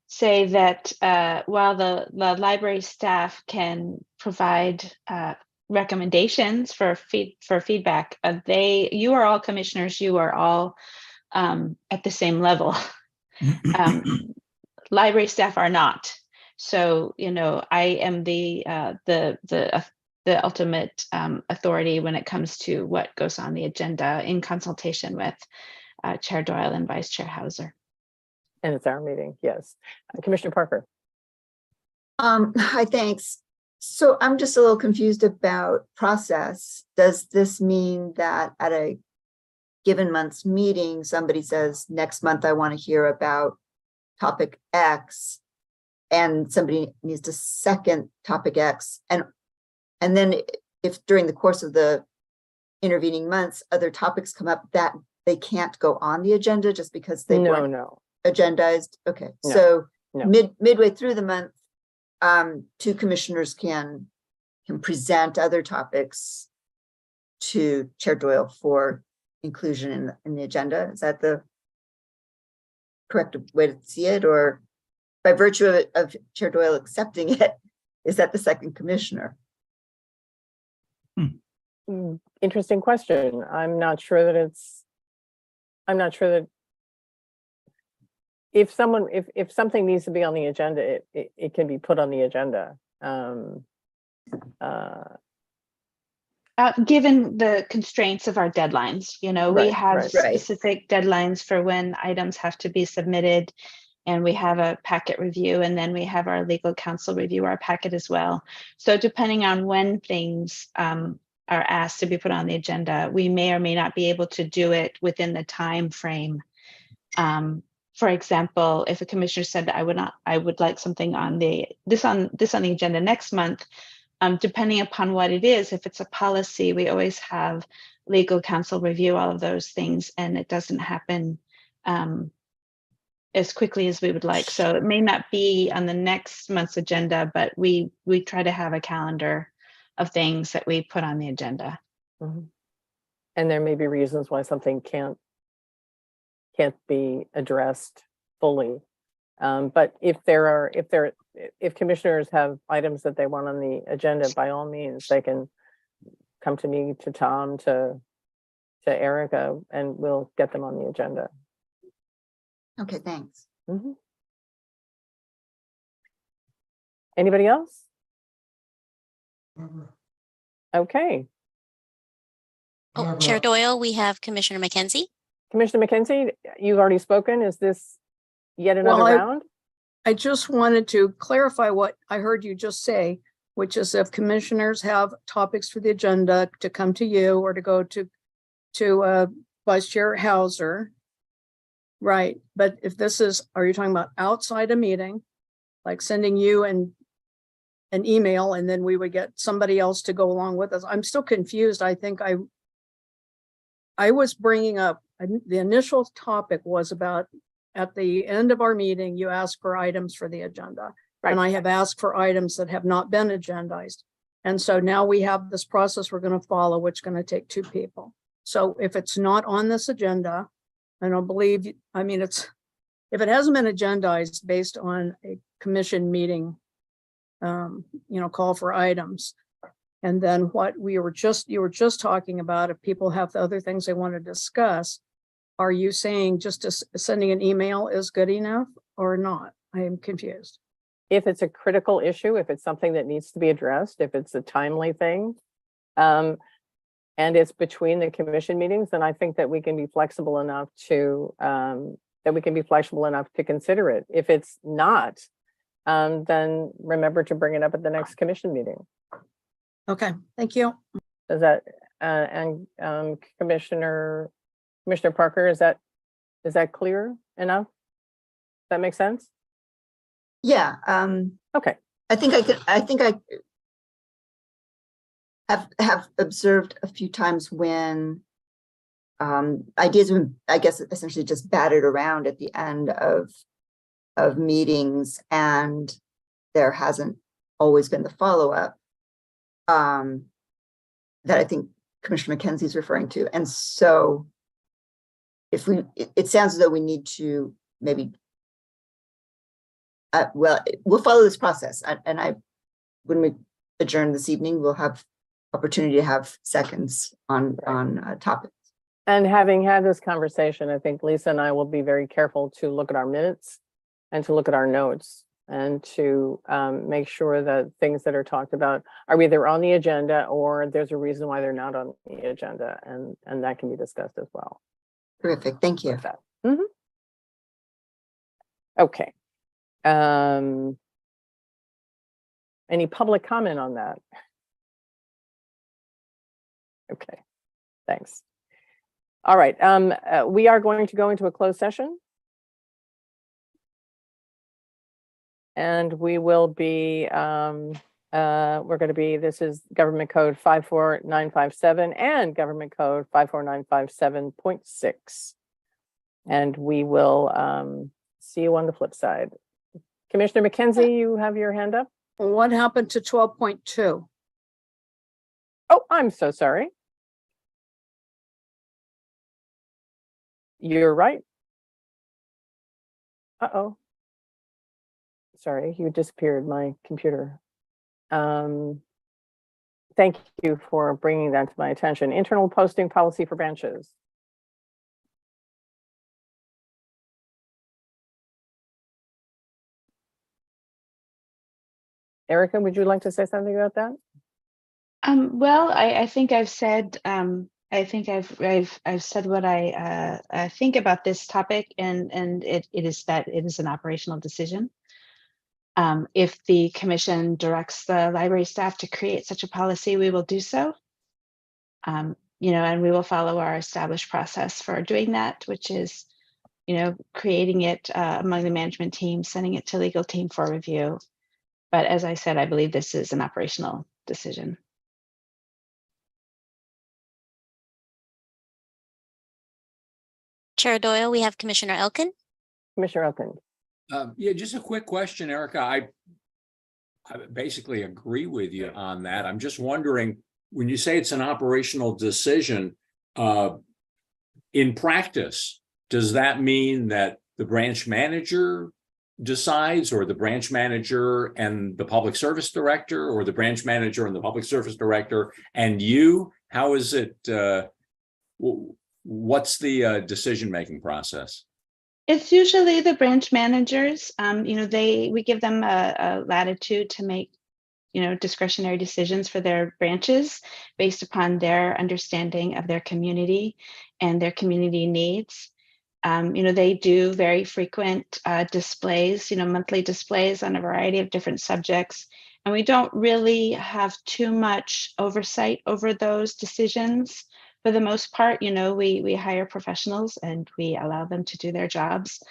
say that while the library staff can provide recommendations for feedback, you are all commissioners, you are all at the same level. Library staff are not. So, you know, I am the ultimate authority when it comes to what goes on the agenda in consultation with Chair Doyle and Vice Chair Hauser. And it's our meeting, yes. Commissioner Parker. Hi, thanks. So I'm just a little confused about process. Does this mean that at a given month's meeting, somebody says, next month I want to hear about topic X, and somebody needs to second topic X, and then if during the course of the intervening months other topics come up that they can't go on the agenda just because they weren't agendized? Okay, so midway through the month, two commissioners can present other topics to Chair Doyle for inclusion in the agenda. Is that the correct way to see it, or by virtue of Chair Doyle accepting it, is that the second commissioner? Interesting question. I'm not sure that if something needs to be on the agenda, it can be put on the agenda. Given the constraints of our deadlines, you know, we have specific deadlines for when items have to be submitted, and we have a packet review, and then we have our legal counsel review our packet as well. So depending on when things are asked to be put on the agenda, we may or may not be able to do it within the time frame. For example, if a commissioner said that I would like something on this on the agenda next month, depending upon what it is, if it's a policy, we always have legal counsel review all of those things, and it doesn't happen as quickly as we would like. So it may not be on the next month's agenda, but we try to have a calendar of things that we put on the agenda. And there may be reasons why something can't be addressed fully. But if commissioners have items that they want on the agenda, by all means, they can come to me, to Tom, to Erica, and we'll get them on the agenda. Okay, thanks. Anybody else? Okay. Oh, Chair Doyle, we have Commissioner McKenzie. Commissioner McKenzie, you've already spoken. Is this yet another round? I just wanted to clarify what I heard you just say, which is if commissioners have topics for the agenda to come to you or to go to Vice Chair Hauser. Right, but if this is, are you talking about outside a meeting, like sending you an email and then we would get somebody else to go along with us? I'm still confused. I think I was bringing up, the initial topic was about at the end of our meeting, you ask for items for the agenda. Right. And I have asked for items that have not been agendized. And so now we have this process we're going to follow, which is going to take two people. So if it's not on this agenda, I don't believe, I mean, if it hasn't been agendized based on a commission meeting, call for items. And then what you were just talking about, if people have the other things they want to discuss, are you saying just sending an email is good enough or not? I am confused. If it's a critical issue, if it's something that needs to be addressed, if it's a timely thing, and it's between the commission meetings, then I think that we can be flexible enough to consider it. If it's not, then remember to bring it up at the next commission meeting. Okay, thank you. Does that and Commissioner Commissioner Parker, is that clear enough? Does that make sense? Yeah. Okay. I think I have observed a few times when ideas have, I guess, essentially just battered around at the end of meetings, and there hasn't always been the follow-up that I think Commissioner McKenzie's referring to. And so it sounds as though we need to maybe, well, we'll follow this process. When we adjourn this evening, we'll have opportunity to have seconds on topics. And having had this conversation, I think Lisa and I will be very careful to look at our minutes and to look at our notes and to make sure that things that are talked about are either on the agenda or there's a reason why they're not on the agenda, and that can be discussed as well. Terrific, thank you. Mm-hmm. Okay. Any public comment on that? Okay, thanks. All right, we are going to go into a closed session. And we will be, this is Government Code 54957 and Government Code 54957.6. And we will see you on the flip side. Commissioner McKenzie, you have your hand up. What happened to 12.2? Oh, I'm so sorry. You're right. Uh-oh. Sorry, you disappeared, my computer. Thank you for bringing that to my attention. Internal posting policy for branches. Erica, would you like to say something about that? Well, I think I've said I think I've said what I think about this topic, and it is that it is an operational decision. If the commission directs the library staff to create such a policy, we will do so. And we will follow our established process for doing that, which is, creating it among the management team, sending it to legal team for review. But as I said, I believe this is an operational decision. Chair Doyle, we have Commissioner Elkind. Commissioner Elkind. Yeah, just a quick question, Erica. I basically agree with you on that. I'm just wondering, when you say it's an operational decision, in practice, does that mean that the branch manager decides, or the branch manager and the public service director, or the branch manager and the public service director and you? How is it? What's the decision-making process? It's usually the branch managers. We give them a latitude to make, discretionary decisions for their branches based upon their understanding of their community and their community needs. They do very frequent displays, monthly displays on a variety of different subjects. And we don't really have too much oversight over those decisions. For the most part, we hire professionals and we allow them to do their jobs.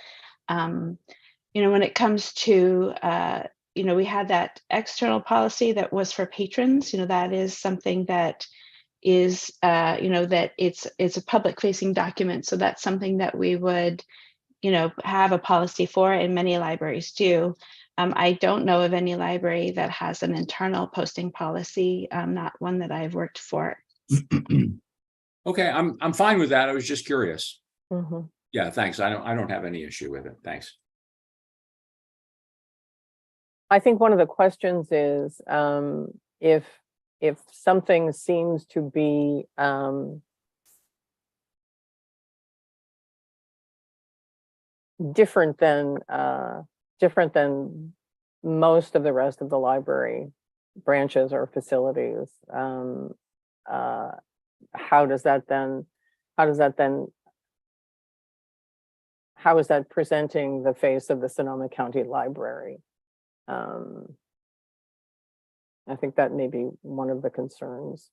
When it comes to, we had that external policy that was for patrons. That is something that is, that it's a public facing document. So that's something that we would, have a policy for, and many libraries do. I don't know of any library that has an internal posting policy, not one that I've worked for. Okay, I'm fine with that. I was just curious. Mm-hmm. Yeah, thanks. I don't have any issue with it. Thanks. I think one of the questions is if something seems to be different than most of the rest of the library branches or facilities, how is that presenting the face of the Sonoma County Library? I think that may be one of the concerns.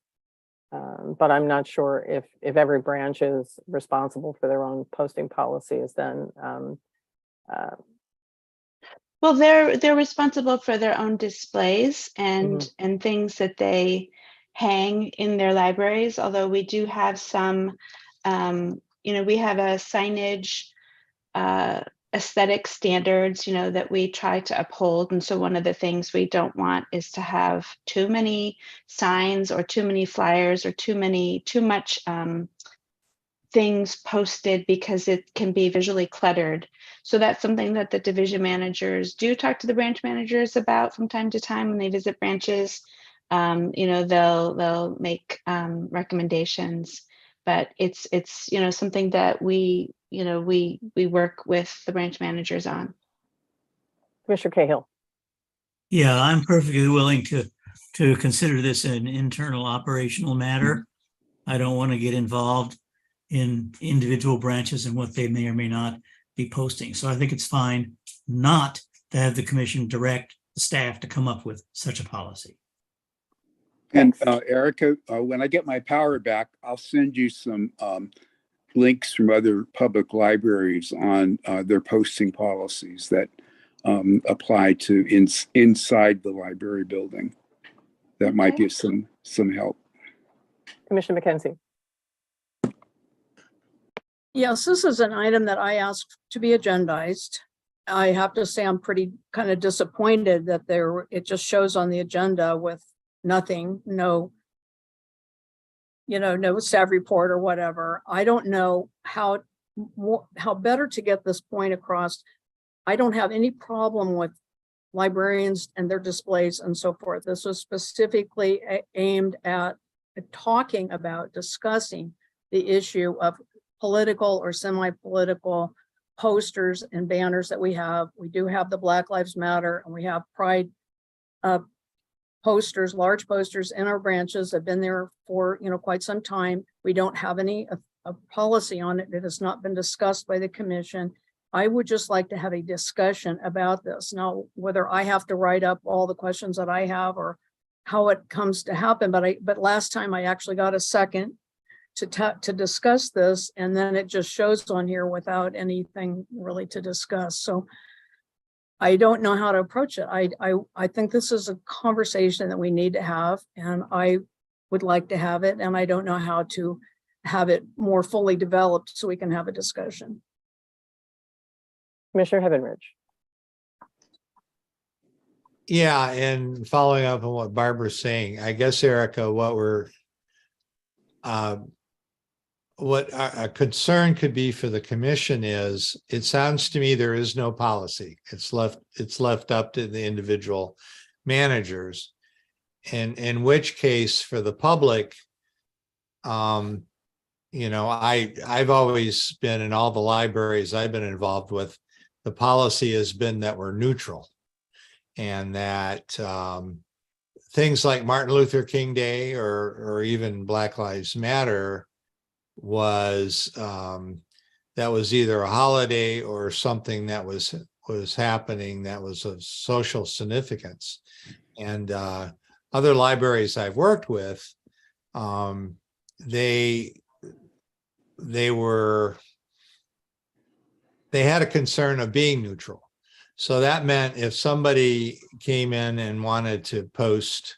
But I'm not sure if every branch is responsible for their own posting policies, then well, they're responsible for their own displays and things that they hang in their libraries. Although we do have some, we have a signage aesthetic standards, that we try to uphold. And so one of the things we don't want is to have too many signs or too many flyers or too much things posted, because it can be visually cluttered. So that's something that the division managers do talk to the branch managers about from time to time when they visit branches. They'll make recommendations, but it's something that we work with the branch managers on. Commissioner Cahill. Yeah, I'm perfectly willing to consider this an internal operational matter. I don't want to get involved in individual branches and what they may or may not be posting. So I think it's fine not to have the commission direct the staff to come up with such a policy. And Erica, when I get my power back, I'll send you some links from other public libraries on their posting policies that apply to inside the library building. That might be some help. Commissioner McKenzie. Yes, this is an item that I asked to be agendized. I have to say I'm pretty kind of disappointed that it just shows on the agenda with nothing, no staff report or whatever. I don't know how better to get this point across. I don't have any problem with librarians and their displays and so forth. This was specifically aimed at discussing the issue of political or semi-political posters and banners that we have. We do have the Black Lives Matter, and we have Pride posters, large posters in our branches that have been there for quite some time. We don't have any a policy on it. It has not been discussed by the commission. I would just like to have a discussion about this. Now, whether I have to write up all the questions that I have or how it comes to happen, but last time I actually got a second to discuss this, and then it just shows on here without anything really to discuss. So I don't know how to approach it. I think this is a conversation that we need to have, and I would like to have it, and I don't know how to have it more fully developed so we can have a discussion. Commissioner Heavenridge. Yeah, and following up on what Barbara's saying, I guess, Erica, what a concern could be for the commission is, it sounds to me there is no policy. It's left up to the individual managers, and in which case for the public, I've always been in all the libraries I've been involved with, the policy has been that we're neutral, and that things like Martin Luther King Day or even Black Lives Matter was that was either a holiday or something that was happening that was of social significance. And other libraries I've worked with, they had a concern of being neutral. So that meant if somebody came in and wanted to post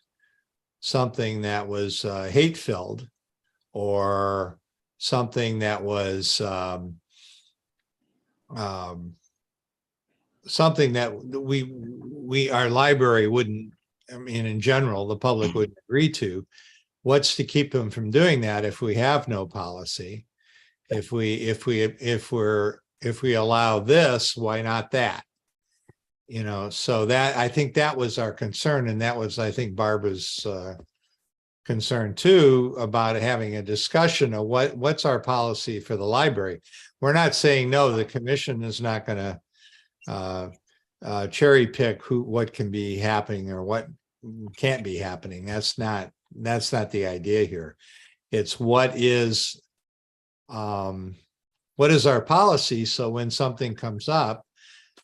something that was hate-filled, or something that was something that our library wouldn't, in general, the public wouldn't agree to, what's to keep them from doing that if we have no policy? If we allow this, why not that? So that, I think that was our concern, and that was, I think, Barbara's concern too, about having a discussion of what's our policy for the library. We're not saying no, the commission is not going to cherry pick what can be happening or what can't be happening. That's not the idea here. It's what is our policy, so when something comes up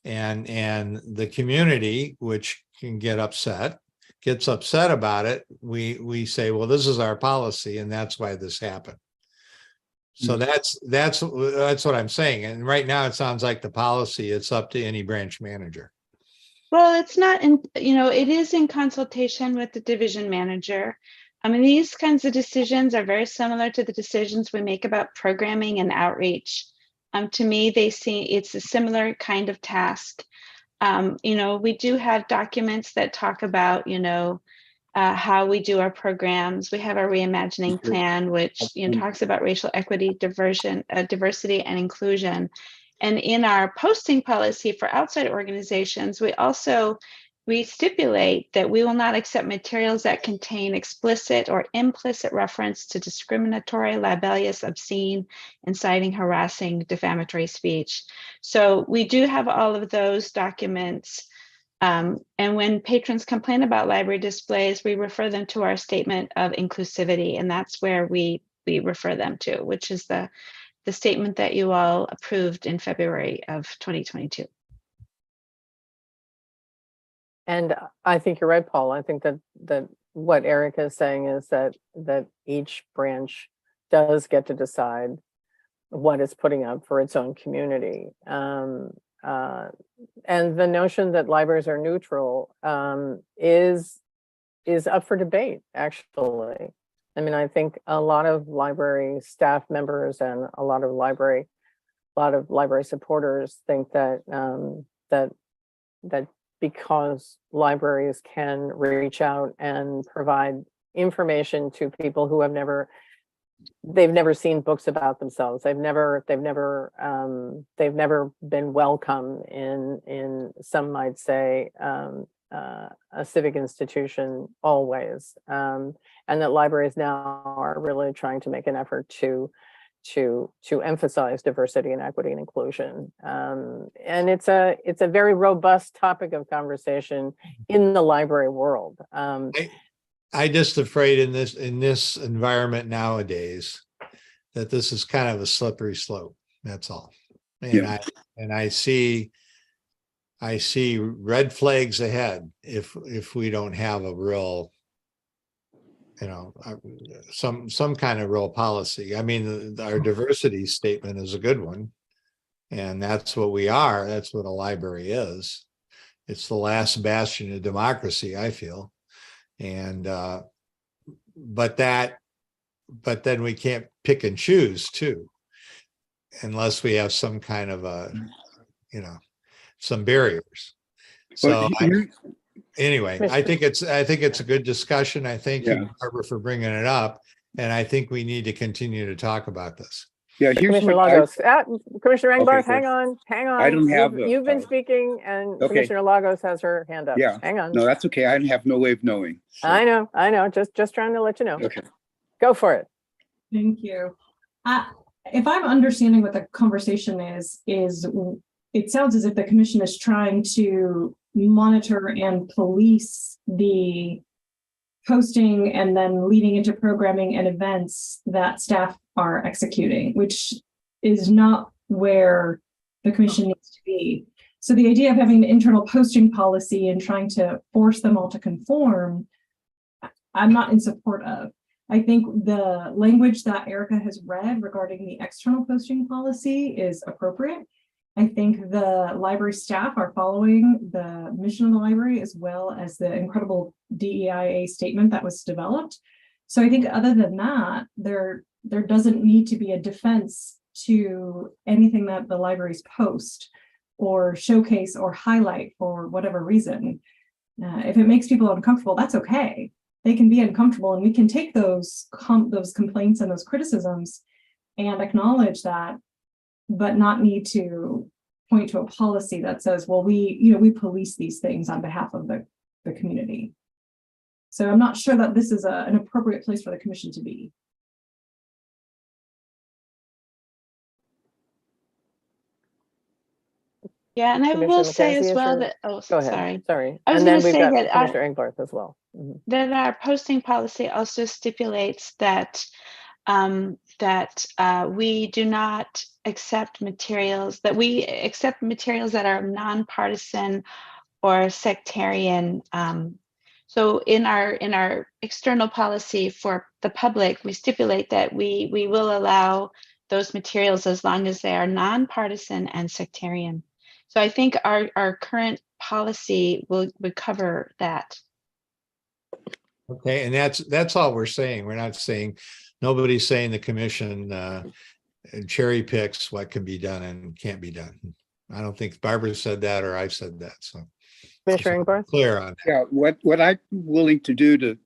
and the community, which can get upset, gets upset about it, we say, well, this is our policy and that's why this happened. So that's what I'm saying. And right now it sounds like the policy, it's up to any branch manager. Well, it's not in, it is in consultation with the division manager. I mean, these kinds of decisions are very similar to the decisions we make about programming and outreach. To me, they see it's a similar kind of task. We do have documents that talk about, how we do our programs. We have our reimagining plan, which talks about racial equity, diversity, and inclusion. And in our posting policy for outside organizations, we stipulate that we will not accept materials that contain explicit or implicit reference to discriminatory, libelous, obscene, inciting, harassing, defamatory speech. So we do have all of those documents. And when patrons complain about library displays, we refer them to our statement of inclusivity, and that's where we refer them to, which is the statement that you all approved in February of 2022. And I think you're right, Paul. I think that what Erica is saying is that each branch does get to decide what it's putting up for its own community. And the notion that libraries are neutral is up for debate, actually. I mean, I think a lot of library staff members and a lot of library supporters think that that because libraries can reach out and provide information to people who they've never seen books about themselves. They've never been welcome in some might say a civic institution always, and that libraries now are really trying to make an effort to emphasize diversity and equity and inclusion. And it's a very robust topic of conversation in the library world. I just afraid in this environment nowadays that this is kind of a slippery slope. That's all. And I see red flags ahead if we don't have a real, some kind of real policy. I mean, our diversity statement is a good one, and that's what we are. That's what a library is. It's the last bastion of democracy, I feel. And but then we can't pick and choose too, unless we have some kind of some barriers. So anyway, I think it's a good discussion. I thank you, Barbara, for bringing it up, and I think we need to continue to talk about this. Yeah, Commissioner Lagos. Commissioner Engbart, hang on. I don't have. You've been speaking, and Commissioner Lagos has her hand up. Yeah, hang on. No, that's okay. I have no way of knowing. So. I know. Just trying to let you know. Okay, go for it. Thank you. If I'm understanding what the conversation is it sounds as if the commission is trying to monitor and police the posting and then leading into programming and events that staff are executing, which is not where the commission needs to be. So the idea of having an internal posting policy and trying to force them all to conform, I'm not in support of. I think the language that Erica has read regarding the external posting policy is appropriate. I think the library staff are following the mission of the library as well as the incredible DEIA statement that was developed. So I think other than that, there doesn't need to be a defense to anything that the libraries post or showcase or highlight for whatever reason. If it makes people uncomfortable, that's okay. They can be uncomfortable, and we can take those complaints and those criticisms and acknowledge that, but not need to point to a policy that says, well, we police these things on behalf of the community. So I'm not sure that this is an appropriate place for the commission to be. Yeah, and I will say as well that, go ahead. Sorry. I was going to say that Commissioner Engbart as well. That our posting policy also stipulates that we do not accept materials, that we accept materials that are nonpartisan or sectarian So in our external policy for the public, we stipulate that we will allow those materials as long as they are nonpartisan and sectarian. So I think our current policy would cover that. Okay, and that's all we're saying. We're not saying, nobody's saying the commission cherry picks what can be done and can't be done. I don't think Barbara said that or I've said that, so. Commissioner Ingbarth? Clear on that. Yeah, what I'm willing to do to,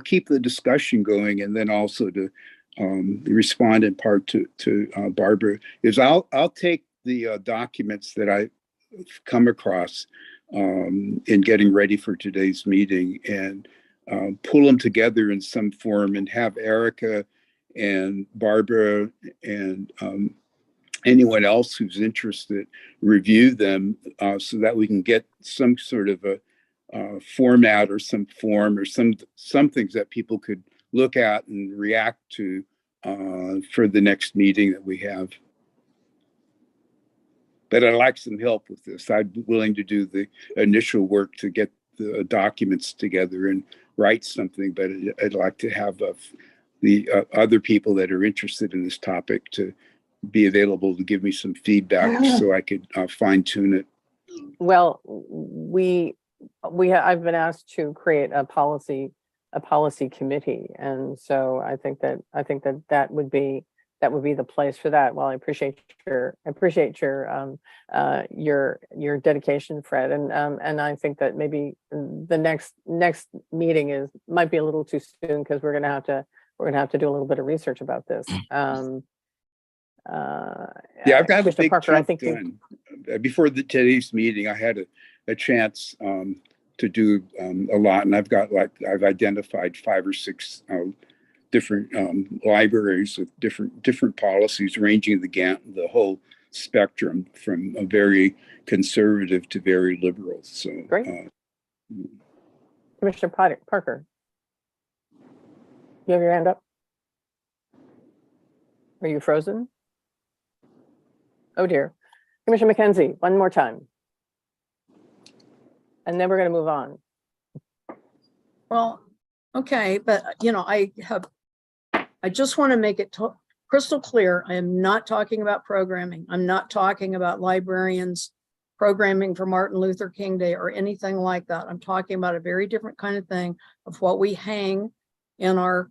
keep the discussion going and then also to respond in part to Barbara is I'll take the documents that I've come across in getting ready for today's meeting and pull them together in some form and have Erica and Barbara and anyone else who's interested review them so that we can get some sort of a format or some form or some things that people could look at and react to for the next meeting that we have. But I'd like some help with this. I'd be willing to do the initial work to get the documents together and write something, but I'd like to have the other people that are interested in this topic to be available to give me some feedback so I could fine tune it. Well, I've been asked to create a policy committee, and so I think that would be the place for that. Well, I appreciate your dedication, Fred, and I think that maybe the next meeting might be a little too soon because we're gonna have to do a little bit of research about this. Yeah, I've got a big Parker, I think done. Before today's meeting, I had a chance to do a lot, and I've identified 5 or 6 different libraries with different policies, ranging the whole spectrum from a very conservative to very liberal. So, great. Commissioner Parker, you have your hand up. Are you frozen? Oh dear. Commissioner McKenzie, one more time. And then we're going to move on. Well, okay, but I just want to make it crystal clear. I am not talking about programming. I'm not talking about librarians programming for Martin Luther King Day or anything like that. I'm talking about a very different kind of thing of what we hang in our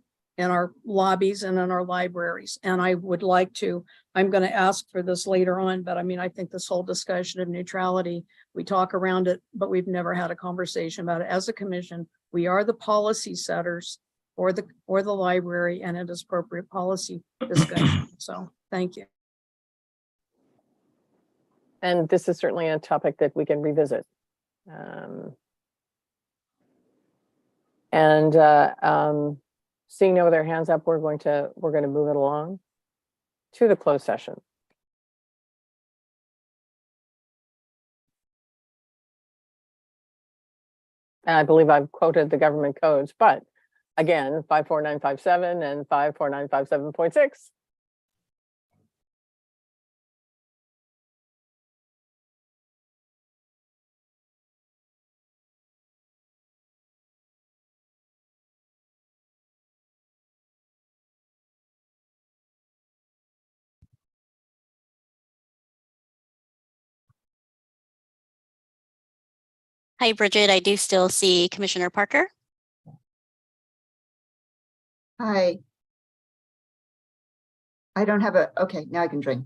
lobbies and in our libraries. And I would like to, I'm going to ask for this later on, but I mean, I think this whole discussion of neutrality, we talk around it, but we've never had a conversation about it. As a commission, we are the policy setters for the library, and it is appropriate policy discussion. So thank you. And this is certainly a topic that we can revisit. Seeing no other hands up, we're going to move it along to the closed session. And I believe I've quoted the government codes, but again, 54957 and 54957.6. Hi, Bridget. I do still see Commissioner Parker. Hi. I don't have okay, now I can drink.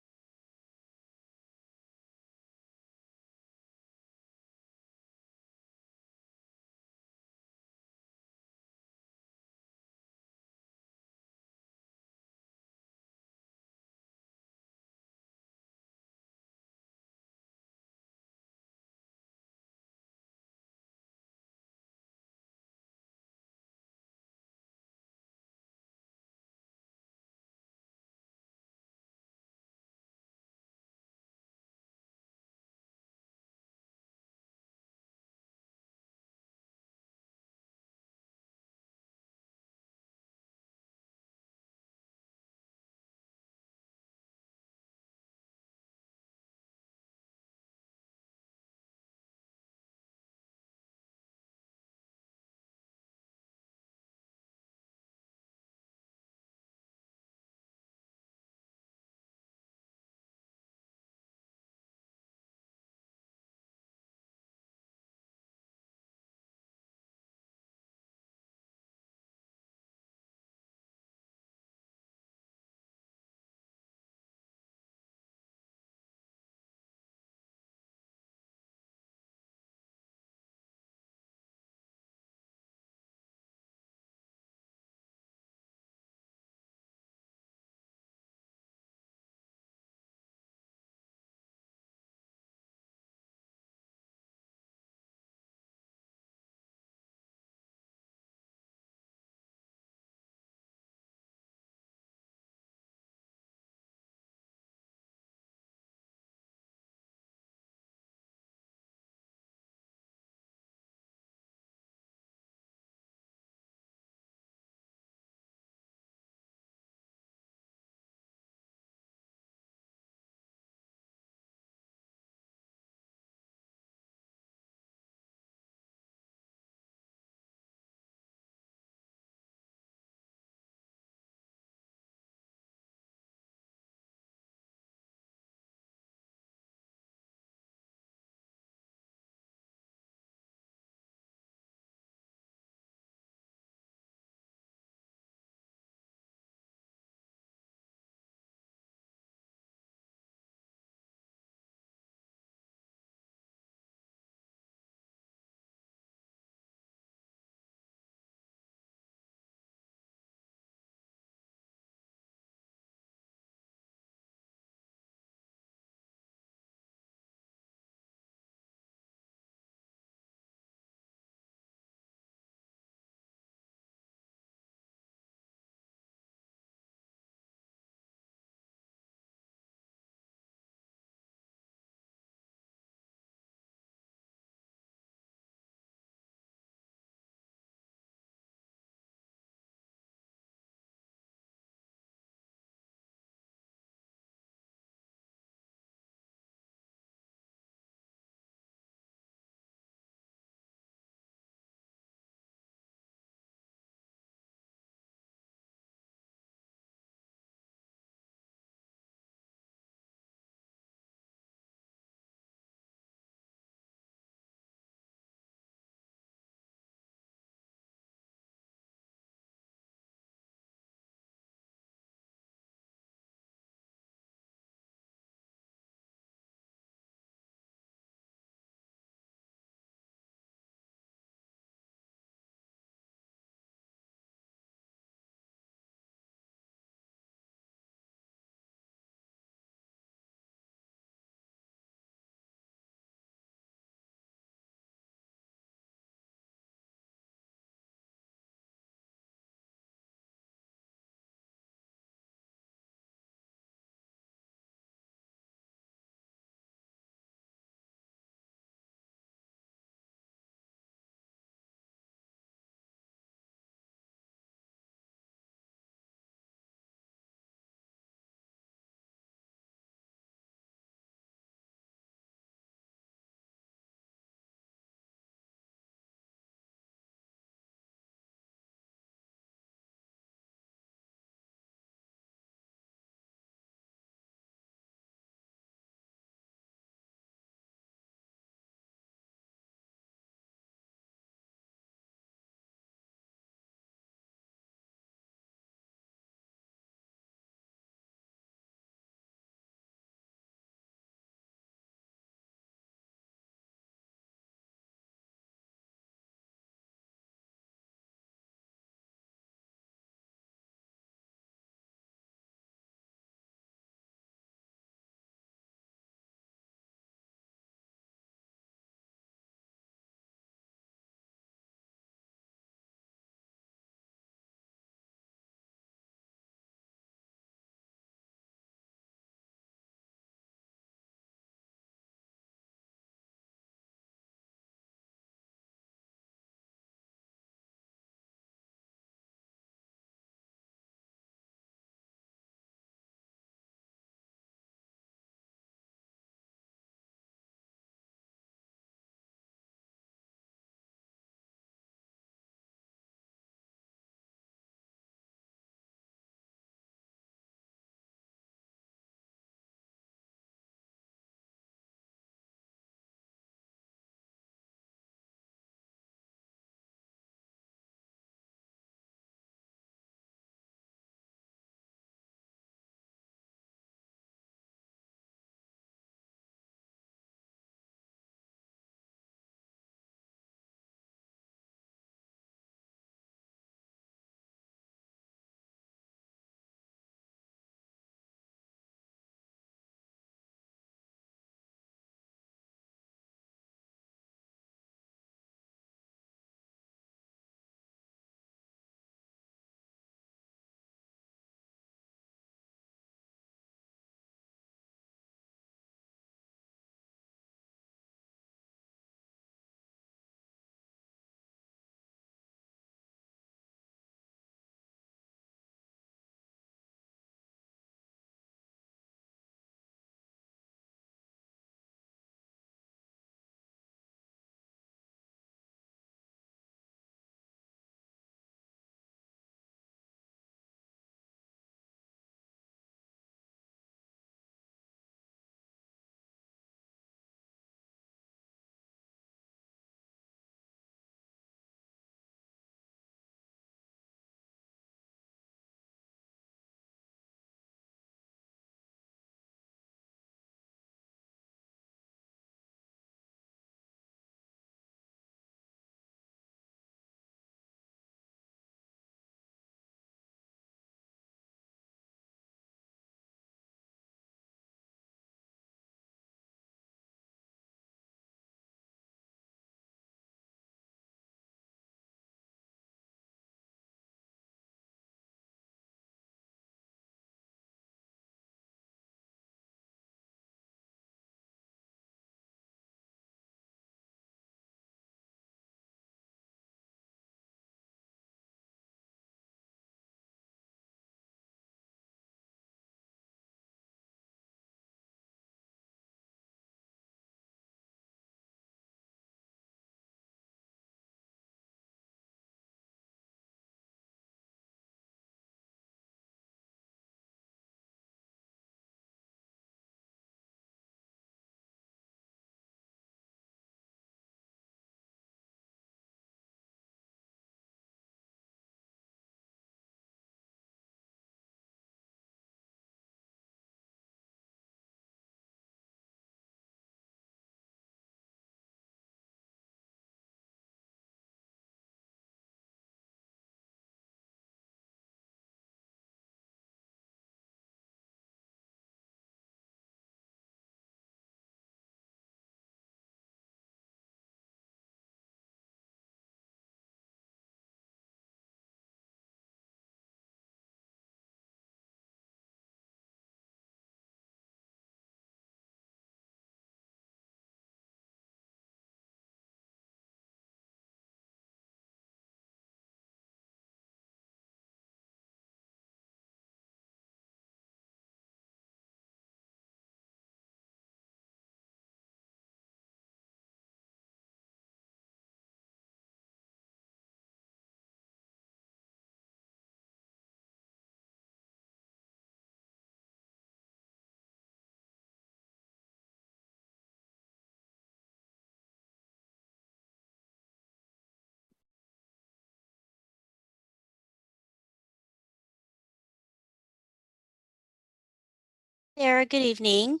There, good evening.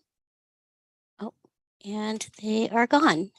Oh, and they are gone.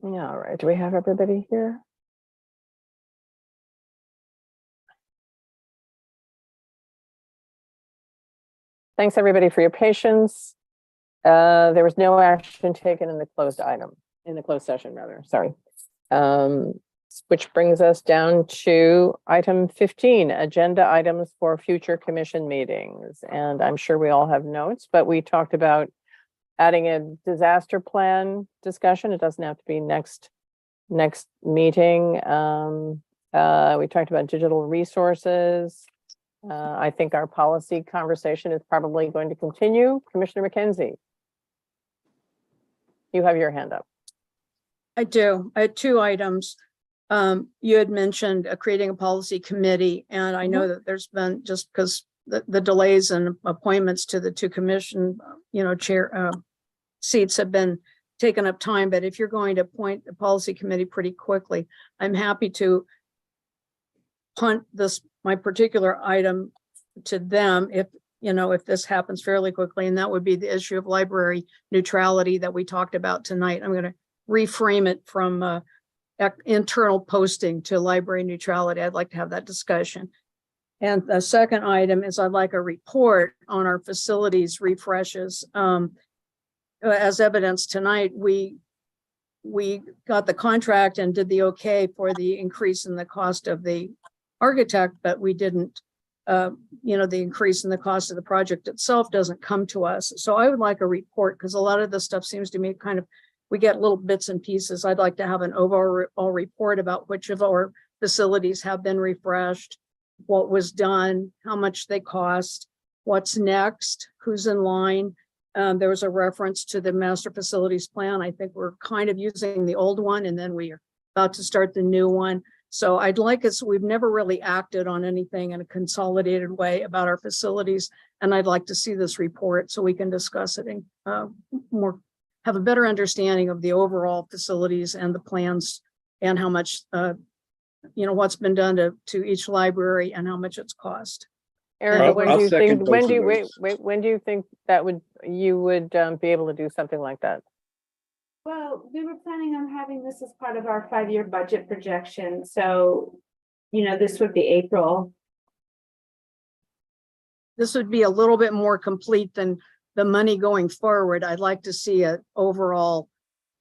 Yeah, all right. Do we have everybody here? Thanks, everybody, for your patience. There was no action taken in the closed session, rather. Sorry. Which brings us down to item 15, agenda items for future commission meetings. And I'm sure we all have notes, but we talked about adding a disaster plan discussion. It doesn't have to be next meeting. We talked about digital resources. I think our policy conversation is probably going to continue. Commissioner McKenzie, you have your hand up. I do. I had two items. You had mentioned creating a policy committee, and I know that there's been, just because the delays and appointments to the two commission, chair seats have been taken up time. But if you're going to appoint a policy committee pretty quickly, I'm happy to punt my particular item to them if this happens fairly quickly, and that would be the issue of library neutrality that we talked about tonight. I'm going to reframe it from internal posting to library neutrality. I'd like to have that discussion. And the second item is I'd like a report on our facilities refreshes. As evidenced tonight, we got the contract and did the okay for the increase in the cost of the architect, but we didn't, the increase in the cost of the project itself doesn't come to us. So I would like a report, because a lot of this stuff seems to me we get little bits and pieces. I'd like to have an overall report about which of our facilities have been refreshed, what was done, how much they cost, what's next, who's in line. There was a reference to the master facilities plan. I think we're kind of using the old one, and then we are about to start the new one. So I'd like us, we've never really acted on anything in a consolidated way about our facilities. And I'd like to see this report so we can discuss it and have a better understanding of the overall facilities and the plans and how much, what's been done to each library and how much it's cost. Erica, when do you think that you would be able to do something like that? Well, we were planning on having this as part of our 5-year budget projection. So, this would be April. This would be a little bit more complete than the money going forward. I'd like to see an overall,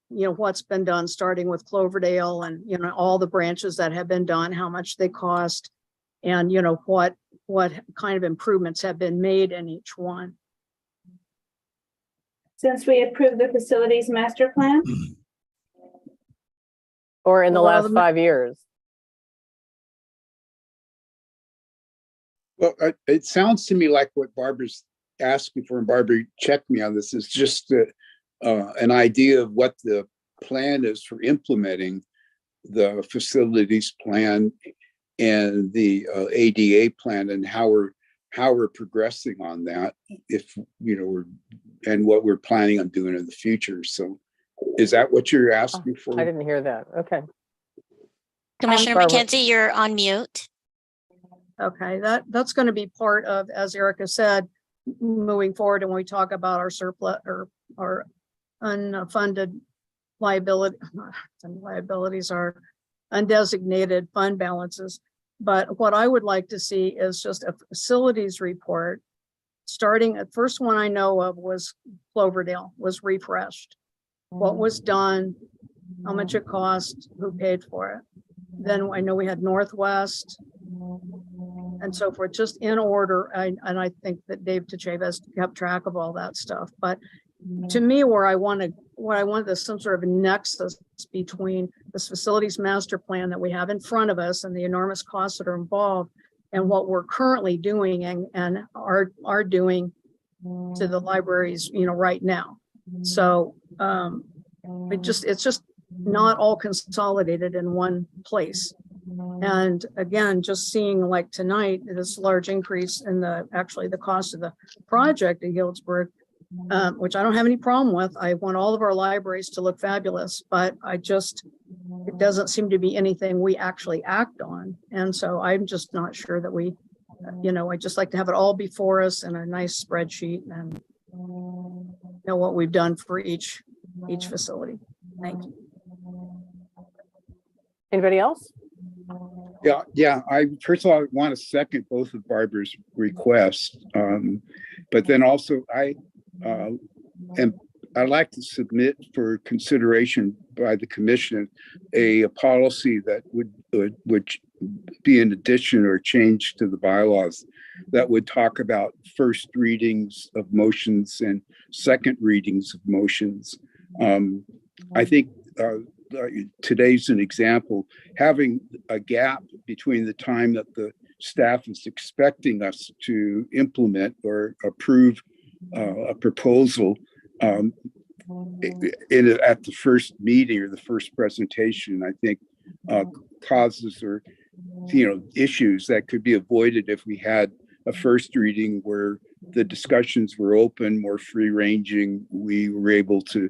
what's been done, starting with Cloverdale and, all the branches that have been done, how much they cost, and, what kind of improvements have been made in each one. Since we approved the facilities master plan? Or in the last 5 years? Well, it sounds to me like what Barbara's asking for, and Barbara checked me on this, is just an idea of what the plan is for implementing the facilities plan and the ADA plan, and how we're progressing on that, if and what we're planning on doing in the future. So is that what you're asking for? I didn't hear that. Okay. Commissioner McKenzie, you're on mute. Okay, that's going to be part of, as Erica said, moving forward, and when we talk about our surplus or our unfunded liabilities are undesignated fund balances. But what I would like to see is just a facilities report. Starting at first one I know of was Cloverdale, was refreshed. What was done, how much it cost, who paid for it. Then I know we had Northwest and so forth, just in order. And I think that Dave Tacheva has kept track of all that stuff. But to me, what I want is some sort of nexus between this facilities master plan that we have in front of us and the enormous costs that are involved, and what we're currently doing and are doing to the libraries, right now. So it's just not all consolidated in one place. And again, just seeing like tonight, this large increase in the cost of the project in Healdsburg, which I don't have any problem with. I want all of our libraries to look fabulous, but it doesn't seem to be anything we actually act on. And so I'm just not sure that we, I just like to have it all before us in a nice spreadsheet and know what we've done for each facility. Thank you. Anybody else? Yeah. I first of all want to second both of Barbara's requests, but then also I'd like to submit for consideration by the commission a policy that would be an addition or change to the bylaws that would talk about first readings of motions and second readings of motions. I think today's an example. Having a gap between the time that the staff is expecting us to implement or approve a proposal at the first meeting or the first presentation, I think causes or issues that could be avoided if we had a first reading where the discussions were open, more free-ranging. We were able to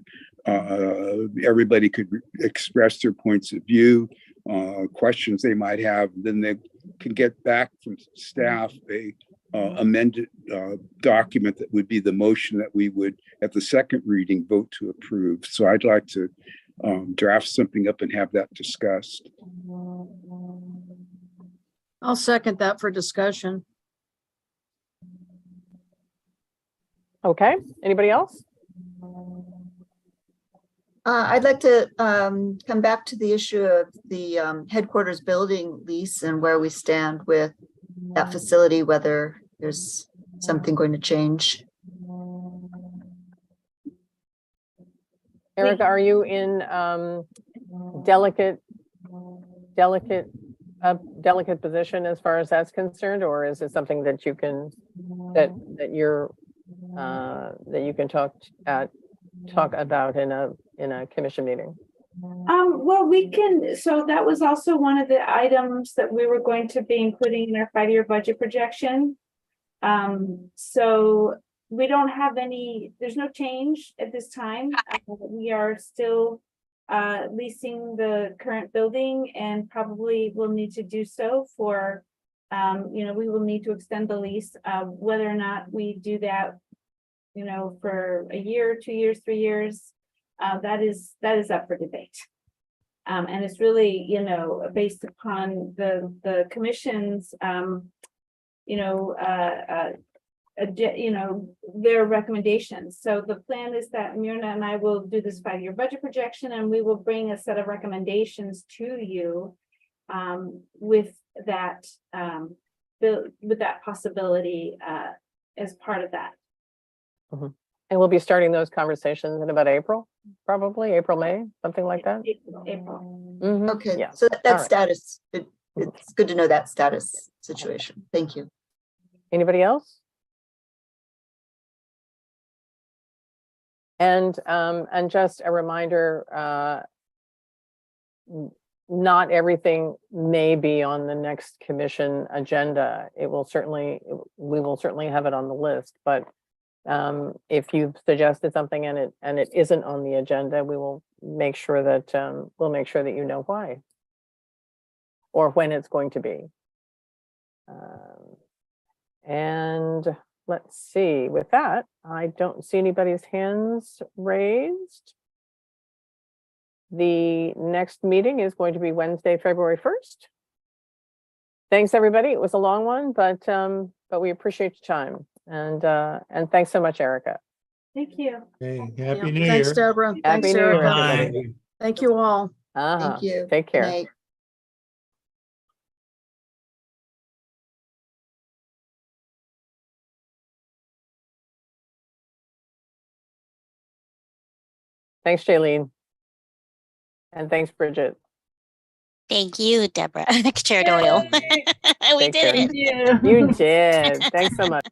everybody could express their points of view, questions they might have. Then they can get back from staff a amended document that would be the motion that we would, at the second reading, vote to approve. So I'd like to draft something up and have that discussed. I'll second that for discussion. Okay, anybody else? I'd like to come back to the issue of the headquarters building lease and where we stand with that facility, whether there's something going to change. Erica, are you in delicate position as far as that's concerned, or is it something that you can that you can talk about in a commission meeting? Well, we can, so that was also one of the items that we were going to be including in our 5-year budget projection. So we don't have any, there's no change at this time. We are still leasing the current building and probably will need to do so for, we will need to extend the lease. Whether or not we do that, for a year, 2 years, 3 years, that is up for debate. And it's really, based upon the commission's, their recommendations. So the plan is that Myrna and I will do this 5-year budget projection, and we will bring a set of recommendations to you with that possibility as part of that. Mm-hmm. And we'll be starting those conversations in about April, probably April, May, something like that. April. Mm-hmm. Okay, Yeah. so that's right. status. It's good to know that status situation. Thank you. Anybody else? And just a reminder, not everything may be on the next commission agenda. We will certainly have it on the list, but if you've suggested something and it isn't on the agenda, we will make sure that you know why or when it's going to be. And let's see, with that, I don't see anybody's hands raised. The next meeting is going to be Wednesday, February 1st. Thanks, everybody. It was a long one, but we appreciate your time. And thanks so much, Erica. Thank you. Hey, Happy New Thanks, Year. Deborah. Happy Thanks, New Year, Erica. everybody. Thank you all. Thank you. Take care. Good night. Thanks, Jaylene. And thanks, Bridget. Thank you, Deborah. Chair Doyle. We Take did care. it. You did. Thanks so much.